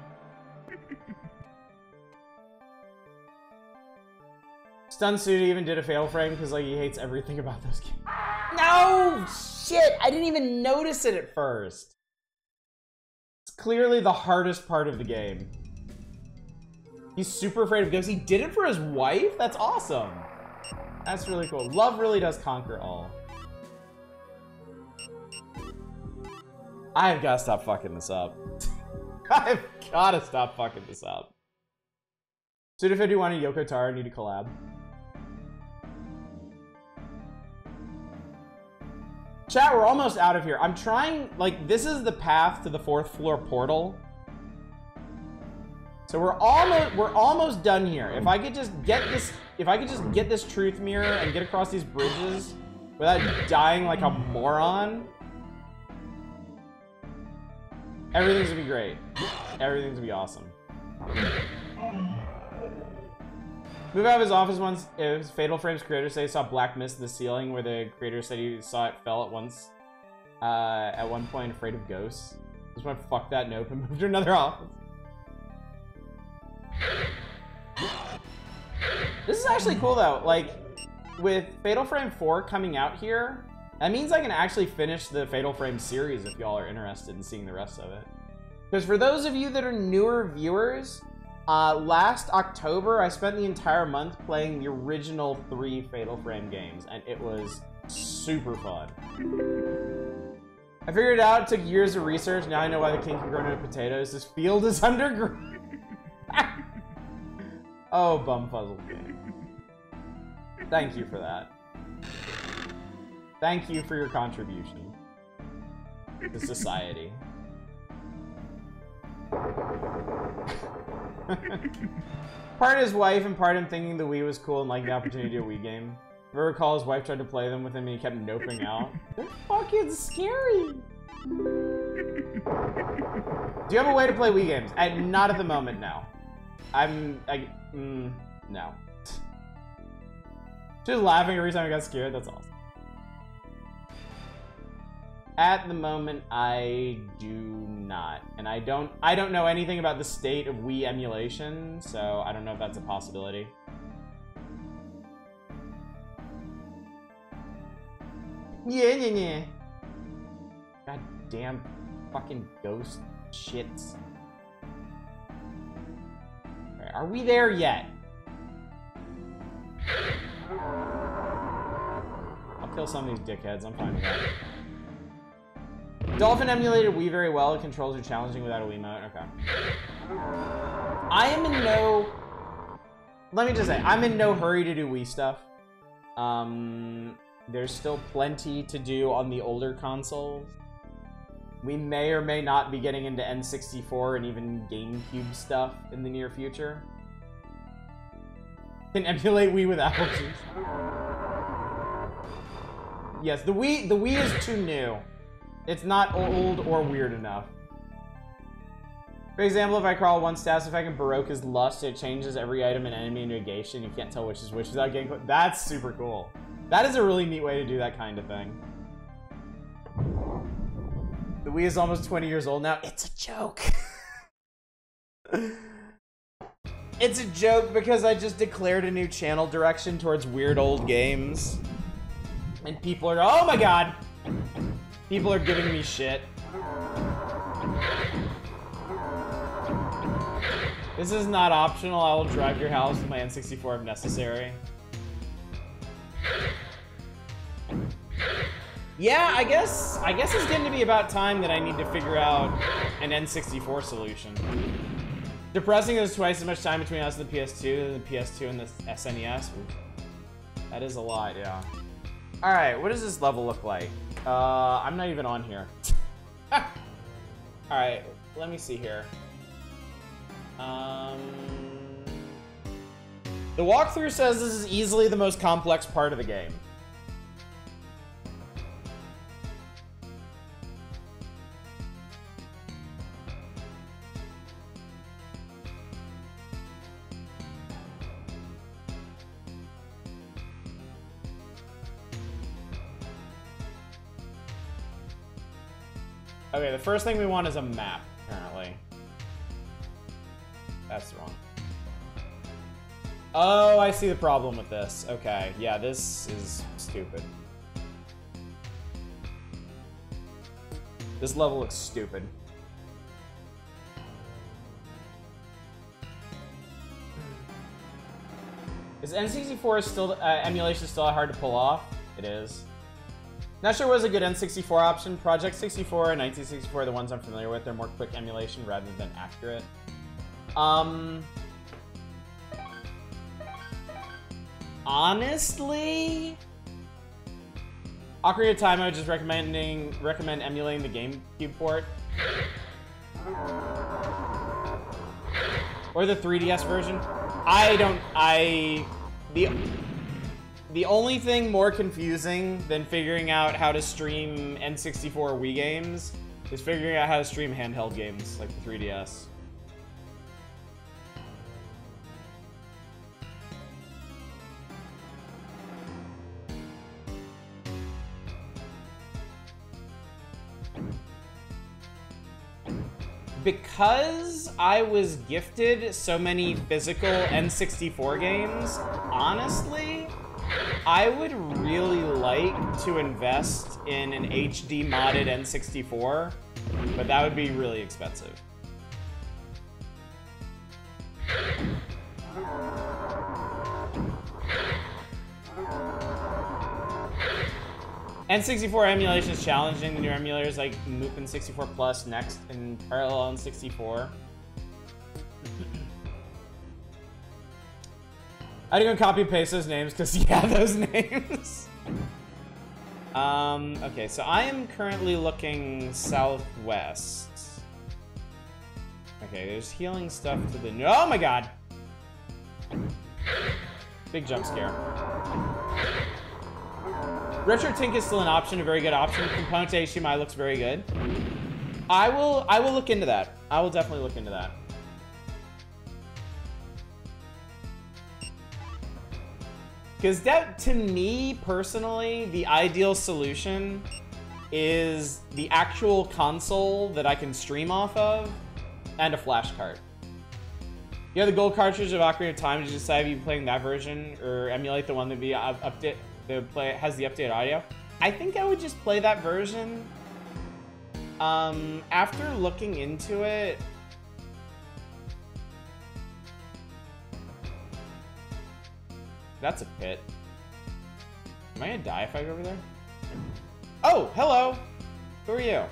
Stun Suda even did a Fatal Frame because like he hates everything about those games. No! Shit! I didn't even notice it at first. It's clearly the hardest part of the game. He's super afraid of ghosts. He did it for his wife? That's awesome. That's really cool. Love really does conquer all. I've got to stop fucking this up. I've got to stop fucking this up. Suda51 and Yoko Taro need to collab. Chat, we're almost out of here. I'm trying, like, this is the path to the 4th floor portal. So we're almost done here. If I could just get this truth mirror and get across these bridges without dying like a moron, everything's gonna be great. Everything's gonna be awesome. Move out of his office once. It was Fatal Frame's creator said he saw black mist in the ceiling, where the creator said he saw it fell at once. At one point, afraid of ghosts. Just went fuck that nope and moved to another office. This is actually cool though. Like, with Fatal Frame 4 coming out here, that means I can actually finish the Fatal Frame series if y'all are interested in seeing the rest of it. Because for those of you that are newer viewers, last October, I spent the entire month playing the original 3 Fatal Frame games, and it was super fun. I figured it out, it took years of research, now I know why the king can grow no potatoes. This field is underground. Oh, Bumfuzzle King. Thank you for that. Thank you for your contribution to society. Part his wife and part him thinking the Wii was cool and liking the opportunity to do a Wii game. If I recall, his wife tried to play them with him and he kept noping out. They're fucking scary! Do you have a way to play Wii games? Not at the moment, no. No. Just laughing every time I got scared, that's awesome. At the moment, I do not. And I don't know anything about the state of Wii emulation, so I don't know if that's a possibility. Yeah. God damn fucking ghost shits. Are we there yet? I'll kill some of these dickheads. I'm fine with that. Dolphin emulated Wii very well. The controls are challenging without a Wiimote. Okay. I am in no... Let me just say, I'm in no hurry to do Wii stuff. There's still plenty to do on the older consoles. We may or may not be getting into N64 and even GameCube stuff in the near future. Can emulate Wii with allergies. Yes, the Wii is too new. It's not old or weird enough. For example, if I crawl one status effect in Baroka's Lust, it changes every item and enemy negation. You can't tell which is which without getting... That's super cool. That is a really neat way to do that kind of thing. The Wii is almost 20 years old now. It's a joke. It's a joke because I just declared a new channel direction towards weird old games. And people are, oh my god! People are giving me shit. This is not optional. I will drive your house with my N64 if necessary. Yeah, I guess it's getting to be about time that I need to figure out an N64 solution. Depressing, there's twice as much time between us and the PS2 than the PS2 and the SNES. That is a lot, yeah. Alright, what does this level look like? I'm not even on here. Alright, let me see here. The walkthrough says this is easily the most complex part of the game. Okay, the first thing we want is a map, apparently. That's wrong. Oh, I see the problem with this. Okay, yeah, this is stupid. This level looks stupid. Is N64 still emulation still hard to pull off? It is. Not sure what was a good N64 option. Project 64 and 1964 are the ones I'm familiar with. They're more quick emulation rather than accurate. Honestly, Ocarina of Time, I would just recommend emulating the GameCube port. Or the 3DS version. The only thing more confusing than figuring out how to stream N64 Wii games is figuring out how to stream handheld games like the 3DS. Because I was gifted so many physical N64 games, honestly, I would really like to invest in an HD modded N64, but that would be really expensive. N64 emulation is challenging. The new emulators like Mupen 64 Plus, Next, and Parallel N64. I didn't go copy and paste those names because, yeah, those names. Okay, so I am currently looking southwest. Okay, there's healing stuff to the... Oh my god! Big jump scare. Retro Tink is still an option, a very good option. Component to HDMI looks very good. I will look into that. I will definitely look into that. Because that, to me, personally, the ideal solution is the actual console that I can stream off of and a flash card. You have the gold cartridge of Ocarina of Time. Did you decide if you're playing that version or emulate the one that be has the updated audio? I think I would just play that version. After looking into it, That's a pit. Am I gonna die if I go over there? Oh, hello. Who are you?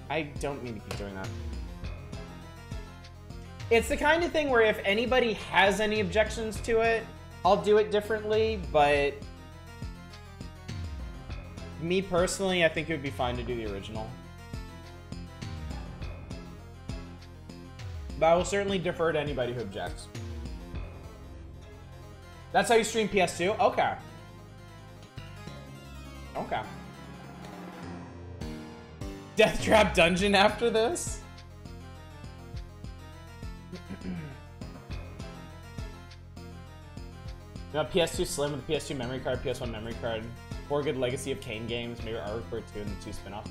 I don't mean to keep doing that. It's the kind of thing where if anybody has any objections to it, I'll do it differently, but me personally, I think it would be fine to do the original. But I will certainly defer to anybody who objects. That's how you stream PS2? Okay. Okay. Death Trap Dungeon after this? You know, PS2 Slim with a PS2 memory card, PS1 memory card, 4 good Legacy of Kain games, maybe Artwork 2 and the 2 spin-off.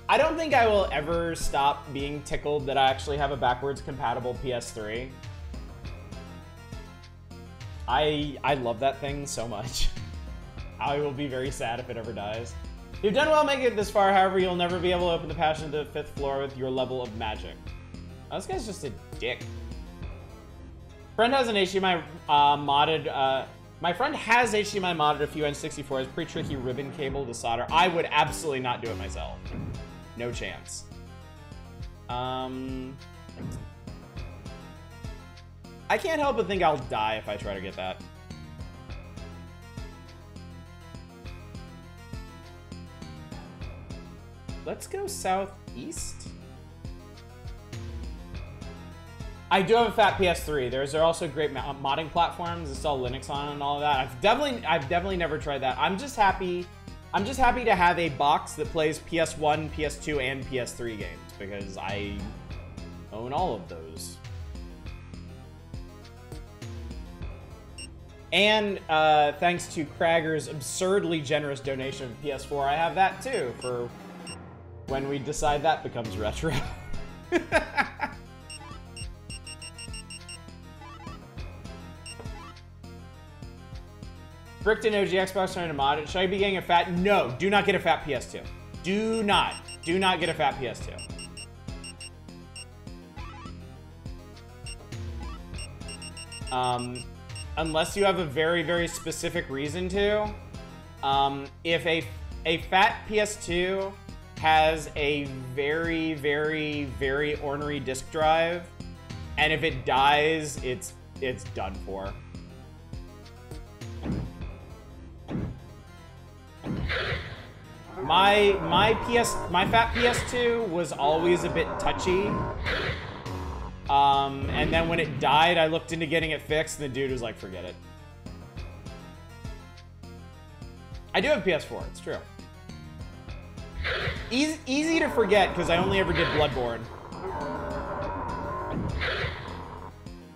I don't think I will ever stop being tickled that I actually have a backwards compatible PS3. I love that thing so much. I will be very sad if it ever dies. You've done well making it this far, however, you'll never be able to open the Passion to the 5th floor with your level of magic. Oh, this guy's just a dick. Friend has an HDMI modded, my friend has HDMI modded a few N64. It's pretty tricky ribbon cable to solder. I would absolutely not do it myself. No chance. I can't help but think I'll die if I try to get that. Let's go southeast. I do have a fat PS3. There are also great modding platforms. Install Linux on it and all of that. I've definitely never tried that. I'm just happy to have a box that plays PS1, PS2, and PS3 games because I own all of those. And thanks to Krager's absurdly generous donation of PS4, I have that too for when we decide that becomes retro. Brickton OG Xbox trying to mod it. Should I be getting a fat? No, do not get a fat PS2. Do not get a fat PS2. Unless you have a very, very specific reason to. If a fat PS2 has a very, very, very ornery disk drive, and if it dies, it's done for. My fat PS2 was always a bit touchy. And then when it died, I looked into getting it fixed, and the dude was like, forget it. I do have PS4, it's true. Easy to forget, because I only ever did Bloodborne.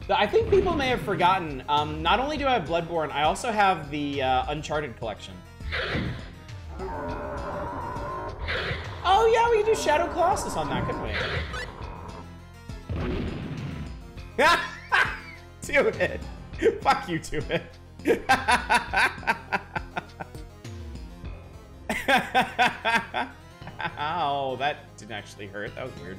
I think people may have forgotten, not only do I have Bloodborne, I also have the Uncharted collection. Oh yeah, we could do Shadow Colossus on that, couldn't we? Do it. Fuck you, do it. Ow, that didn't actually hurt. That was weird.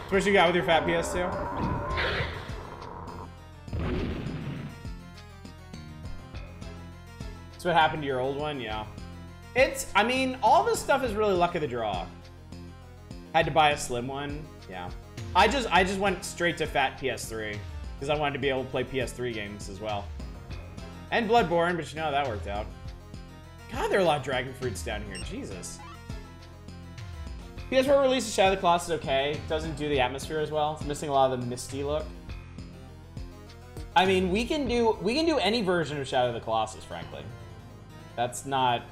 So what you got with your fat PS2? That's what happened to your old one? Yeah. I mean, all this stuff is really luck of the draw. Had to buy a slim one. Yeah. I just went straight to fat PS3 because I wanted to be able to play PS3 games as well. And Bloodborne, but you know, that worked out. God, there are a lot of dragon fruits down here. Jesus. PS4 release of Shadow of the Colossus is okay. Doesn't do the atmosphere as well. It's missing a lot of the misty look. I mean, we can do any version of Shadow of the Colossus, frankly. That's not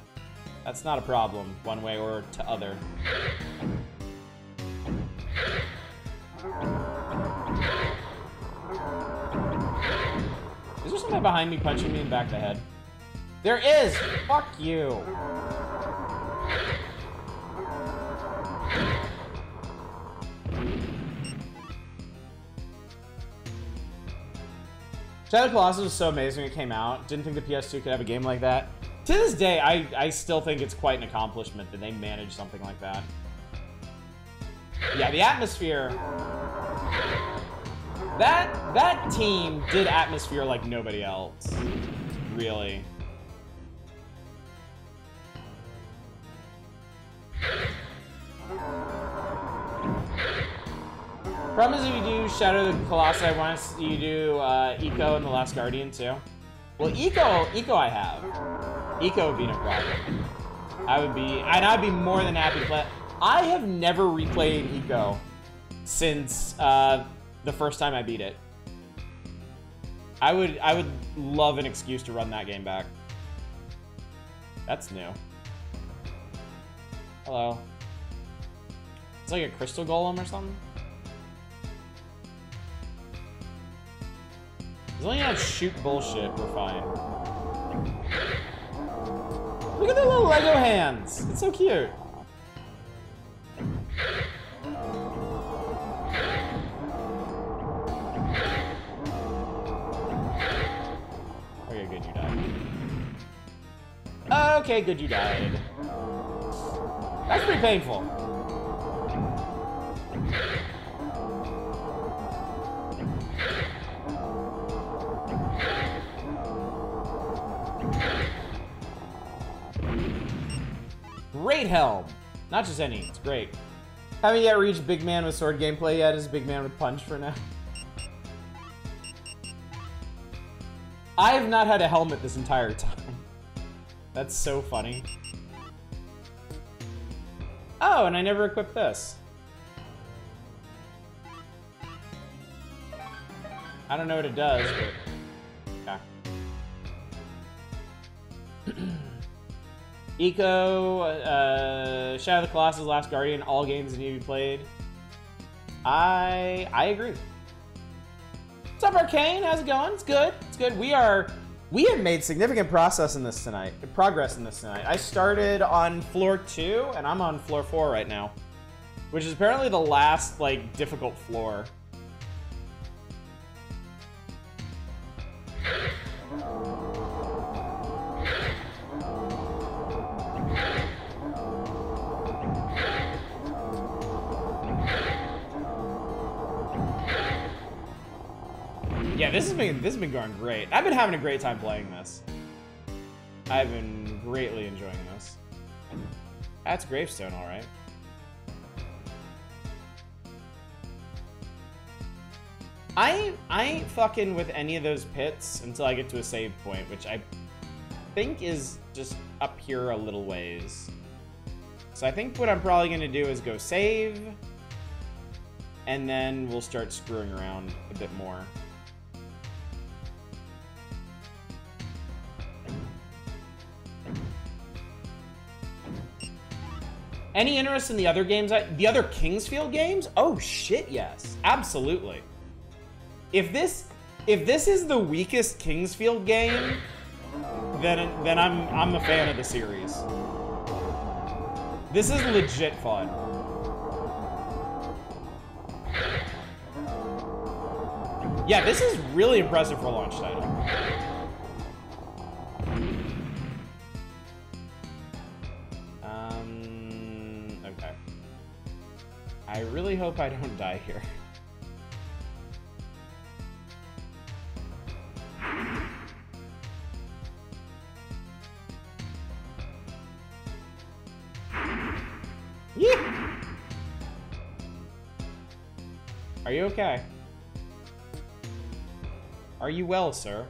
a problem, one way or to other. Is there somebody behind me punching me in the back of the head? There is! Fuck you! Shadow of the Colossus was so amazing when it came out. Didn't think the PS2 could have a game like that. To this day, I still think it's quite an accomplishment that they managed something like that. Yeah, the atmosphere. That team did atmosphere like nobody else. Really. Problem is if you do Shadow of the Colossus, I want to see you do Eco and The Last Guardian too. Well, Eco I have. Eco would be no problem. I'd be more than happy to play. I have never replayed Eco since the first time I beat it. I would love an excuse to run that game back. That's new. Hello. It's like a crystal golem or something. As long as you don't shoot bullshit, we're fine. Look at their little Lego hands. It's so cute. Okay, good, you died. Okay, good, you died. That's pretty painful. Great helm. Not just any, it's great. Haven't yet reached big man with sword gameplay yet. Is big man with punch for now. I have not had a helmet this entire time. That's so funny. Oh, and I never equipped this. I don't know what it does, but yeah. Eco, Shadow of the Colossus, Last Guardian, all games that need to be played. I agree. What's up, Arcane? How's it going? It's good. It's good. We have made significant progress in this tonight. I started on floor 2, and I'm on floor 4 right now, which is apparently the last like difficult floor. Yeah, this has been going great. I've been having a great time playing this. I've been greatly enjoying this. That's Gravestone, all right. I ain't fucking with any of those pits until I get to a save point, which I think is just up here a little ways. So I think what I'm probably gonna do is go save, and then we'll start screwing around a bit more. Any interest in the other games? The other Kingsfield games? Oh shit, yes, absolutely. If this is the weakest Kingsfield game, then I'm a fan of the series. This is legit fun. Yeah, this is really impressive for a launch title. Okay. I really hope I don't die here. Yeah. Are you okay? Are you well, sir?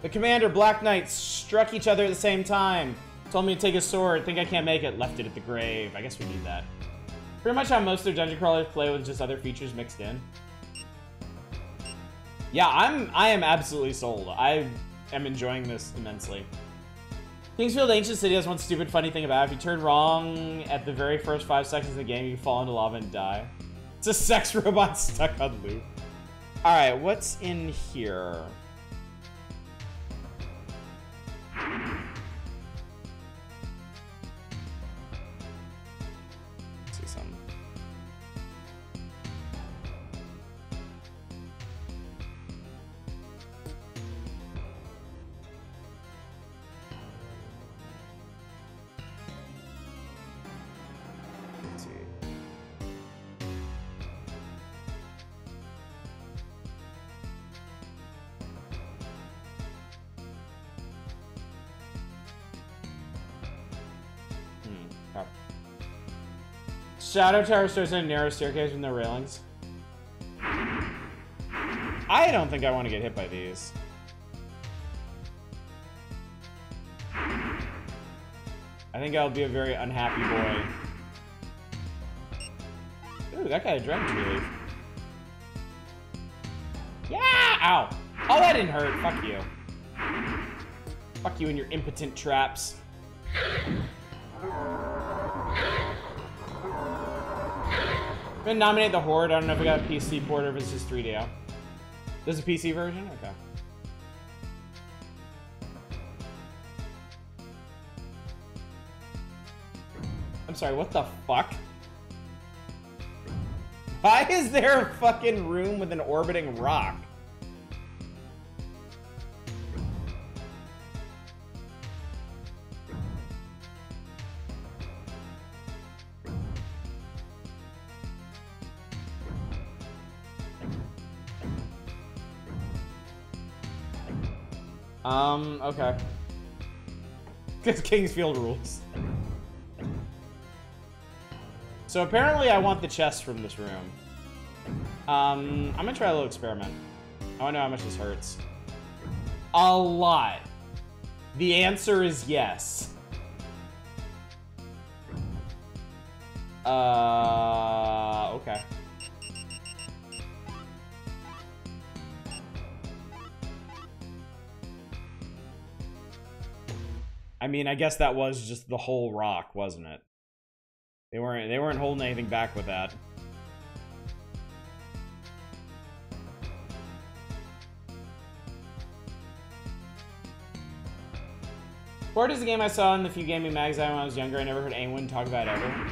The commander, Black Knight, struck each other at the same time. Told me to take his sword. Think I can't make it. Left it at the grave. I guess we need that. Pretty much how most of their dungeon crawlers play, with just other features mixed in. Yeah, I am absolutely sold. I am enjoying this immensely. Kingsfield Ancient City has one stupid funny thing about it. If you turn wrong at the very first 5 seconds of the game, you fall into lava and die. It's a sex robot stuck on loop. Alright, what's in here? Let's see something. Shadow Tower starts in a narrow staircase with no railings. I don't think I want to get hit by these. I think I'll be a very unhappy boy. Ooh, that got a dragon's relief. Yeah! Ow! Oh, that didn't hurt. Fuck you. Fuck you and your impotent traps. I'm gonna nominate the Horde. I don't know if we got a PC port or if it's just 3DO. There's a PC version? Okay. I'm sorry, what the fuck? Why is there a fucking room with an orbiting rock? Okay. Because Kingsfield rules. So apparently I want the chest from this room. I'm gonna try a little experiment. I wanna know how much this hurts. A lot. The answer is yes. Okay. I mean, I guess that was just the whole rock, wasn't it? They weren't holding anything back with that. Horde is a game I saw in the few gaming mags when I was younger. I never heard anyone talk about it ever.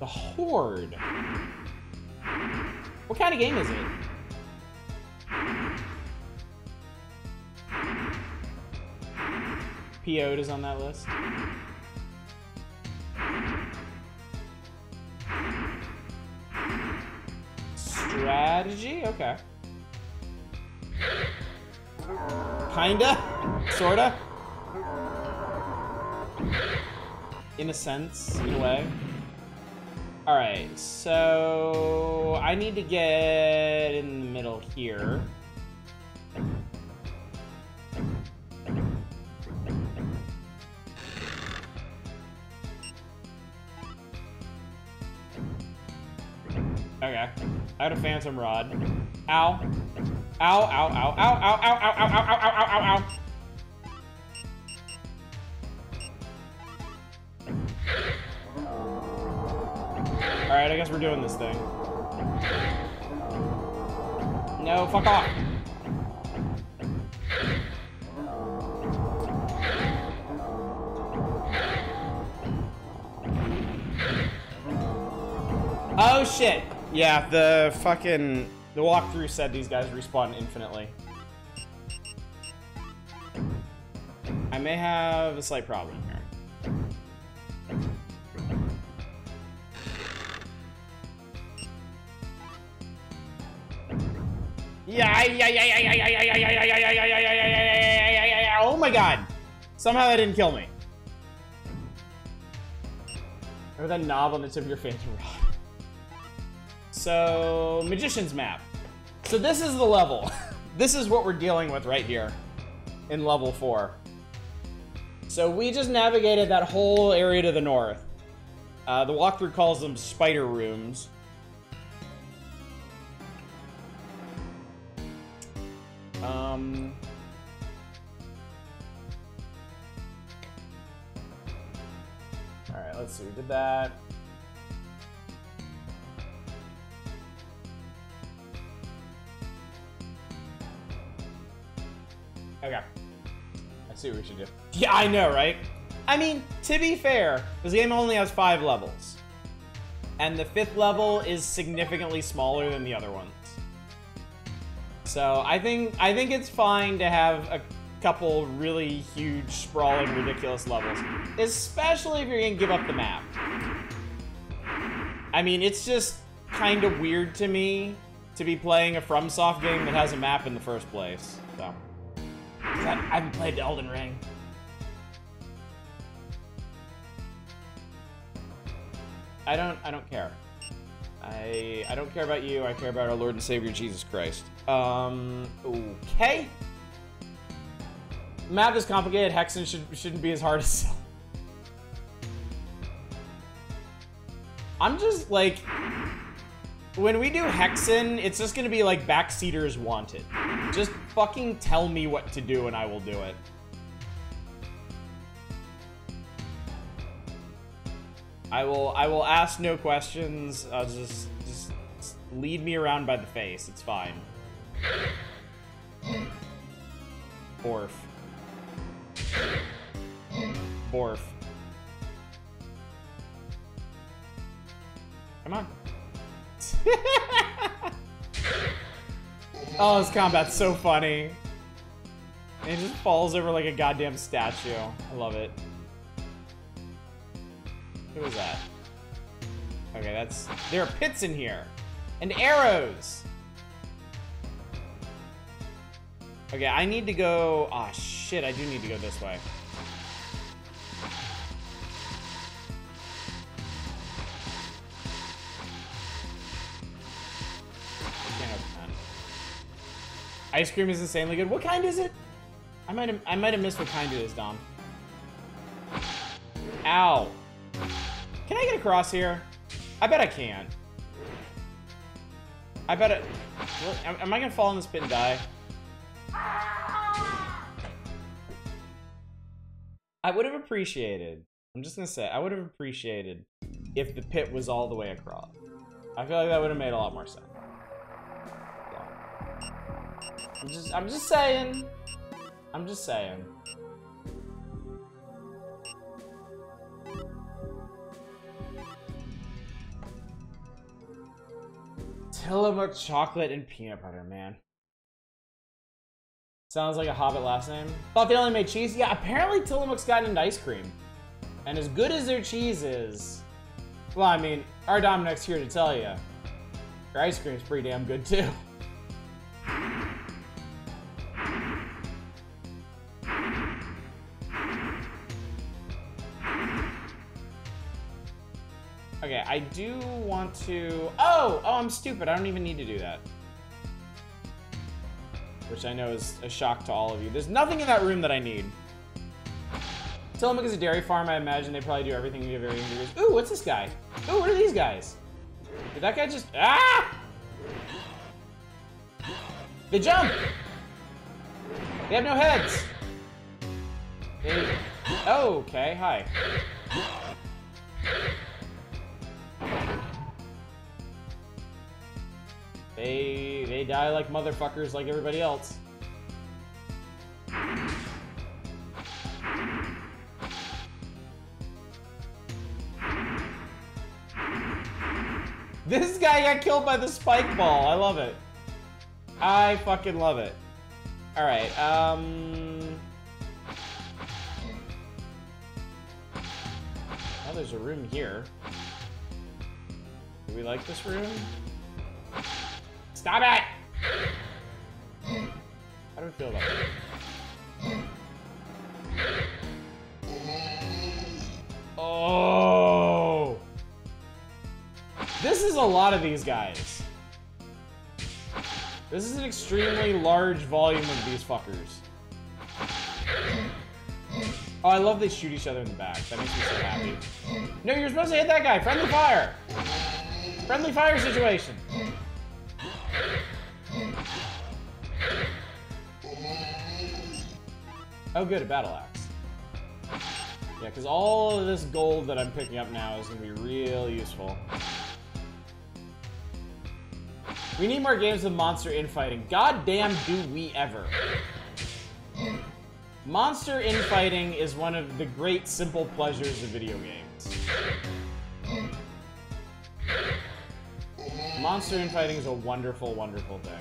The Horde. What kind of game is it? PO'd is on that list. Strategy? Okay. Kinda? Sorta? In a sense, in a way. Alright, so I need to get in the middle here. Okay. I had a phantom rod. Ow. Ow, ow, ow, ow, ow, ow, ow, ow, ow, ow, ow, ow, ow. Alright, I guess we're doing this thing. No, fuck off. Oh shit. Yeah, the walkthrough said these guys respawn infinitely. I may have a slight problem here. Yeah. Oh my god. Somehow that didn't kill me. Or that knob on the tip of your phantom rod. So, Magician's Map. So this is the level. This is what we're dealing with right here in level 4. So we just navigated that whole area to the north. The walkthrough calls them spider rooms. Alright, let's see. We did that. Okay. I see what we should do. Yeah, I know, right? I mean, to be fair, this game only has 5 levels. And the 5th level is significantly smaller than the other ones. So I think it's fine to have a couple really huge, sprawling, ridiculous levels. Especially if you're gonna give up the map. I mean, it's just kind of weird to me to be playing a FromSoft game that has a map in the first place. So, I haven't played Elden Ring. I don't care. I don't care about you. I care about our Lord and Savior Jesus Christ. Okay. Math is complicated. Hexen shouldn't be as hard as. I'm just like, when we do Hexen, it's just gonna be like backseaters wanted. Just fucking tell me what to do and I will do it. I will ask no questions. Just lead me around by the face. It's fine. Borf. Borf. Come on. Oh, this combat's so funny. It just falls over like a goddamn statue. I love it. Who is that? Okay, that's... There are pits in here. And arrows! Okay, I need to go... Ah, oh, shit, I do need to go this way. I can't open that. Ice cream is insanely good. What kind is it? I might have missed what kind it is, Dom. Ow. Can I get across here? I bet I can. I bet it... Am I gonna fall in this pit and die? I would have appreciated... I'm just gonna say, I would have appreciated if the pit was all the way across. I feel like that would have made a lot more sense. I'm just saying. I'm just saying. Tillamook chocolate and peanut butter, man. Sounds like a Hobbit last name. Thought they only made cheese? Yeah, apparently Tillamook's gotten into ice cream. And as good as their cheese is... Well, I mean, our Dominic's here to tell you. Their ice cream's pretty damn good, too. Okay, I do want to... Oh, I'm stupid. I don't even need to do that. Which I know is a shock to all of you. There's nothing in that room that I need. Tillamook is a dairy farm. I imagine they probably do everything via varying degrees. Ooh, what's this guy? Ooh, what are these guys? Did that guy just... Ah! They jump! They have no heads. They... Oh, okay. Hi. They die like motherfuckers like everybody else. This guy got killed by the spike ball. I love it. I fucking love it. Alright, oh, there's a room here. Do we like this room? Stop it! How do we feel about it? Oh! This is a lot of these guys. This is an extremely large volume of these fuckers. Oh, I love they shoot each other in the back. That makes me so happy. No, you're supposed to hit that guy. Friendly fire. Friendly fire situation. Oh, good, a battle axe. Yeah, because all of this gold that I'm picking up now is going to be real useful. We need more games of monster infighting. God damn, do we ever. Monster infighting is one of the great simple pleasures of video games. Monster infighting is a wonderful, wonderful thing.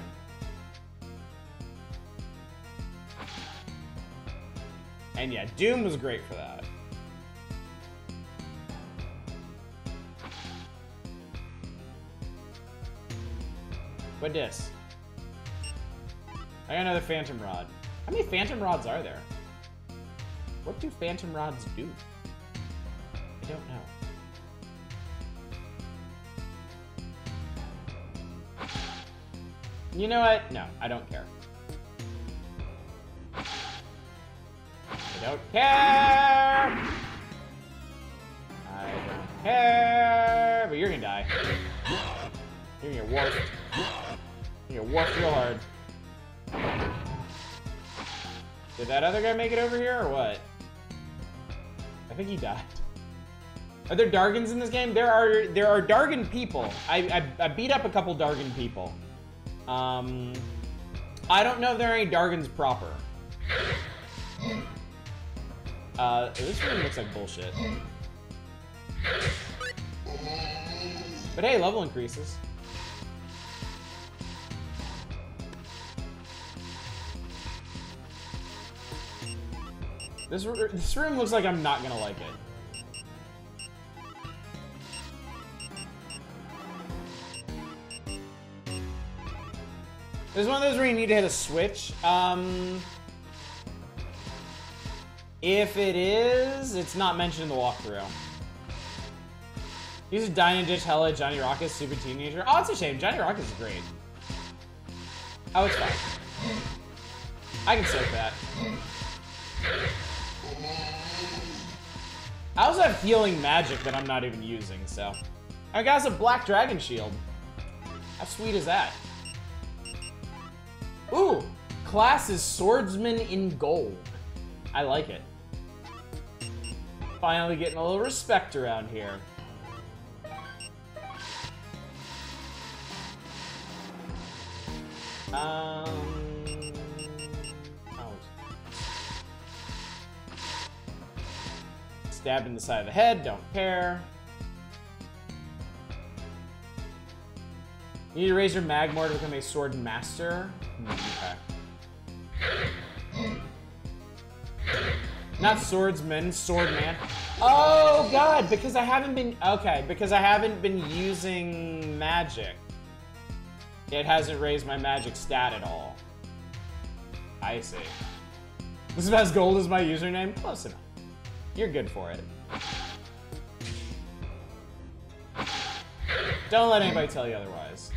And yeah, Doom was great for that. What dis? I got another Phantom Rod. How many Phantom Rods are there? What do Phantom Rods do? I don't know. You know what? No, I don't care. I don't care! I don't care! But you're gonna die. You're gonna get warped. You're gonna get warped real hard. Did that other guy make it over here, or what? I think he died. Are there Dargans in this game? There are Dargan people. I beat up a couple Dargan people. I don't know if there are any Dargans proper. This room looks like bullshit. But hey, level increases. This room looks like I'm not gonna like it. This is one of those where you need to hit a switch. If it is, it's not mentioned in the walkthrough. These are Dynaditch, Hella, Johnny Rockets, Super Teenager. Oh, it's a shame. Johnny Rockets is great. Oh, it's fine. I can soak that. I also have healing magic that I'm not even using, so. I got us a black dragon shield. How sweet is that? Ooh, class is swordsman in gold. I like it. Finally getting a little respect around here. Oh. Stabbed in the side of the head, don't care. You need to raise your Magmor to become a sword master. Okay. Not swordsman, swordman. Oh god, because I haven't been because I haven't been using magic. It hasn't raised my magic stat at all. I see. This is as gold as my username? Close enough. You're good for it. Don't let anybody tell you otherwise.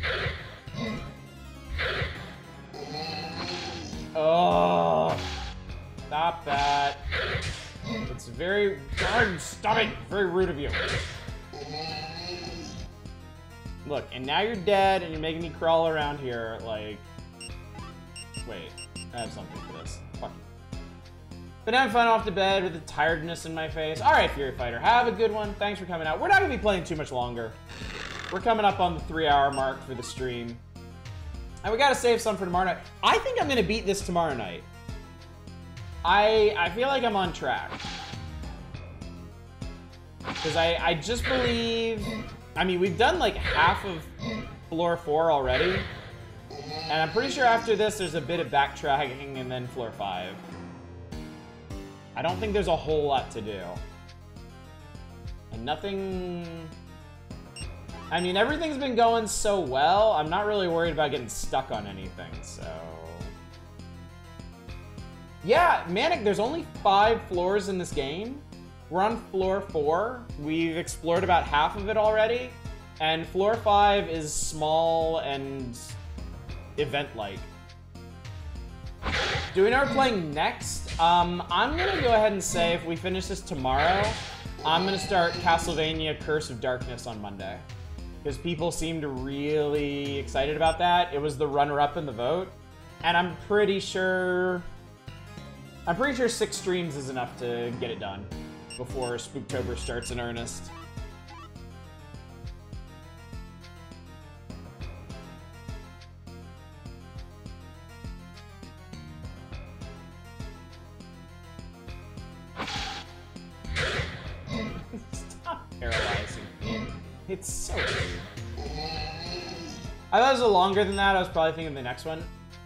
Oh, stop that. It's very, darn, stop it. Very rude of you. Look, and now you're dead and you're making me crawl around here like, wait, I have something for this. Fuck you. But now I'm finally off to bed with the tiredness in my face. All right, Fury Fighter, have a good one. Thanks for coming out. We're not gonna be playing too much longer. We're coming up on the 3-hour mark for the stream. And we gotta save some for tomorrow night. I think I'm gonna beat this tomorrow night. I feel like I'm on track. Because I just believe, I mean, we've done like half of floor 4 already. And I'm pretty sure after this there's a bit of backtracking and then floor 5. I don't think there's a whole lot to do. And nothing... I mean, everything's been going so well, I'm not really worried about getting stuck on anything, so... Yeah, Manic, there's only 5 floors in this game. We're on floor 4. We've explored about half of it already. And floor 5 is small and event-like. Do we know what we're playing next? I'm gonna go ahead and say if we finish this tomorrow, I'm gonna start Castlevania Curse of Darkness on Monday. Because people seemed really excited about that. It was the runner-up in the vote. And I'm pretty sure 6 streams is enough to get it done before Spooktober starts in earnest. Stop paralyzing me. It's so weird. I thought it was longer than that. I was probably thinking the next one.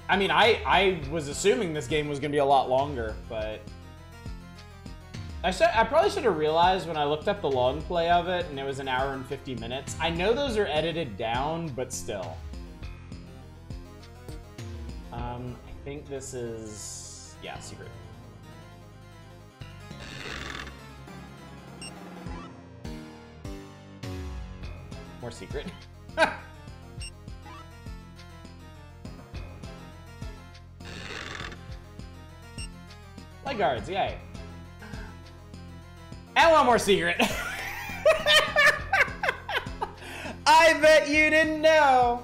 I mean, I was assuming this game was going to be a lot longer, but... I probably should have realized when I looked up the long play of it, and it was 1 hour and 50 minutes. I know those are edited down, but still. I think this is... yeah, secret. More secret. Play guards, yay. And one more secret. I bet you didn't know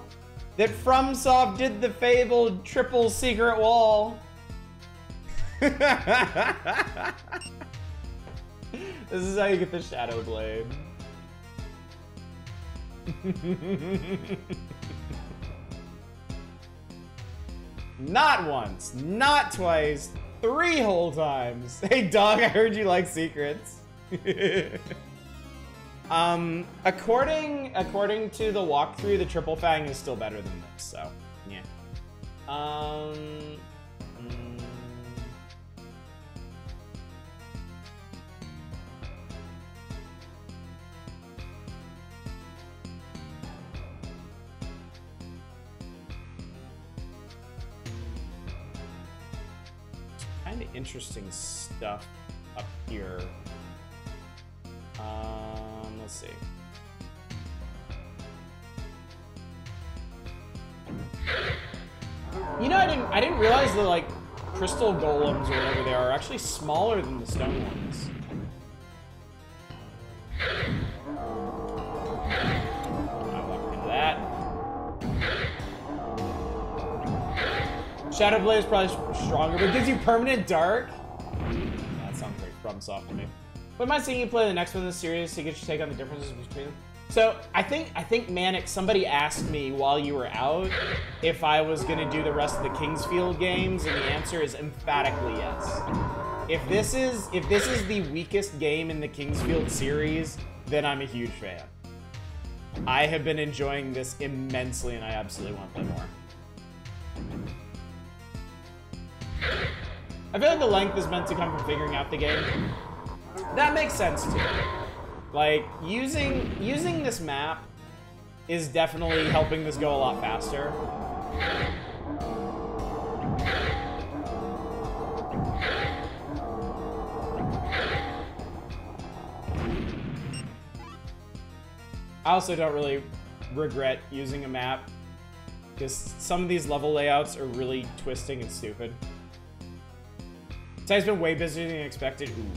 that FromSoft did the fabled triple secret wall. This is how you get the Shadow Blade. Not once, not twice, 3 whole times. Hey dog, I heard you like secrets. According to the walkthrough, the Triple Fang is still better than this, so yeah. Kind of interesting stuff up here. Let's see. You know, I didn't realize the like crystal golems or whatever they are actually smaller than the stone ones. I'll walk into that. Shadow Blade is probably stronger, but gives you permanent dark. That sounds like FromSoft to me. But am I seeing you play the next one in the series to get your take on the differences between them? So I think Manic, somebody asked me while you were out if I was gonna do the rest of the Kingsfield games, and the answer is emphatically yes. If this is the weakest game in the Kingsfield series, then I'm a huge fan. I have been enjoying this immensely, and I absolutely want to play more. I feel like the length is meant to come from figuring out the game. That makes sense too. Like, using this map is definitely helping this go a lot faster. I also don't really regret using a map, because some of these level layouts are really twisting and stupid. Today's been way busier than expected. Ooh.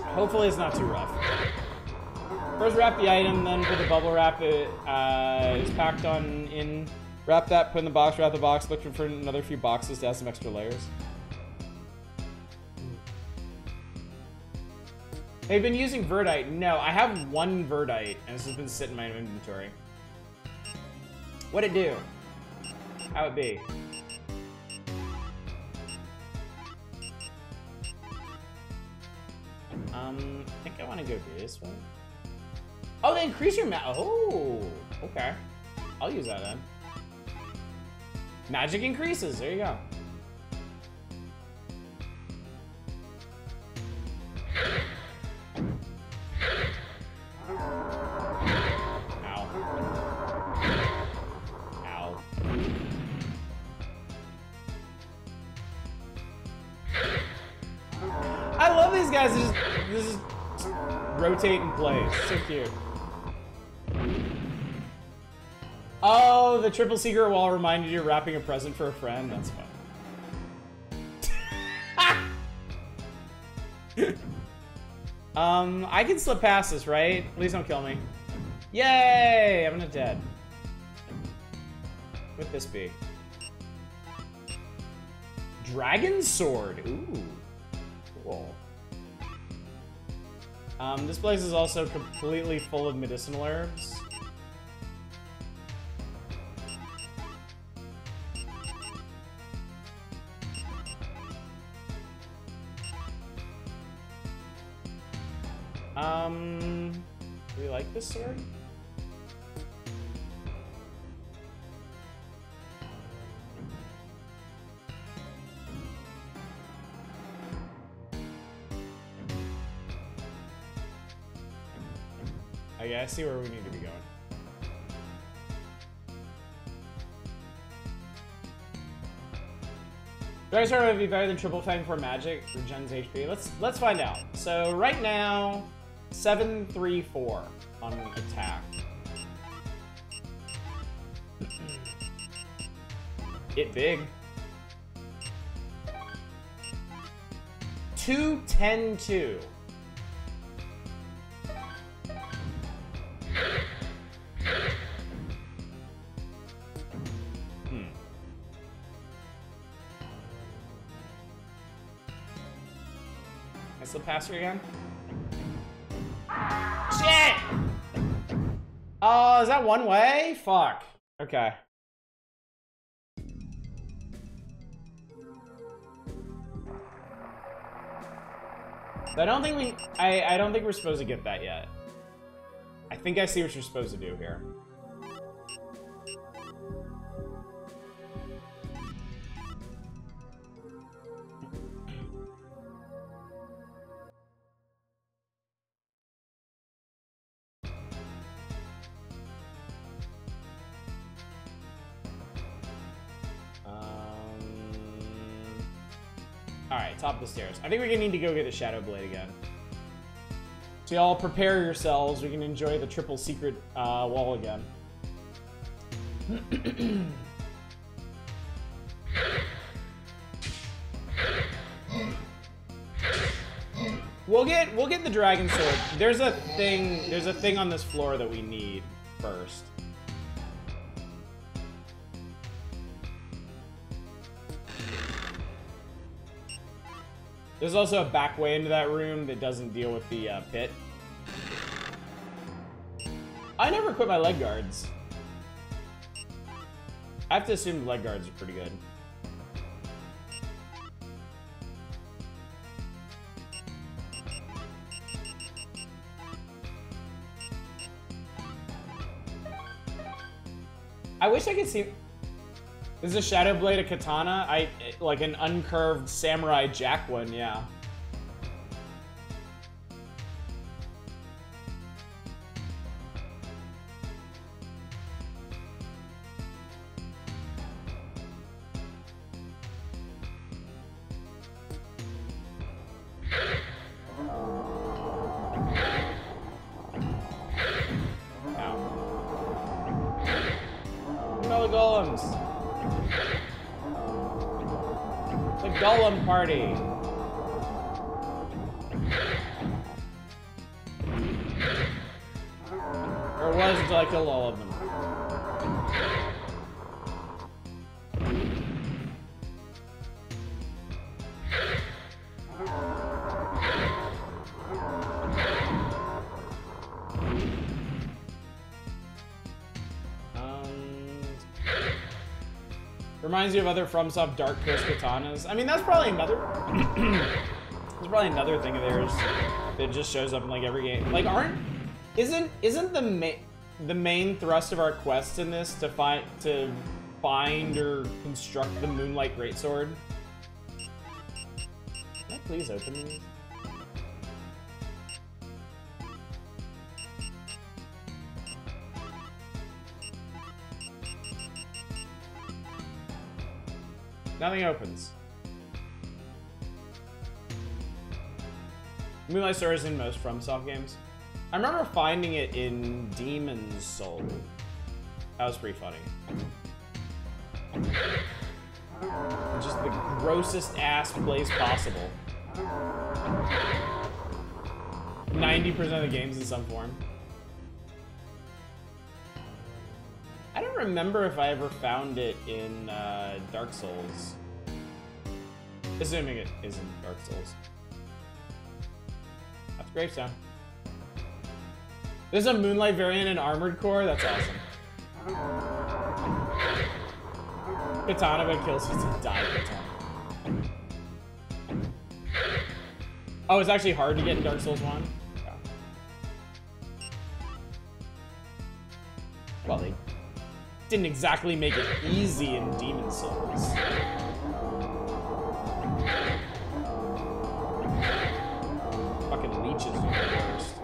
Hopefully it's not too rough. First wrap the item, then put the bubble wrap. It is packed on in. Wrap that, put in the box, wrap the box, look for another few boxes to add some extra layers. They've been using Verdite. No, I have one Verdite, and this has been sitting in my inventory. What'd it do? How'd it be? I think I want to go this way. Oh, they increase your oh, okay. I'll use that then. Magic increases. There you go. Ow. Ow. I love these guys. Just rotate and play. It's so cute. Oh, the triple secret wall reminded you of wrapping a present for a friend. That's fun. I can slip past this, right? Please don't kill me. Yay! I'm not dead. What'd this be? Dragon sword. Ooh. Cool. This place is also completely full of medicinal herbs. Do we like this sword? Okay, I see where we need to be going. Dragon Sword would be better than Triple Fang for magic for Gen's HP. Let's find out. So right now, 7-3-4 on attack. It big. 2-10-2. I slip past her again? Shit! Oh, is that one way? Fuck. Okay. So I don't think I don't think we're supposed to get that yet. I think I see what you're supposed to do here. Alright, top of the stairs. I think we're gonna need to go get a Shadow Blade again. So y'all prepare yourselves. We can enjoy the triple secret wall again. We'll get the Dragon Sword. There's a thing on this floor that we need first. There's also a back way into that room that doesn't deal with the pit. I never equip my leg guards. I have to assume the leg guards are pretty good. I wish I could see... This is a Shadow Blade, a katana. Like an uncurved samurai jack one, yeah. No golems. The Golem Party. Or was until I killed all of them. Reminds you of other FromSoft Dark Coast katanas. I mean, that's probably another. There's probably another thing of theirs that just shows up in like every game. Like, isn't the main thrust of our quest in this to find or construct the Moonlight Greatsword? Can I please open these? Nothing opens. Moonlight Sword is in most FromSoft games. I remember finding it in Demon's Soul. That was pretty funny. Just the grossest ass place possible. 90% of the games in some form. I don't remember if I ever found it in Dark Souls. Assuming it isn't Dark Souls. That's Gravestone. There's a Moonlight variant in Armored Core? That's awesome. Katana but kills you to die Katana. Oh, it's actually hard to get in Dark Souls 1? Yeah. Well, they didn't exactly make it easy in Demon's Souls. Fucking leeches are the worst.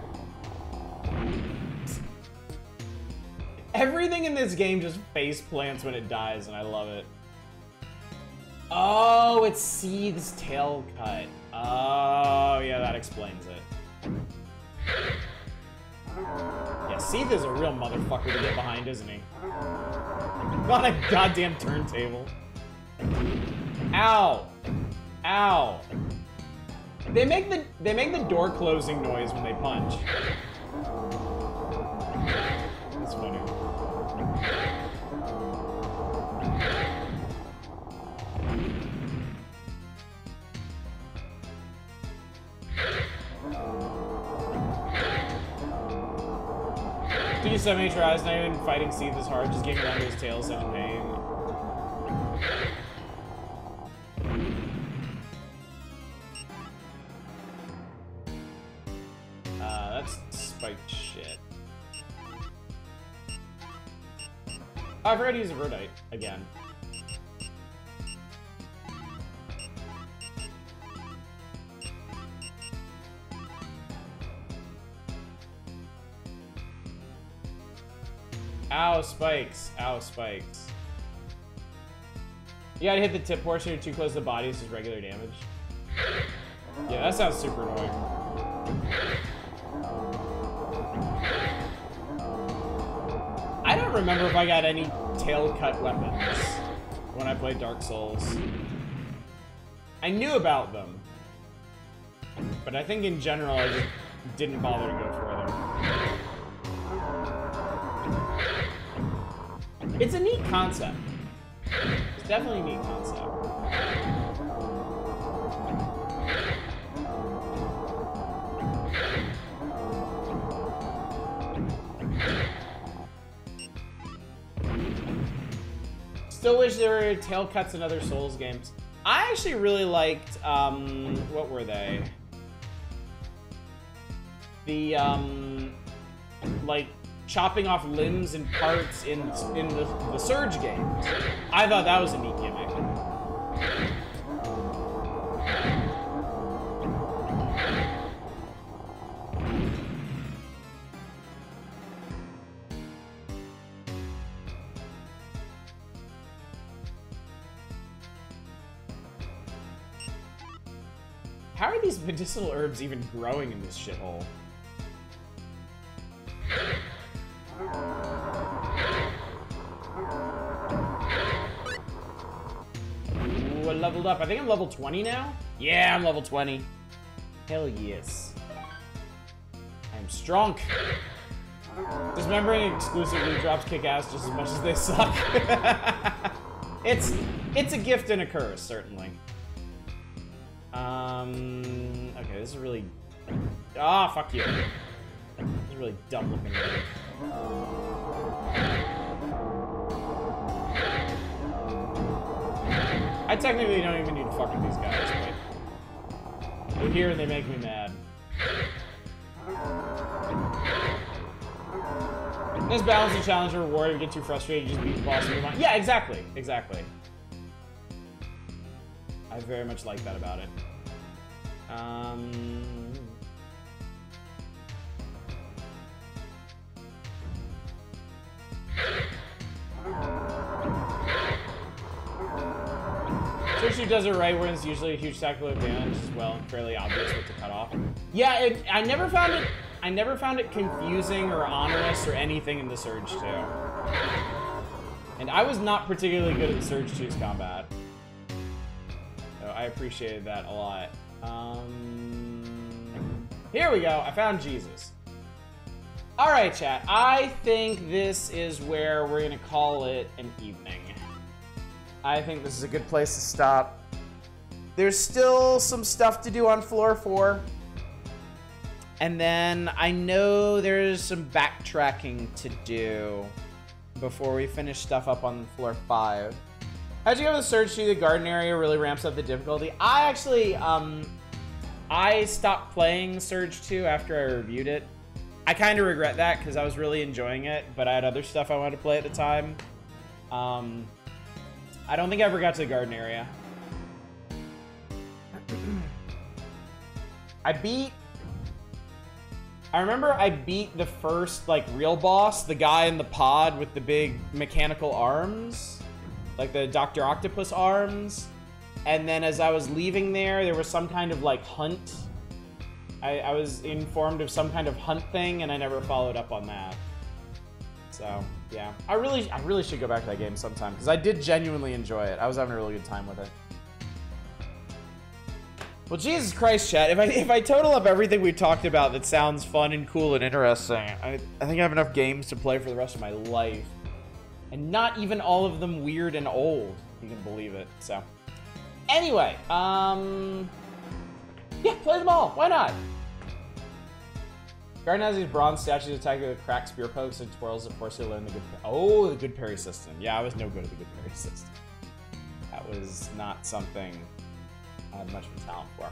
Everything in this game just face plants when it dies, and I love it. Oh, it's Seeth's tail cut. Oh, yeah, that explains it. Yeah, Seeth is a real motherfucker to get behind, isn't he? On a goddamn turntable. Ow! Ow! They make the door closing noise when they punch. That's funny. Do so many tries, not even fighting Seath is hard, just getting around to his tail, such a pain. That's spiked shit. Oh, I forgot to use a Verdite again. Ow, spikes. Ow, spikes. You gotta hit the tip portion, you're too close to the body, this is regular damage. Yeah, that sounds super annoying. I don't remember if I got any tail cut weapons when I played Dark Souls. I knew about them, but I think in general I just didn't bother to go for them. It's a neat concept. It's definitely a neat concept. Still wish there were tail cuts in other Souls games. I actually really liked, what were they? The, like, chopping off limbs and parts in the Surge games. I thought that was a neat gimmick. How are these medicinal herbs even growing in this shithole? Ooh, I leveled up. I think I'm level 20 now? Yeah, I'm level 20. Hell yes. I am strong. Dismembering exclusively drops kick ass just as much as they suck. It's a gift and a curse, certainly. Okay, this is really... Ah, fuck you. This is really dumb looking. I technically don't even need to fuck with these guys, but they're here and they make me mad. This balance of challenge and reward. If you get too frustrated, you just beat the boss and move on. Yeah, exactly. Exactly. I very much like that about it. Sushi does it right when it's usually a huge tactical advantage as well and fairly obvious what to cut off. Yeah, I never found it confusing or onerous or anything in the Surge 2. And I was not particularly good at the Surge 2's combat. So I appreciated that a lot. Here we go. I found Jesus. All right, chat. I think this is where we're gonna call it an evening. I think this is a good place to stop. There's still some stuff to do on floor 4. And then I know there's some backtracking to do before we finish stuff up on floor 5. How'd you go with the Surge 2? The garden area really ramps up the difficulty. I actually, I stopped playing Surge 2 after I reviewed it. I kind of regret that because I was really enjoying it, but I had other stuff I wanted to play at the time. I don't think I ever got to the garden area. I remember I beat the first, like, real boss, the guy in the pod with the big mechanical arms. Like the Dr. Octopus arms. And then as I was leaving there was some kind of, like, hunt. I was informed of some kind of hunt thing, and I never followed up on that. So, yeah. I really should go back to that game sometime, because I did genuinely enjoy it. I was having a really good time with it. Well, Jesus Christ, chat. If I total up everything we talked about that sounds fun and cool and interesting, I think I have enough games to play for the rest of my life. And not even all of them weird and old. You can believe it. So, anyway, yeah, play them all. Why not? Garden has these bronze statues attacking with cracked spear pokes and twirls that force you to learn the good. Oh, the good parry system. Yeah, I was no good at the good parry system. That was not something I had much of a talent for.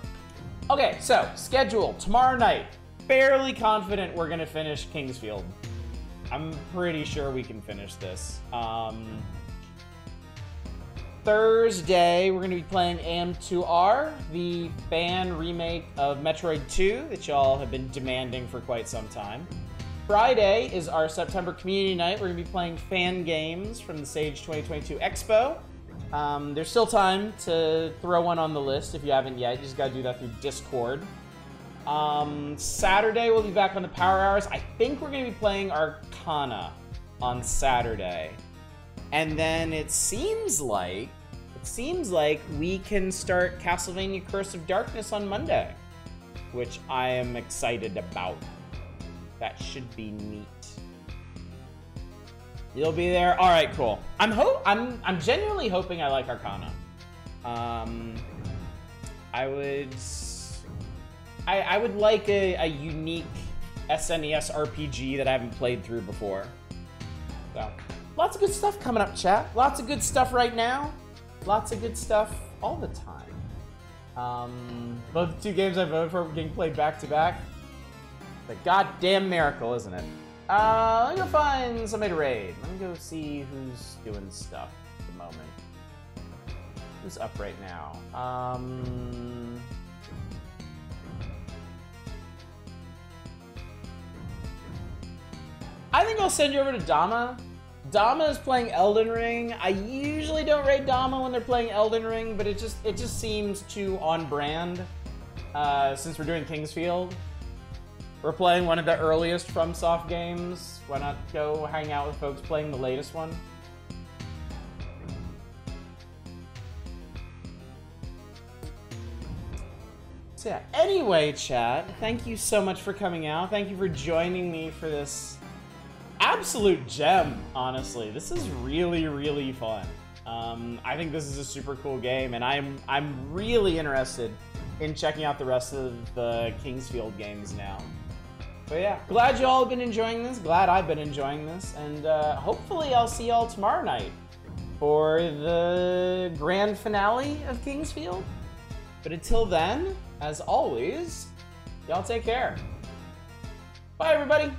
Okay, so schedule tomorrow night. Fairly confident we're gonna finish Kingsfield. I'm pretty sure we can finish this. Thursday, we're going to be playing AM2R, the fan remake of Metroid 2 that y'all have been demanding for quite some time. Friday is our September community night. We're going to be playing fan games from the Sage 2022 Expo. There's still time to throw one on the list if you haven't yet. You just got to do that through Discord. Saturday, we'll be back on the Power Hours. I think we're going to be playing Arcana on Saturday. And then it seems like we can start Castlevania Curse of Darkness on Monday, which I am excited about. That should be neat. You'll be there. All right, cool. I'm genuinely hoping I like Arcana. I would like a unique SNES RPG that I haven't played through before. So, lots of good stuff coming up, chat. Lots of good stuff right now. Lots of good stuff all the time. Both the two games I voted for getting played back to back. The goddamn miracle, isn't it? Let me go find somebody to raid. Let me go see who's doing stuff at the moment. Who's up right now? I think I'll send you over to Dama. Dama is playing Elden Ring. I usually don't raid Dama when they're playing Elden Ring, but it just seems too on brand since we're doing Kingsfield. We're playing one of the earliest FromSoft games. Why not go hang out with folks playing the latest one? So yeah, anyway, chat, thank you so much for coming out. Thank you for joining me for this absolute gem, honestly. This is really, really fun. I think this is a super cool game, and I'm really interested in checking out the rest of the Kingsfield games now. But yeah, glad you all have been enjoying this. Glad I've been enjoying this, and hopefully I'll see y'all tomorrow night for the grand finale of Kingsfield. But until then, as always, y'all take care. Bye, everybody.